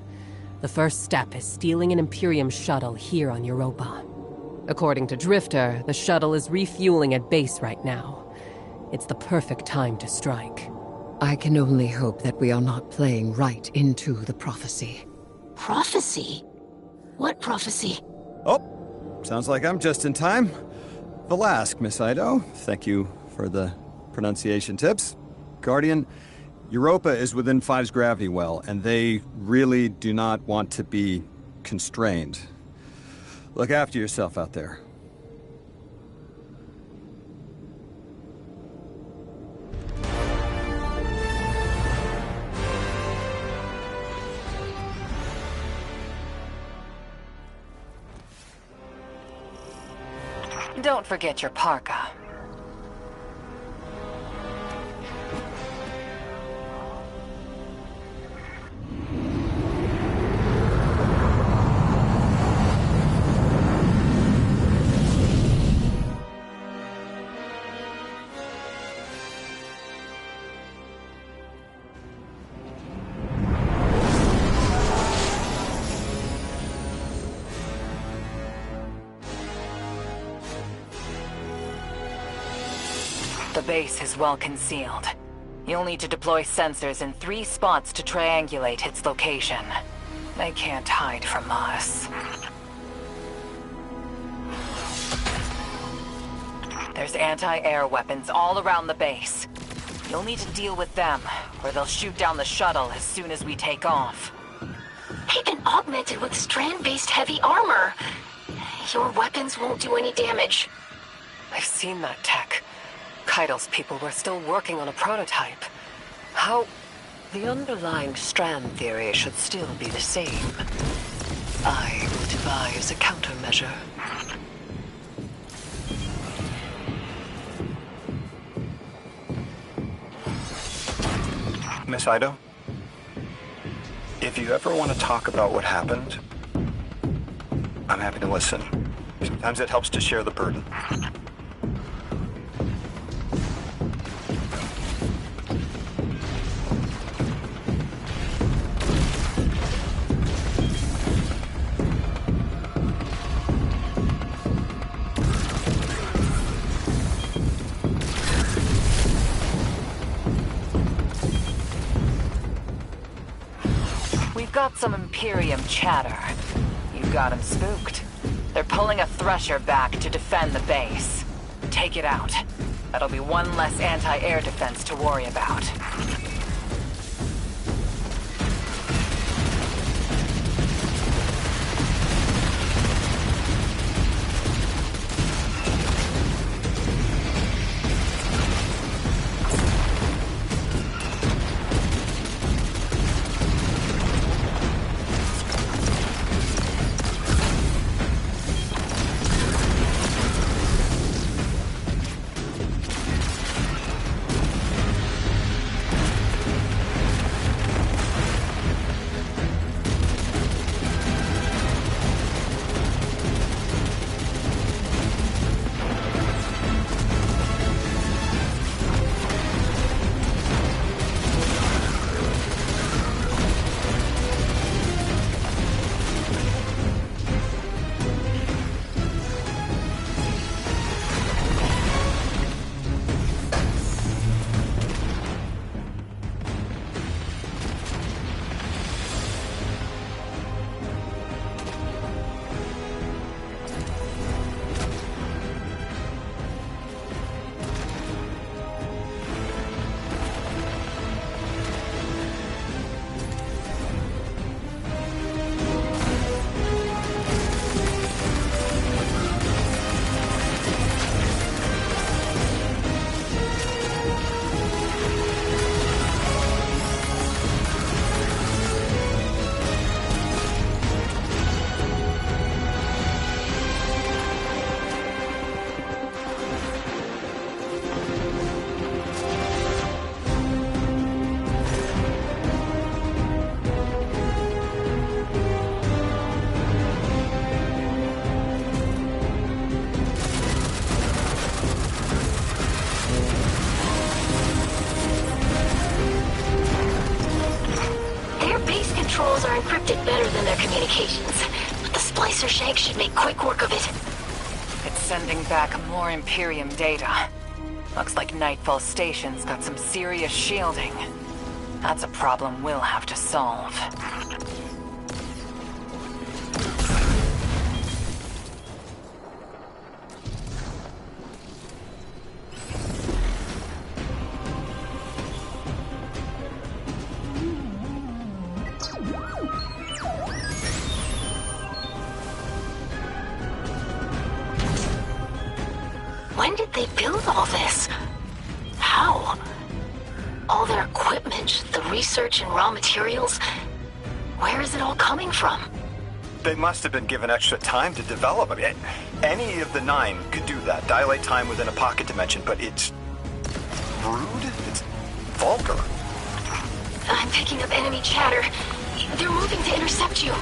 The first step is stealing an Imperium shuttle here on Europa. According to Drifter, the shuttle is refueling at base right now. It's the perfect time to strike. I can only hope that we are not playing right into the prophecy. Prophecy? What prophecy? Oh, sounds like I'm just in time. Valask, Miss Ido. Thank you for the pronunciation tips. Guardian, Europa is within Five's gravity well, and they really do not want to be constrained. Look after yourself out there. Don't forget your parka. The base is well concealed. You'll need to deploy sensors in 3 spots to triangulate its location. They can't hide from us. There's anti-air weapons all around the base. You'll need to deal with them, or they'll shoot down the shuttle as soon as we take off. They've been augmented with strand-based heavy armor. Your weapons won't do any damage. I've seen that tech. Keidel's people were still working on a prototype. How... The underlying strand theory should still be the same. I will devise a countermeasure. Miss Ido, if you ever want to talk about what happened, I'm happy to listen. Sometimes it helps to share the burden. Got some Imperium chatter. You got them spooked. They're pulling a Thresher back to defend the base. Take it out. That'll be one less anti-air defense to worry about. controls are encrypted better than their communications, but the splicer shank should make quick work of it. It's sending back more Imperium data. Looks like Nightfall Station's got some serious shielding. That's a problem we'll have to solve. When did they build all this? How? All their equipment, the research and raw materials, where is it all coming from? They must have been given extra time to develop. I mean, any of the 9 could do that. Dilate time within a pocket dimension, but it's rude? It's vulgar. I'm picking up enemy chatter. They're moving to intercept you.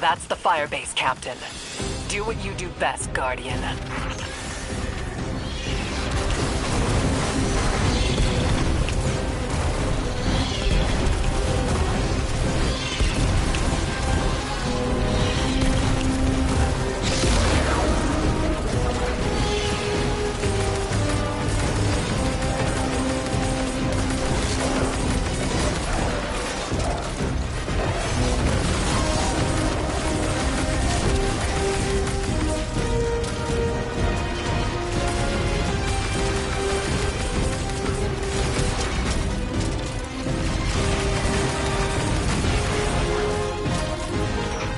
That's the firebase, Captain. Do what you do best, Guardian.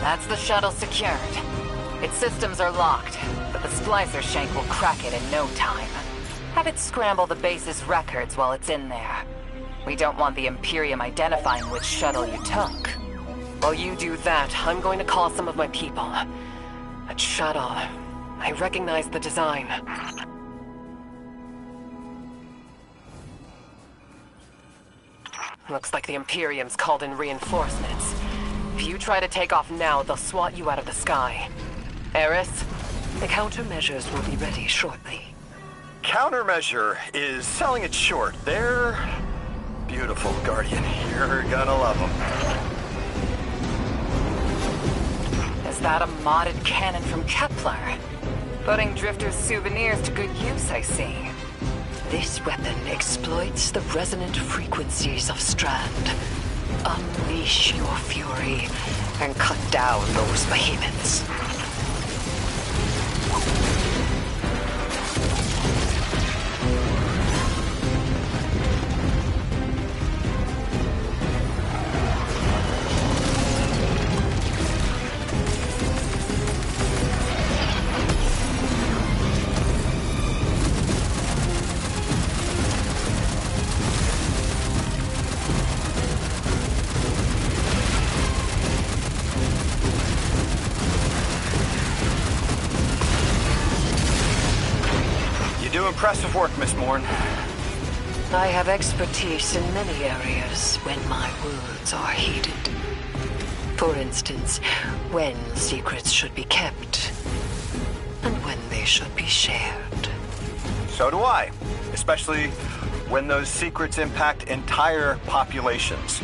That's the shuttle secured. Its systems are locked, but the splicer shank will crack it in no time. Have it scramble the base's records while it's in there. We don't want the Imperium identifying which shuttle you took. While you do that, I'm going to call some of my people. That shuttle, I recognize the design. Looks like the Imperium's called in reinforcements. If you try to take off now, they'll swat you out of the sky. Eris, the countermeasures will be ready shortly. Countermeasure is selling it short. They're beautiful, Guardian. You're gonna love them. Is that a modded cannon from Kepler? Putting Drifter's souvenirs to good use, I see. This weapon exploits the resonant frequencies of Strand. Unleash your fury and cut down those behemoths. Impressive work, Miss Morn. I have expertise in many areas when my words are heeded. For instance, when secrets should be kept, and when they should be shared. So do I, especially when those secrets impact entire populations.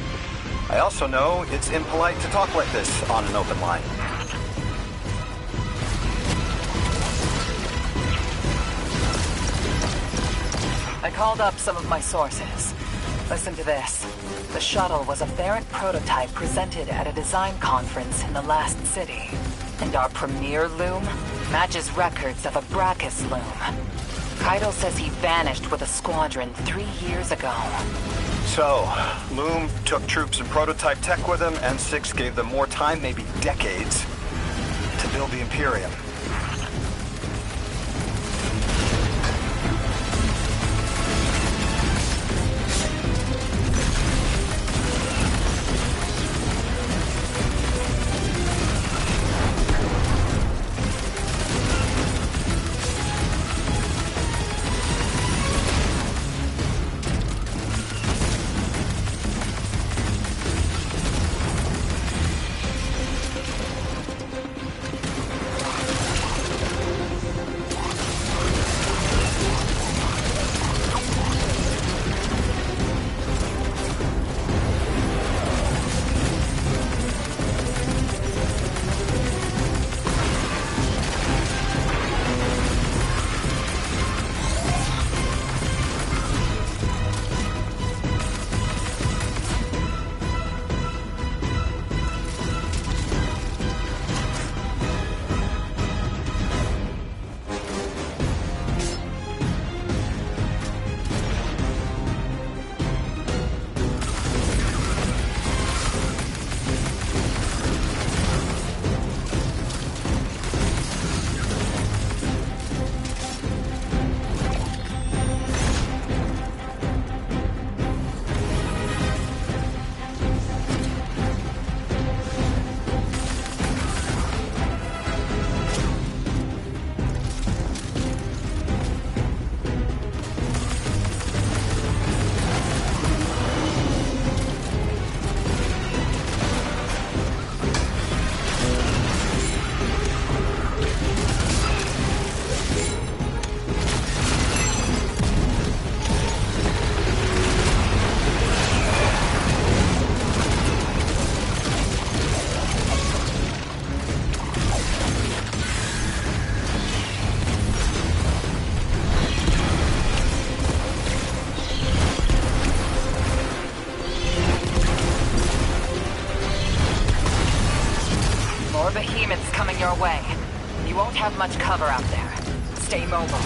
I also know it's impolite to talk like this on an open line. I called up some of my sources. Listen to this. The shuttle was a Barrett prototype presented at a design conference in the last city. And our premier loom matches records of a Brachus loom. Keitel says he vanished with a squadron 3 years ago. So, Loom took troops and prototype tech with him, and Six gave them more time, maybe decades, to build the Imperium. More behemoths coming your way. You won't have much cover out there. Stay mobile.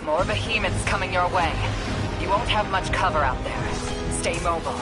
More behemoths coming your way. You won't have much cover out there. Stay mobile.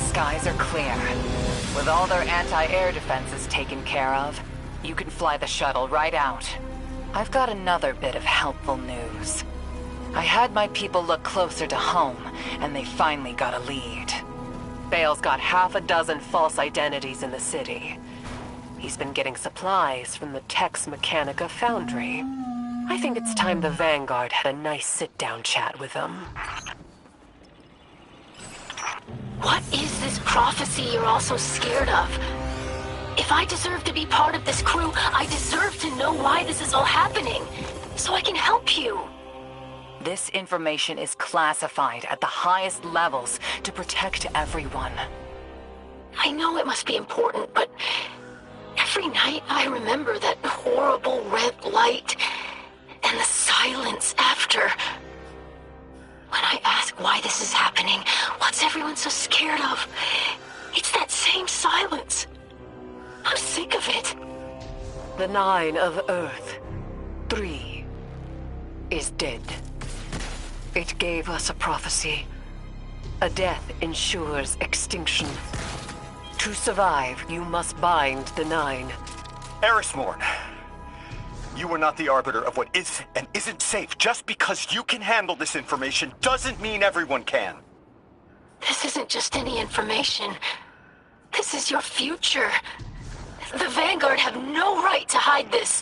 Skies are clear. With all their anti-air defenses taken care of, you can fly the shuttle right out. I've got another bit of helpful news. I had my people look closer to home, and they finally got a lead. Bale's got half a dozen false identities in the city. He's been getting supplies from the Tex Mechanica foundry. I think it's time the Vanguard had a nice sit-down chat with him. What is this prophecy you're all so scared of? If I deserve to be part of this crew, I deserve to know why this is all happening, so I can help you. This information is classified at the highest levels to protect everyone. I know it must be important, but every night I remember that horrible red light and the silence after. When I ask why this is happening, what's everyone so scared of? It's that same silence. I'm sick of it. The 9 of Earth, 3, is dead. It gave us a prophecy. A death ensures extinction. To survive, you must bind the 9. Erismorn. You are not the arbiter of what is and isn't safe. Just because you can handle this information doesn't mean everyone can. This isn't just any information. This is your future. The Vanguard have no right to hide this.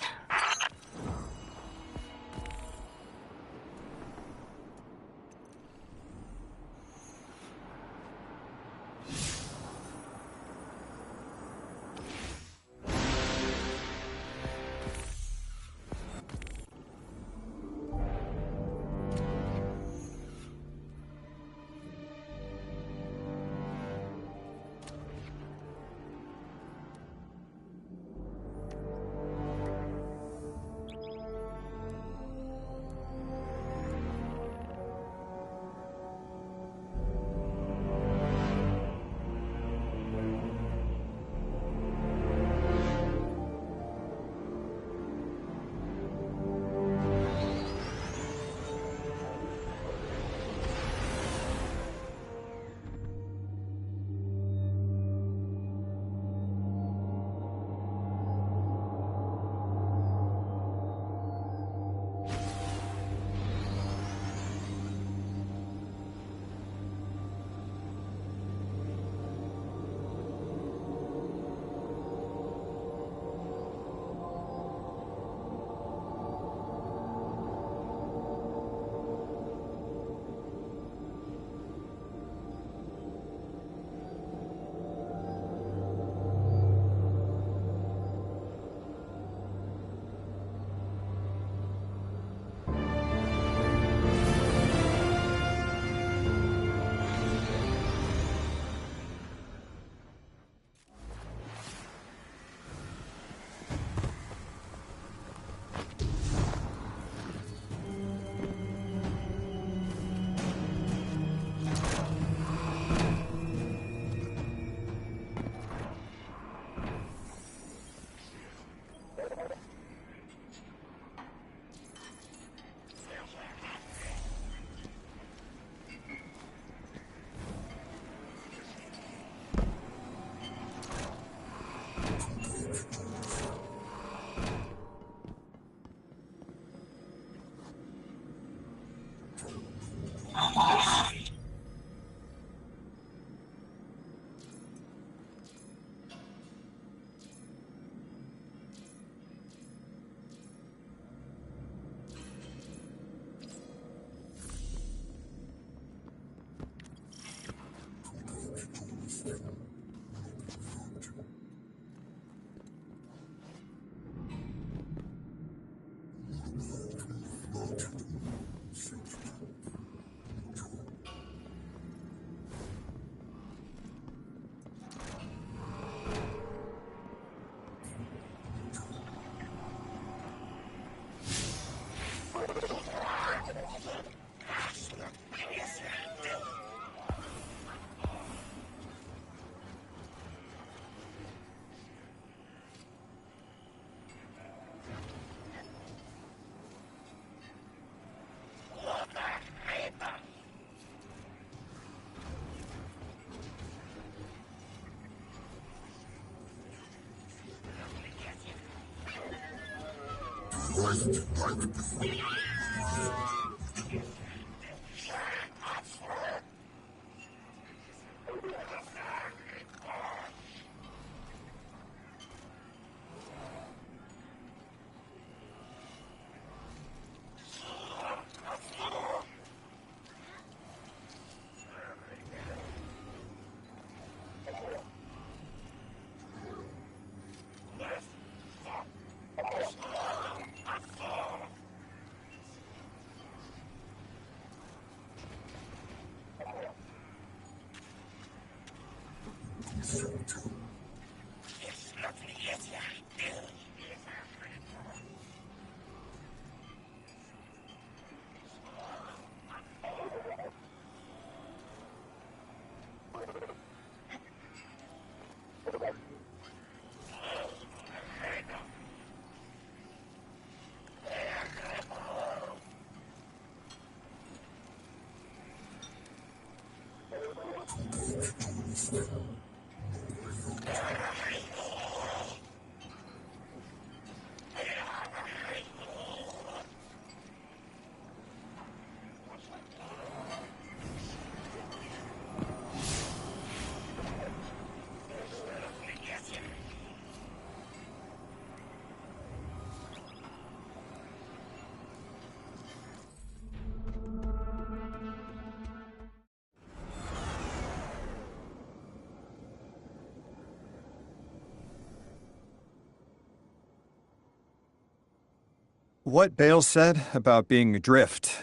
What Bale said about being adrift,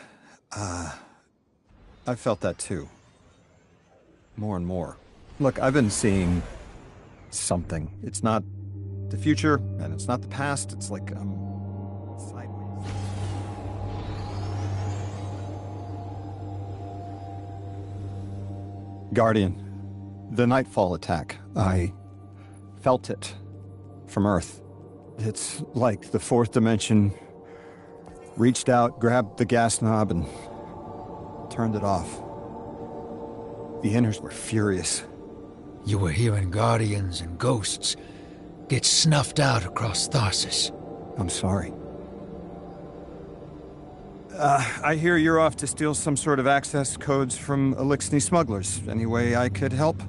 I felt that too. More and more. Look, I've been seeing something. It's not the future, and it's not the past. It's like I'm sideways. Guardian, the Nightfall attack. I felt it from Earth. It's like the fourth dimension reached out, grabbed the gas knob, and turned it off. The Inners were furious. You were hearing guardians and ghosts get snuffed out across Tharsis. I'm sorry. I hear you're off to steal some sort of access codes from Elixni smugglers. Any way I could help?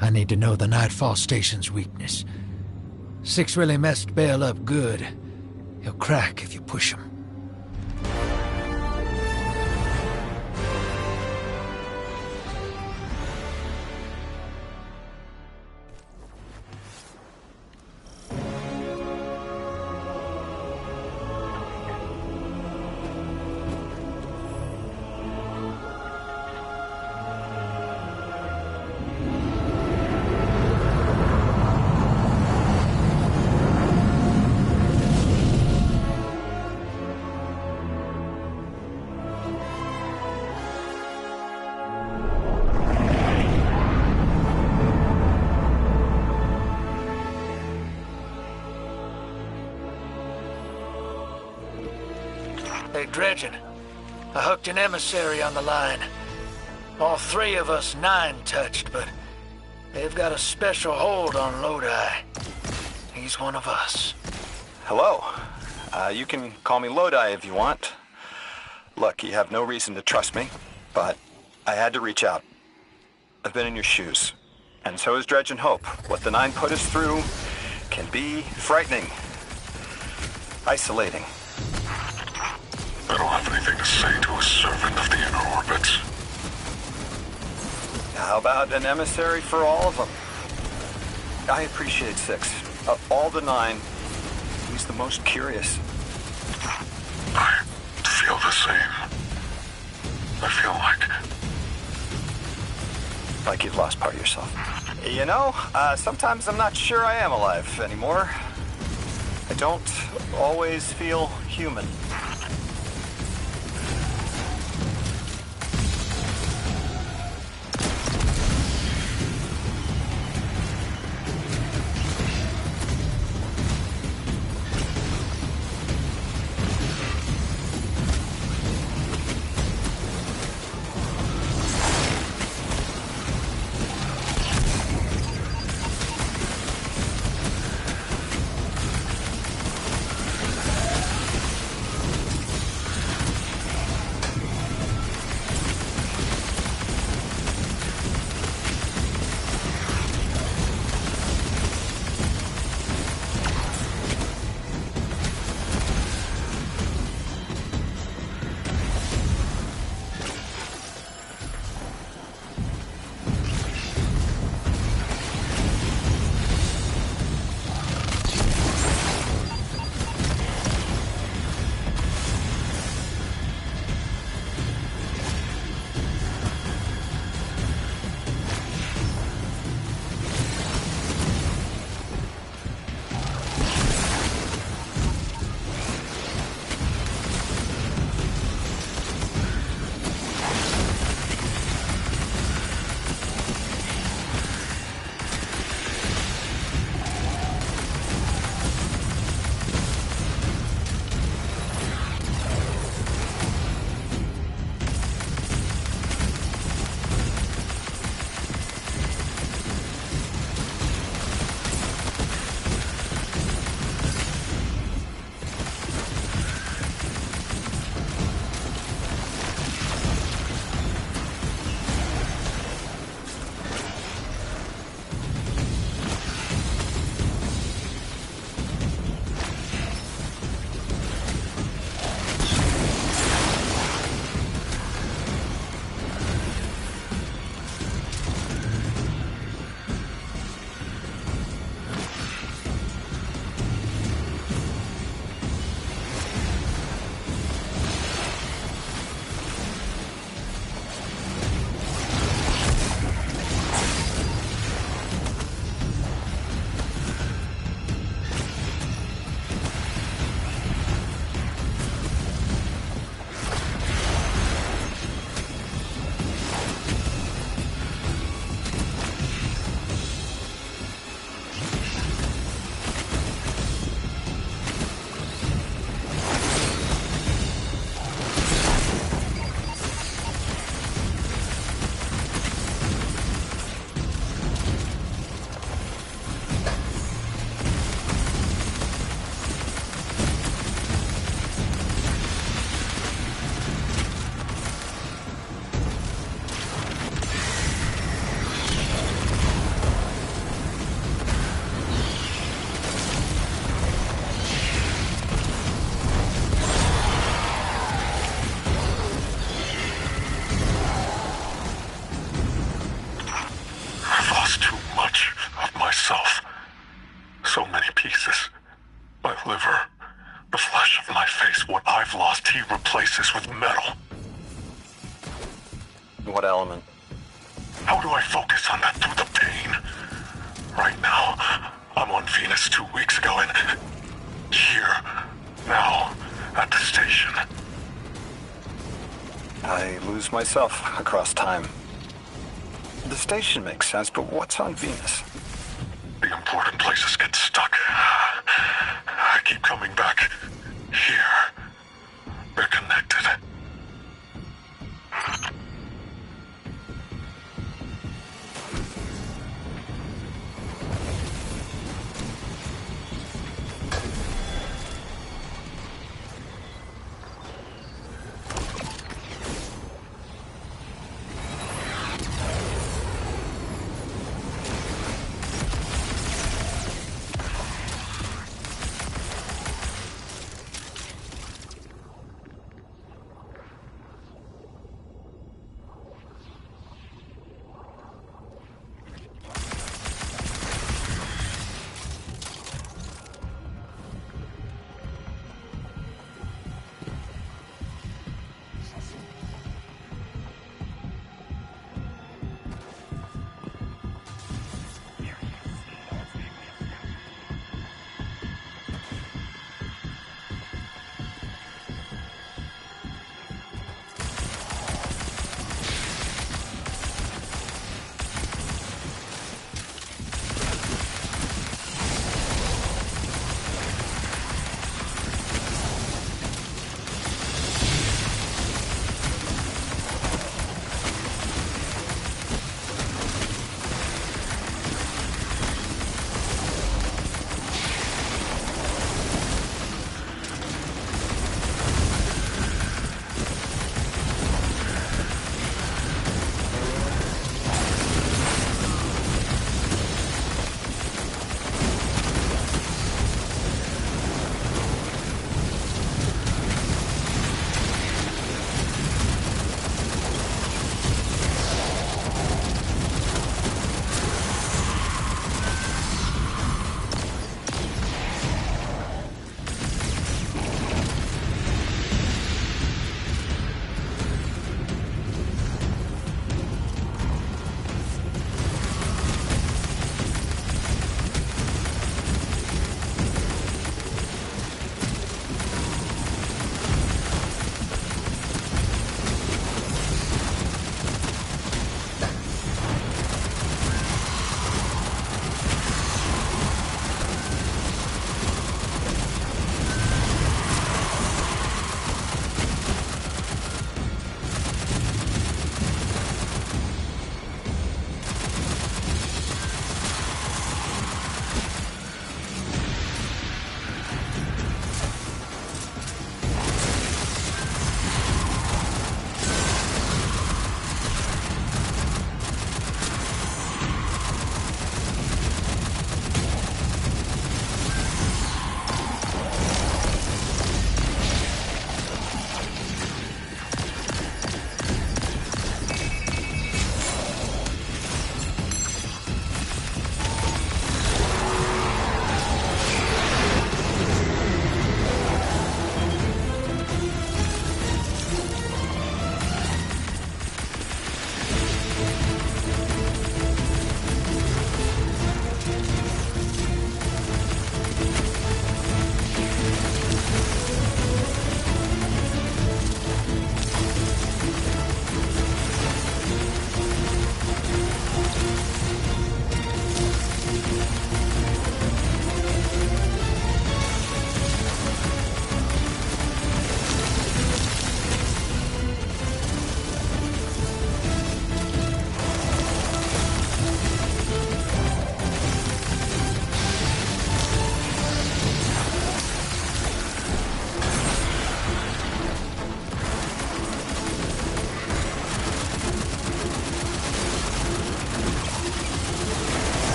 I need to know the Nightfall Station's weakness. Six really messed Bale up good. He'll crack if you push him. Hey, Dredgen. I hooked an emissary on the line. All three of us Nine touched, but they've got a special hold on Lodi. He's one of us. Hello. You can call me Lodi if you want. Look, you have no reason to trust me, but I had to reach out. I've been in your shoes. And so is Dredge and Hope. What the Nine put us through can be frightening. Isolating. I don't have anything to say to a servant of the inner orbits. How about an emissary for all of them? I appreciate Six. Of all the Nine, he's the most curious. I feel the same. I feel like you've lost part of yourself. You know, sometimes I'm not sure I am alive anymore. I don't always feel human. What element? How do I focus on that through the pain? Right now, I'm on Venus 2 weeks ago and here, now, at the station. I lose myself across time. The station makes sense, but what's on Venus? The important places get stuck. I keep coming back here. They're connected.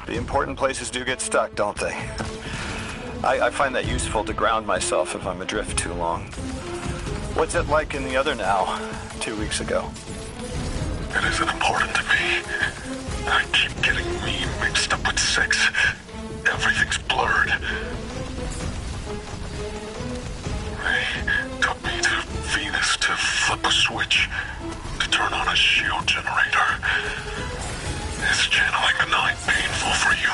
The important places do get stuck, don't they? I find that useful to ground myself if I'm adrift too long. What's it like in the other now, 2 weeks ago? It isn't important to me. I keep getting me mixed up with 6. Everything's blurred. They took me to Venus to flip a switch, to turn on a shield generator. Is channeling the night painful for you?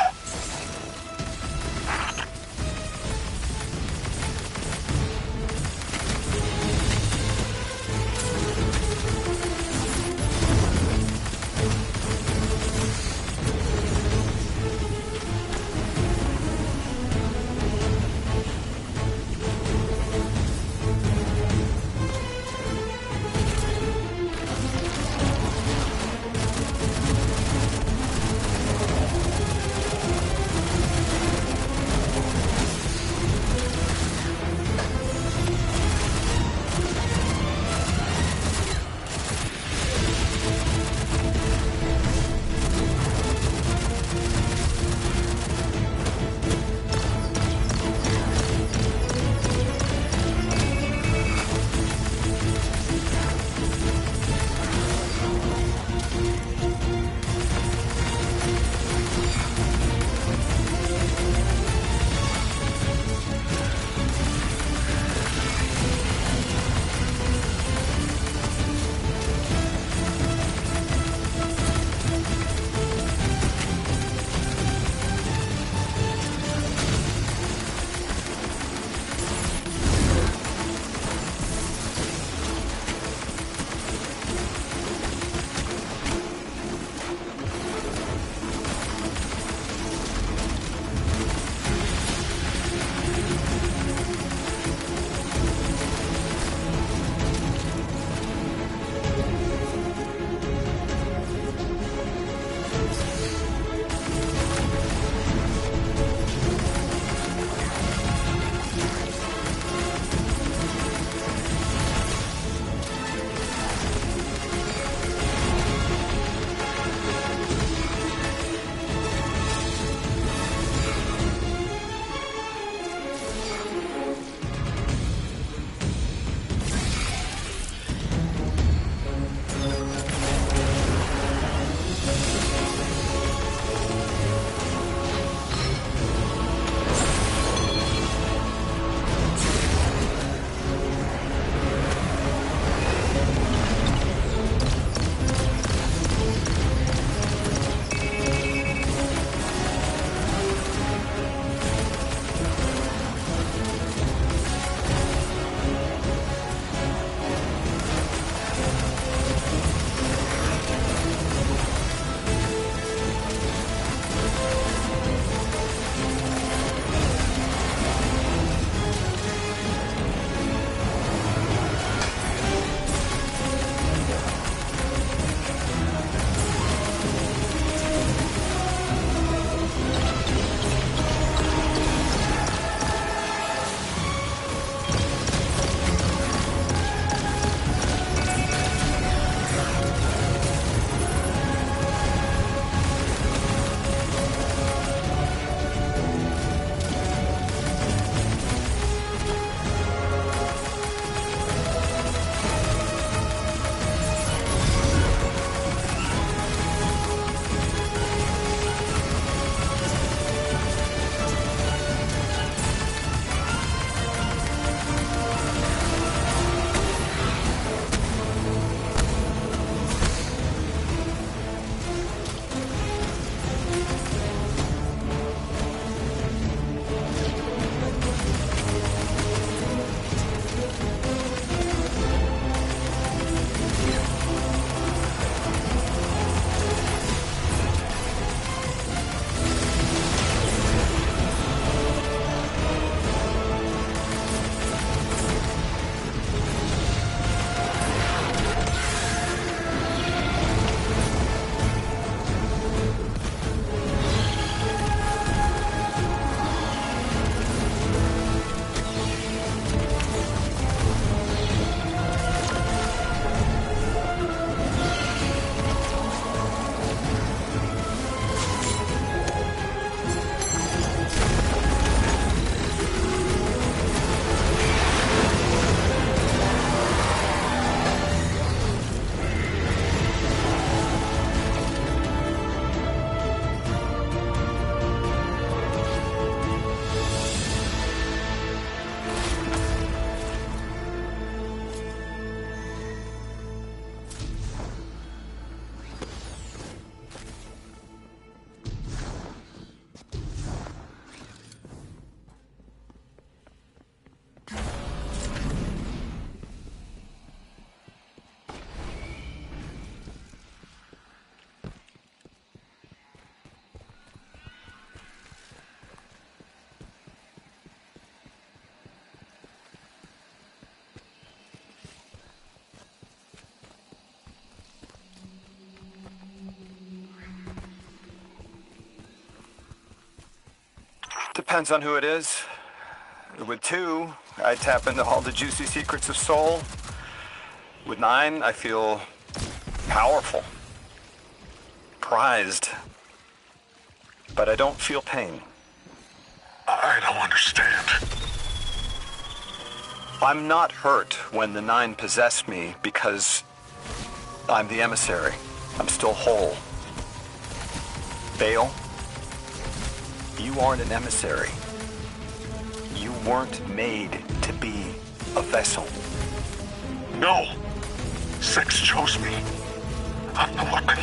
Depends on who it is. With 2, I tap into all the juicy secrets of Soul. With 9, I feel powerful, prized, but I don't feel pain. I don't understand. I'm not hurt when the 9 possess me because I'm the emissary. I'm still whole. Bale, you aren't an emissary. You weren't made to be a vessel. No! 6 chose me. I'm the weapon.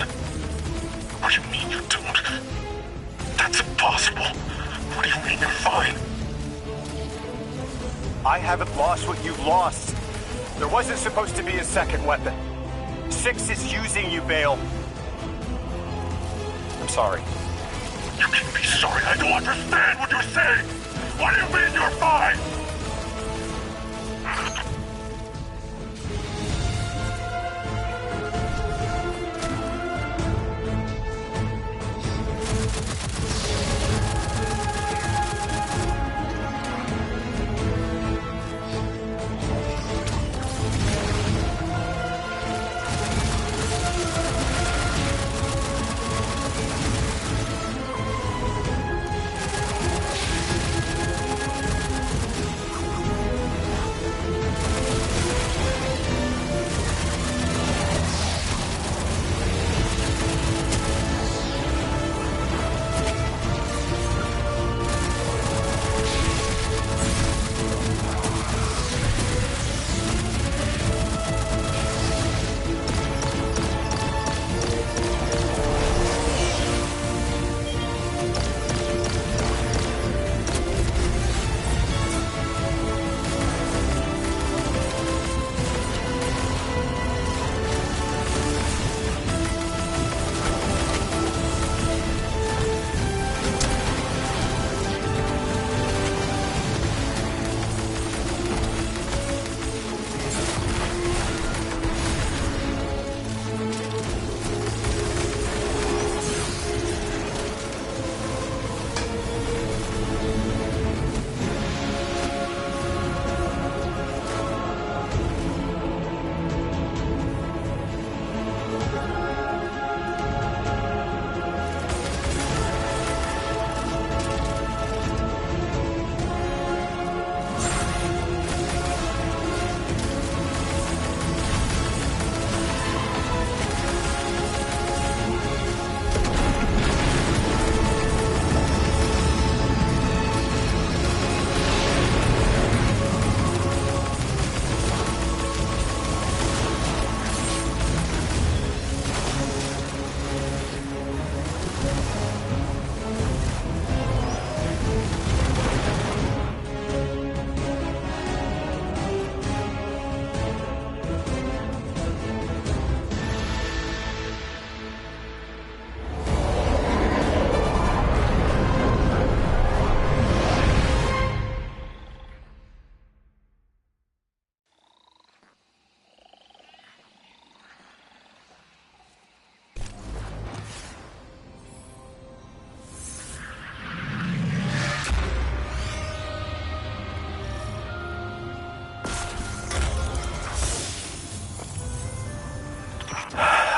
What do you mean you don't? That's impossible. What do you mean you're fine? I haven't lost what you've lost. There wasn't supposed to be a second weapon. 6 is using you, Bale. I'm sorry. You can be sorry. I don't understand what you're saying. What do you mean you're fine?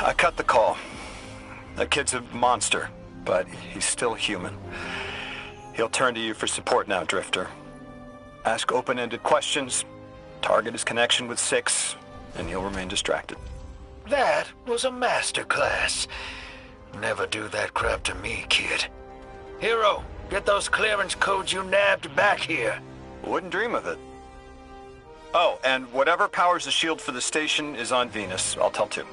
I cut the call. That kid's a monster, but he's still human. He'll turn to you for support now, Drifter. Ask open-ended questions, target his connection with 6, and he'll remain distracted. That was a masterclass. Never do that crap to me, kid. Hero, get those clearance codes you nabbed back here. Wouldn't dream of it. Oh, and whatever powers the shield for the station is on Venus. I'll tell too.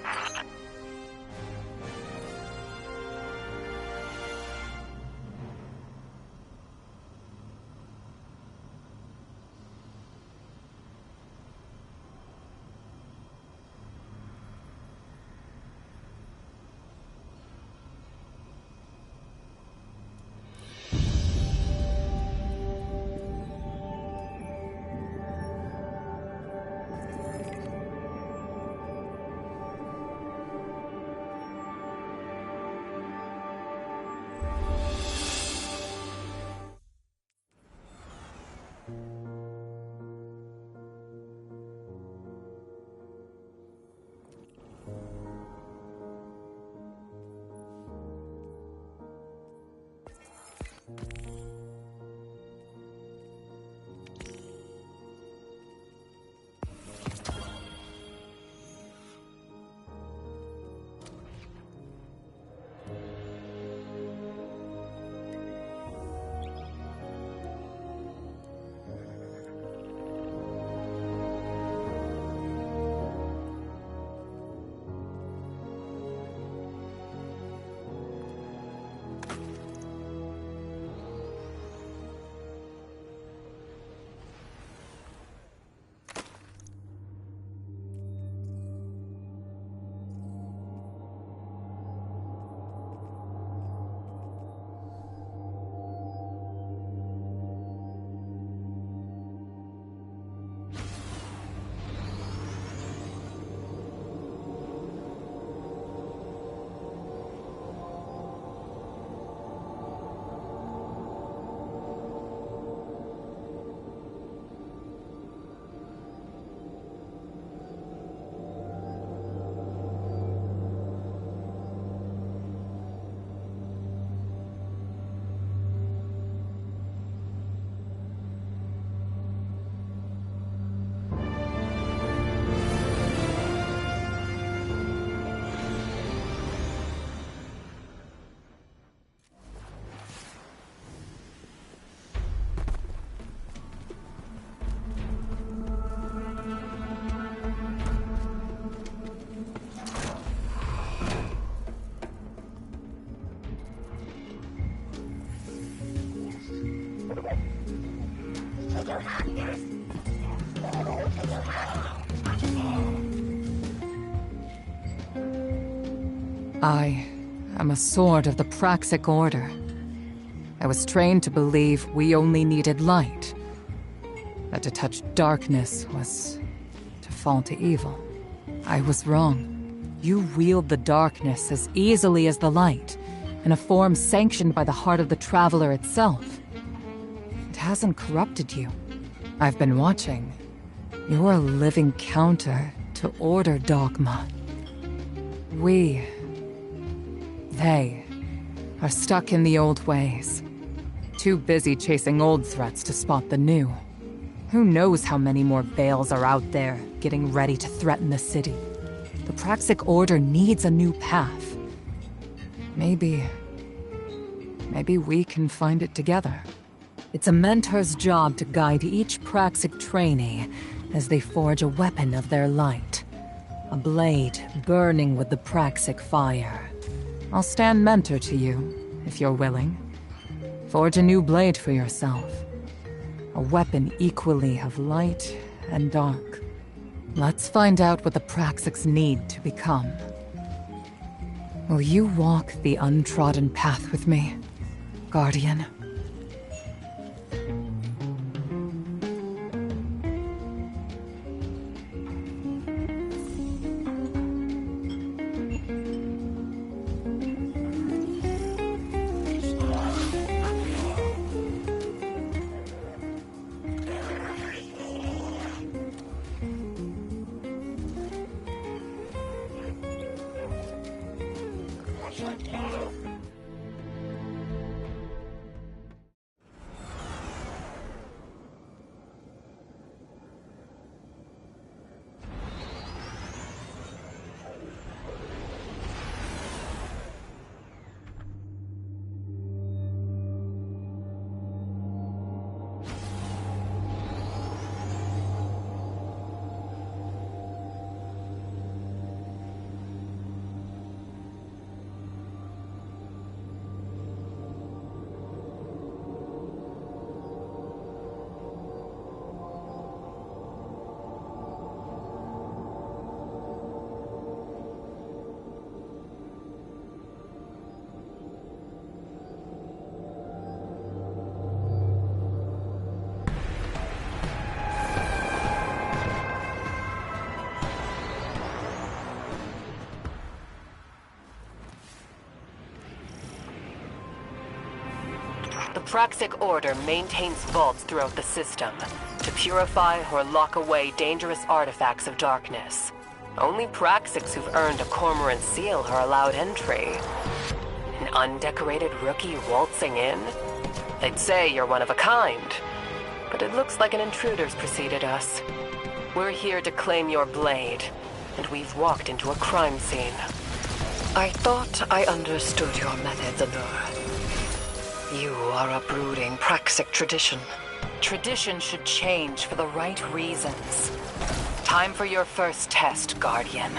I am a sword of the Praxic Order. I was trained to believe we only needed light. That to touch darkness was to fall to evil. I was wrong. You wield the darkness as easily as the light, in a form sanctioned by the heart of the Traveler itself. It hasn't corrupted you. I've been watching. You're a living counter to Order dogma. They are stuck in the old ways. Too busy chasing old threats to spot the new. Who knows how many more Bales are out there, getting ready to threaten the city. The Praxic Order needs a new path. Maybe we can find it together. It's a mentor's job to guide each Praxic trainee as they forge a weapon of their light. A blade burning with the Praxic fire. I'll stand mentor to you, if you're willing. Forge a new blade for yourself. A weapon equally of light and dark. Let's find out what the Praxics need to become. Will you walk the untrodden path with me, Guardian? The Praxic Order maintains vaults throughout the system to purify or lock away dangerous artifacts of darkness. Only Praxics who've earned a Cormorant seal are allowed entry. An undecorated rookie waltzing in? They'd say you're one of a kind. But it looks like an intruder's preceded us. We're here to claim your blade, and we've walked into a crime scene. I thought I understood your methods, Allure. You are uprooting Praxic tradition. Tradition should change for the right reasons. Time for your first test, Guardian.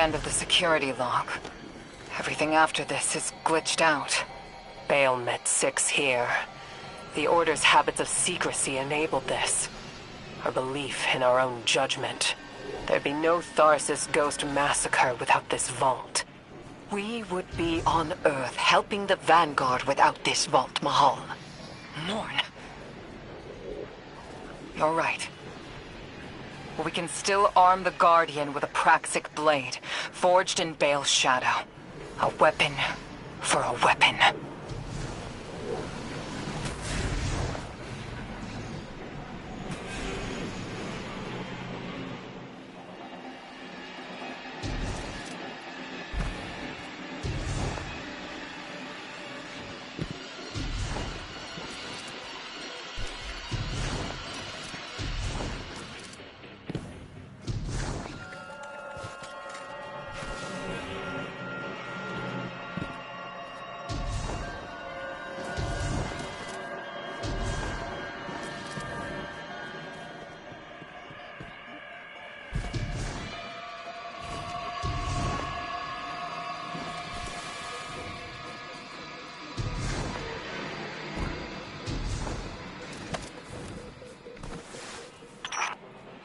end of the security log. Everything after this is glitched out. Bale met 6 here. The Order's habits of secrecy enabled this. Our belief in our own judgment. There'd be no Tharsis Ghost massacre without this vault. We would be on Earth helping the Vanguard without this vault, Mahal. Morn. You're right. We can still arm the Guardian with a Praxic blade, forged in Bale's shadow. A weapon for a weapon.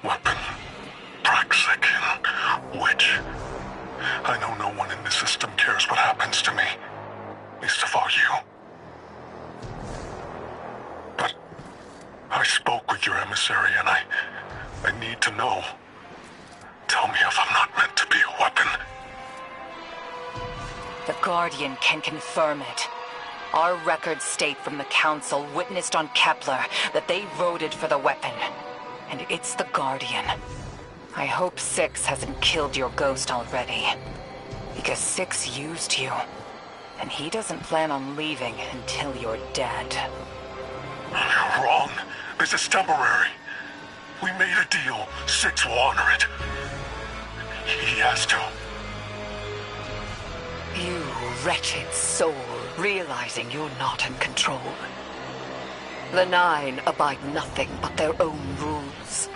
Weapon. Praxic. Witch. I know no one in this system cares what happens to me. Least of all you. But I spoke with your emissary and I need to know. Tell me if I'm not meant to be a weapon. The Guardian can confirm it. Our records state from the Council witnessed on Kepler that they voted for the weapon. And it's the Guardian. I hope 6 hasn't killed your ghost already. Because 6 used you. And he doesn't plan on leaving until you're dead. You're wrong. This is temporary. We made a deal. 6 will honor it. He has to. You wretched soul, realizing you're not in control. The 9 abide nothing but their own rules.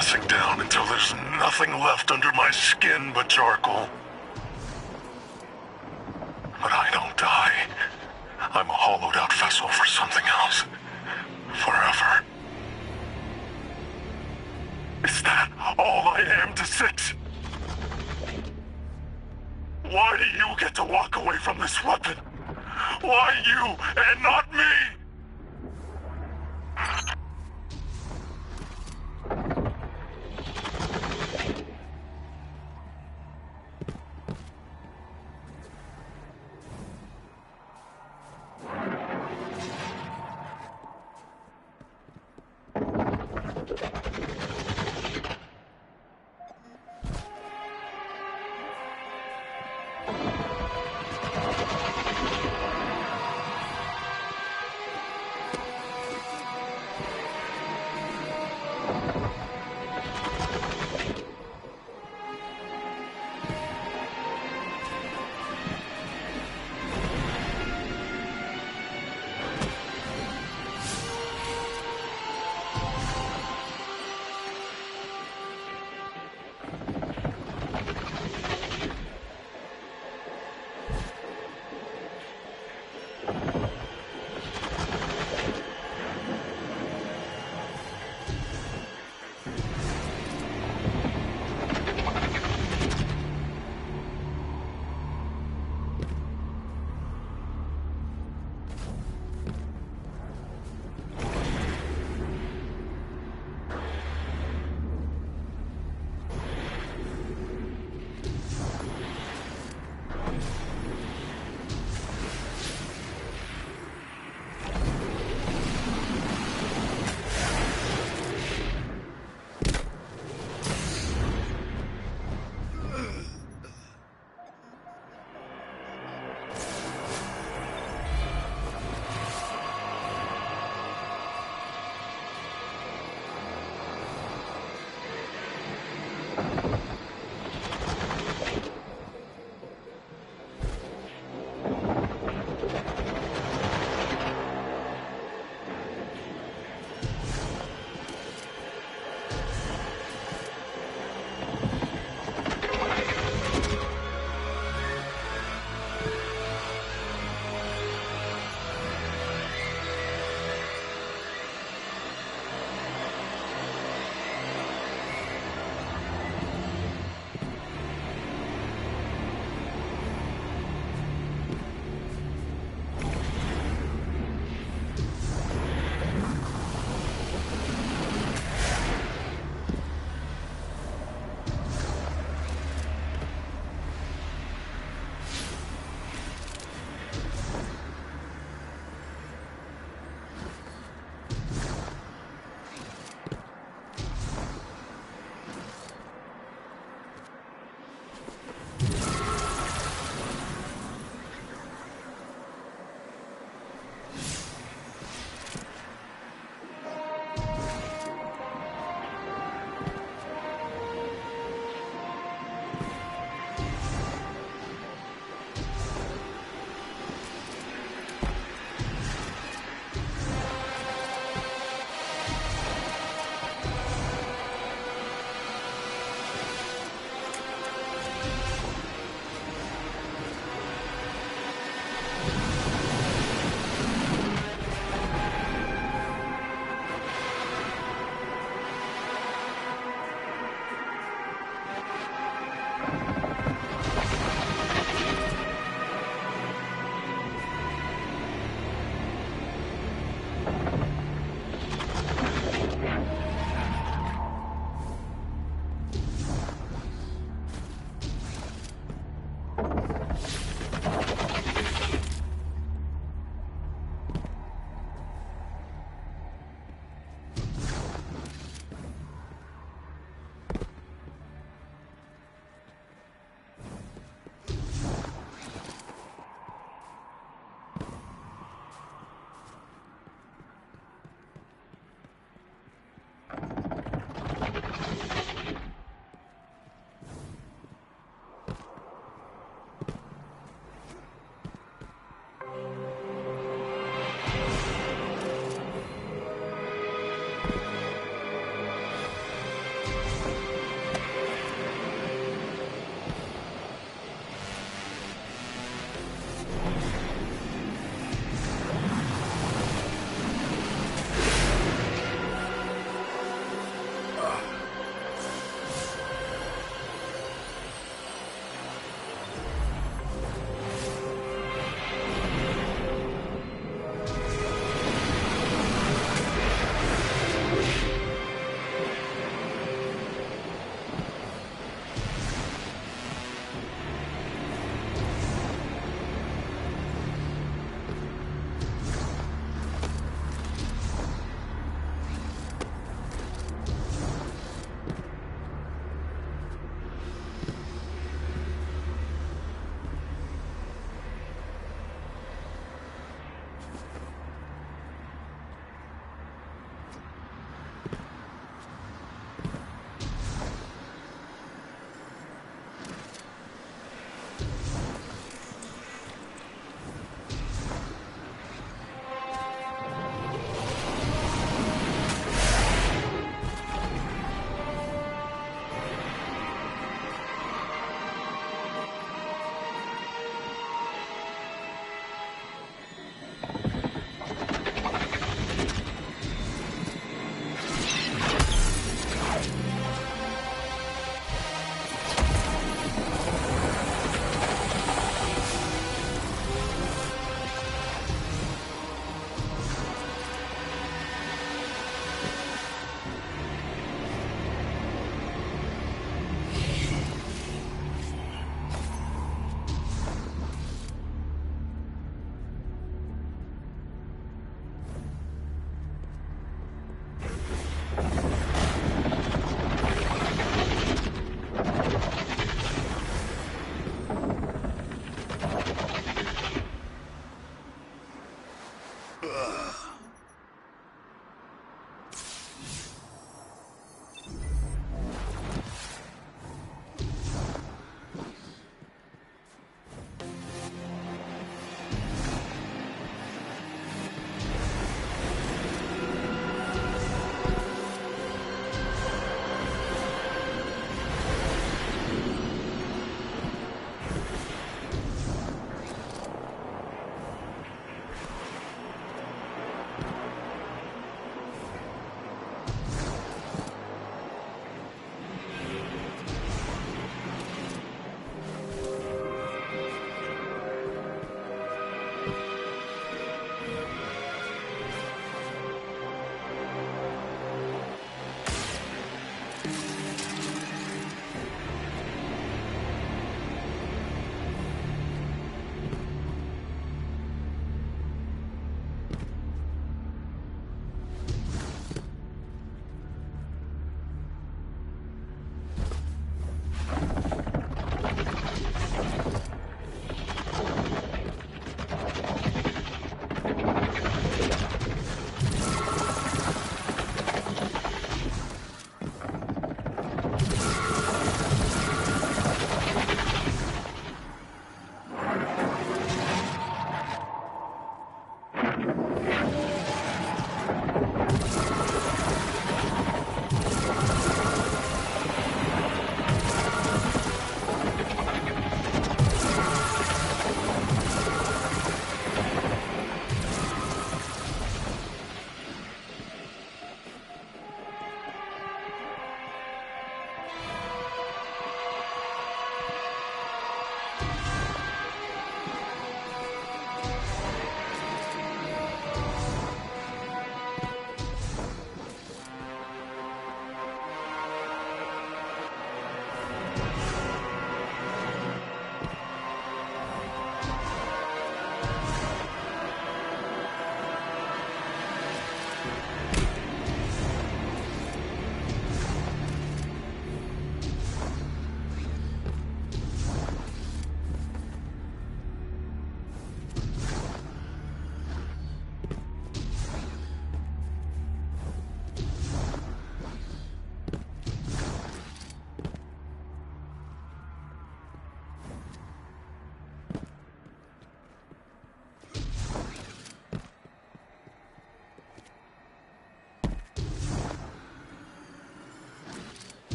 pressing down until there's nothing left under my skin but charcoal. But I don't die. I'm a hollowed-out vessel for something else. Forever. Is that all I am to Six? Why do you get to walk away from this weapon? Why you and not me?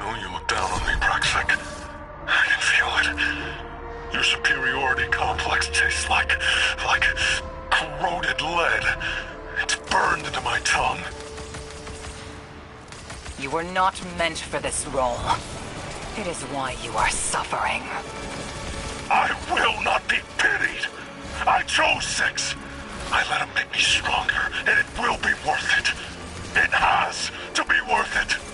know you look down on me, Praxic. I can feel it. Your superiority complex tastes like corroded lead. It's burned into my tongue. You were not meant for this role. It is why you are suffering. I will not be pitied. I chose 6. I let him make me stronger, and it will be worth it. It has to be worth it.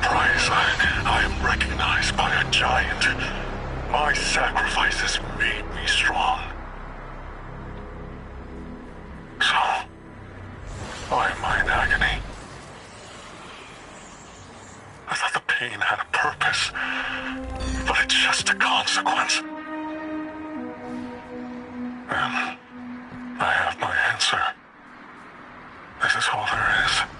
price. I am recognized by a giant. My sacrifices made me strong. So, why am I in agony? I thought the pain had a purpose, but it's just a consequence. And I have my answer. This is all there is.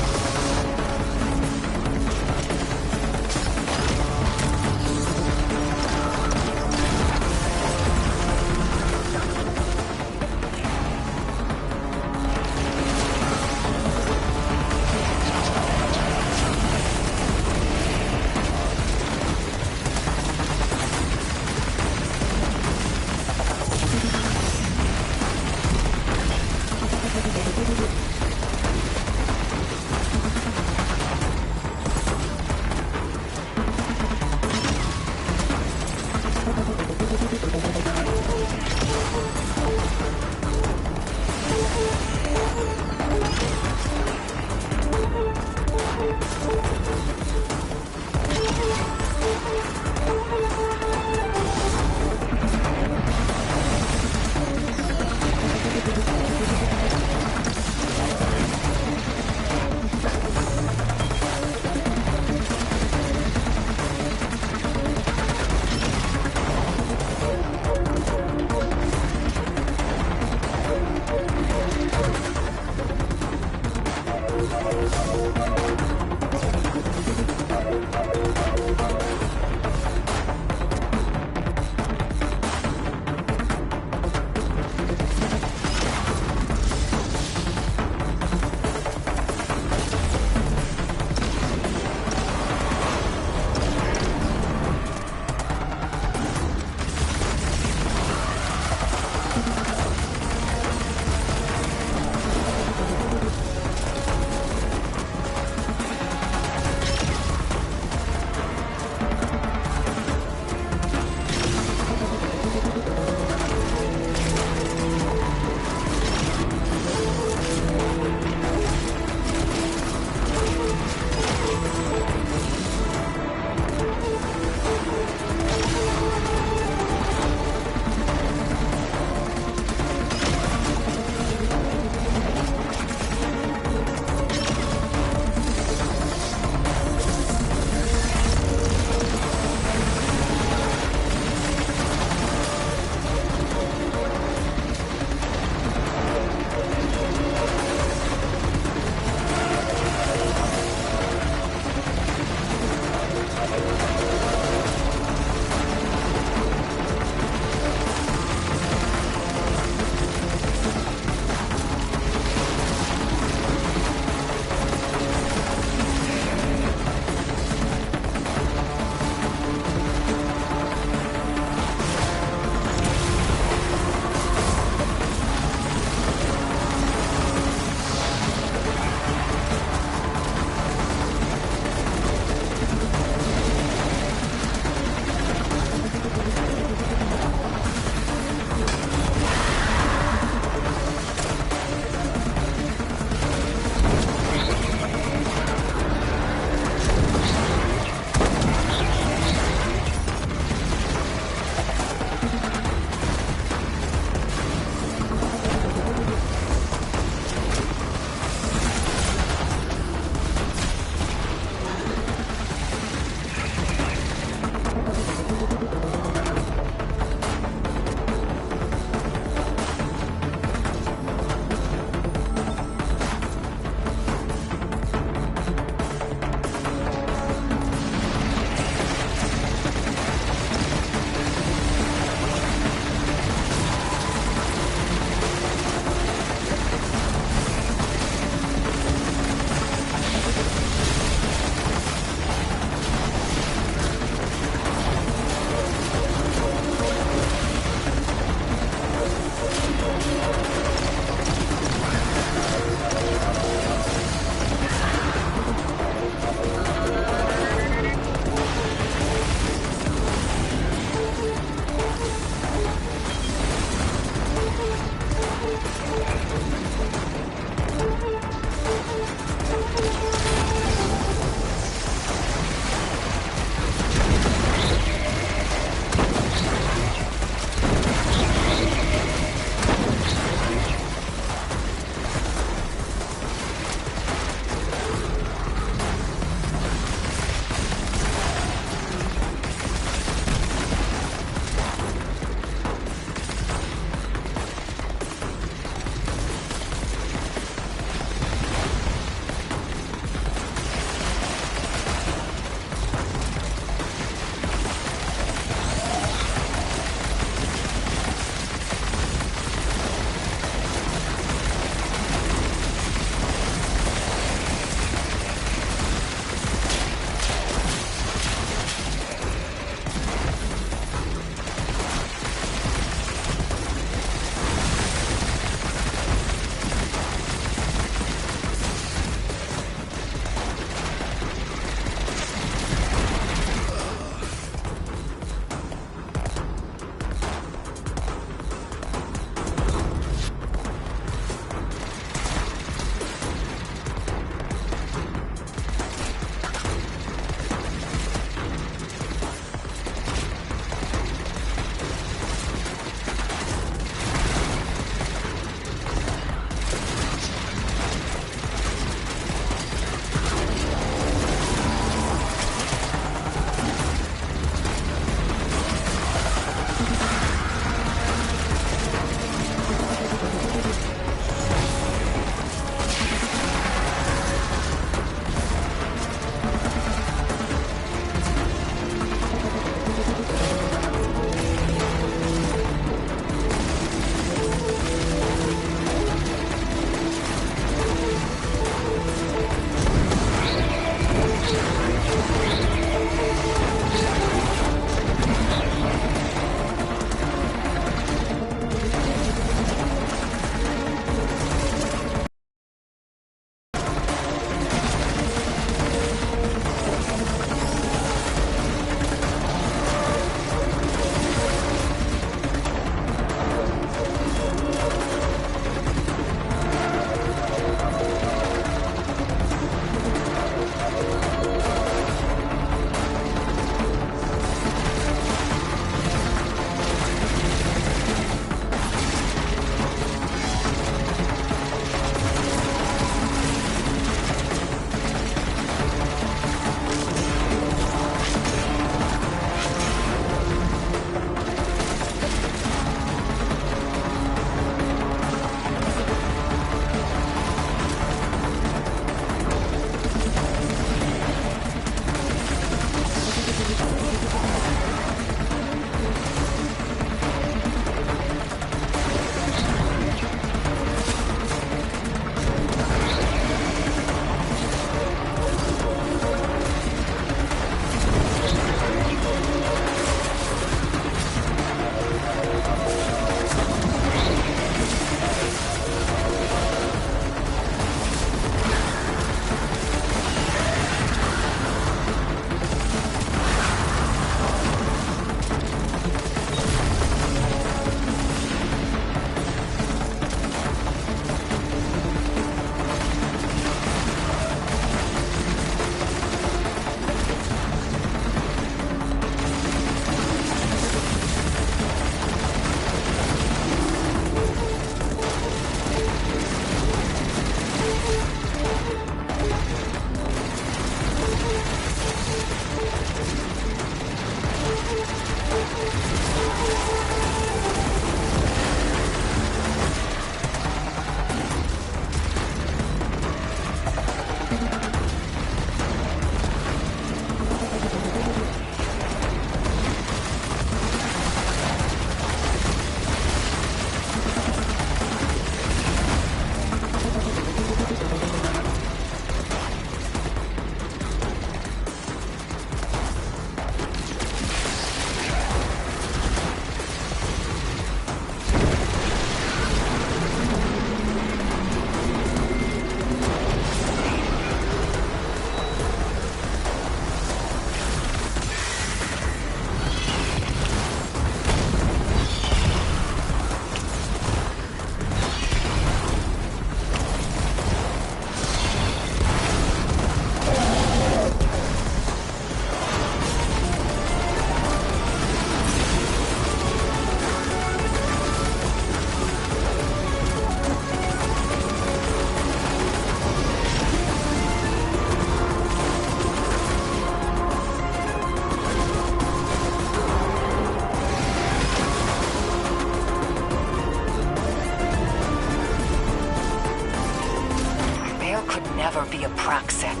be a Praxic.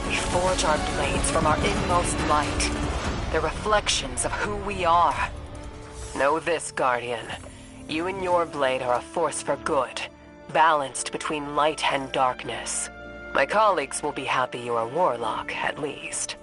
We forge our blades from our inmost light. They're reflections of who we are. Know this, Guardian. You and your blade are a force for good, balanced between light and darkness. My colleagues will be happy you're a warlock, at least.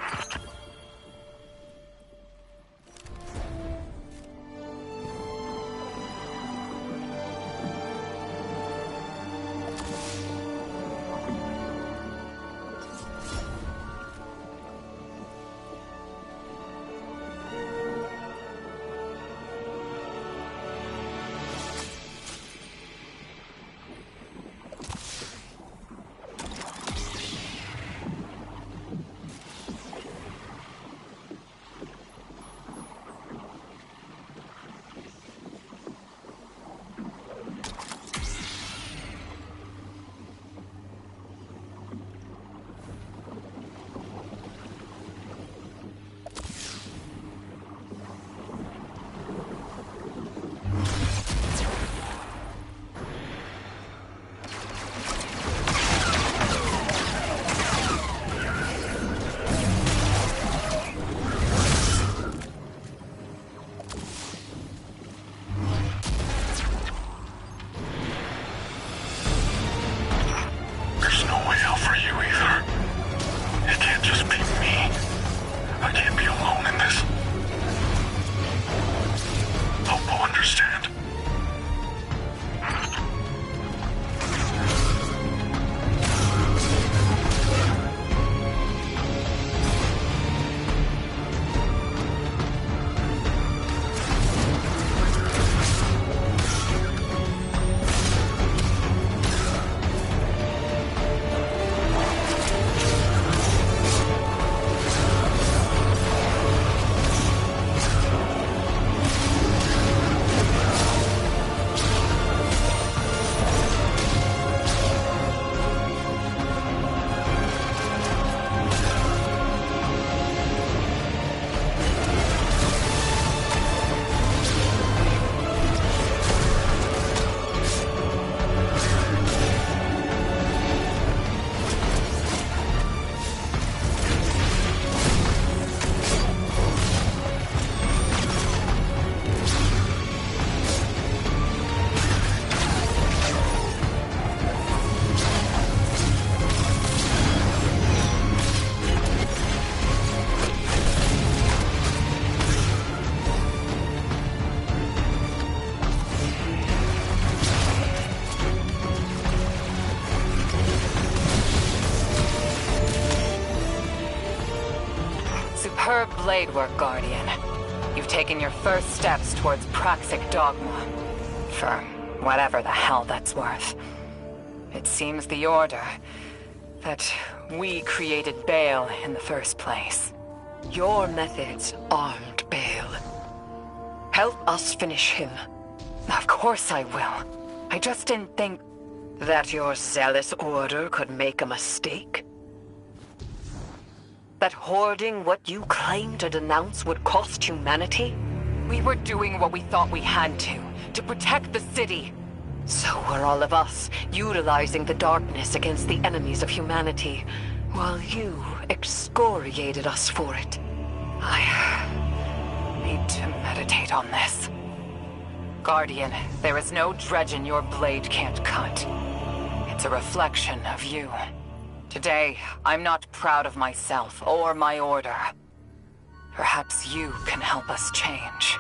Superb blade work, Guardian. You've taken your first steps towards Praxic dogma. For whatever the hell that's worth. It seems the Order that we created Bale in the first place. Your methods aren't Bale. Help us finish him. Of course I will. I just didn't think that your zealous Order could make a mistake. That hoarding what you claim to denounce would cost humanity? We were doing what we thought we had to protect the city. So were all of us, utilizing the darkness against the enemies of humanity, while you excoriated us for it. I need to meditate on this. Guardian, there is no dredging your blade can't cut. It's a reflection of you. Today, I'm not proud of myself or my Order. Perhaps you can help us change.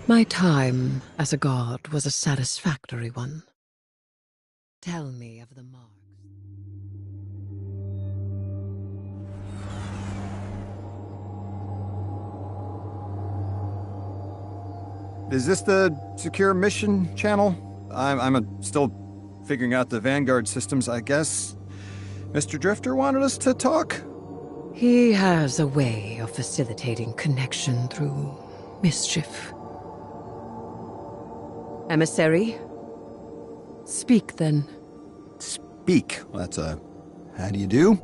My time as a god was a satisfactory one. Tell me of the marks. Is this the secure mission channel? I'm still figuring out the Vanguard systems, I guess. Mr. Drifter wanted us to talk? He has a way of facilitating connection through mischief. Emissary? Speak, then. Speak? That's a... how do you do?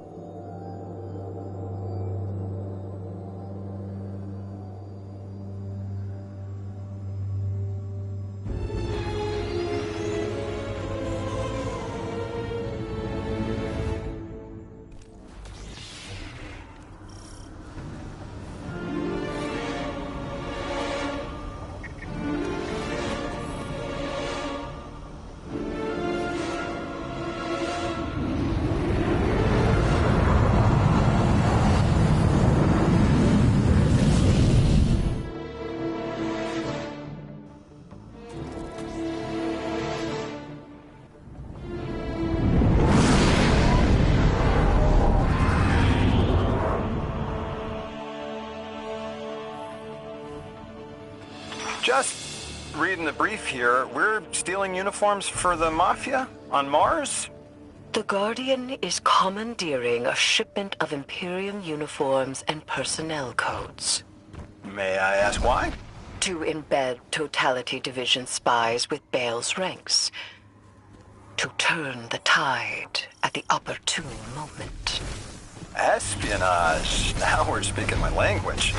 Just reading the brief here, we're stealing uniforms for the Mafia on Mars? The Guardian is commandeering a shipment of Imperium uniforms and personnel codes. May I ask why? To embed Totality Division spies with Bale's ranks. To turn the tide at the opportune moment. Espionage. Now we're speaking my language.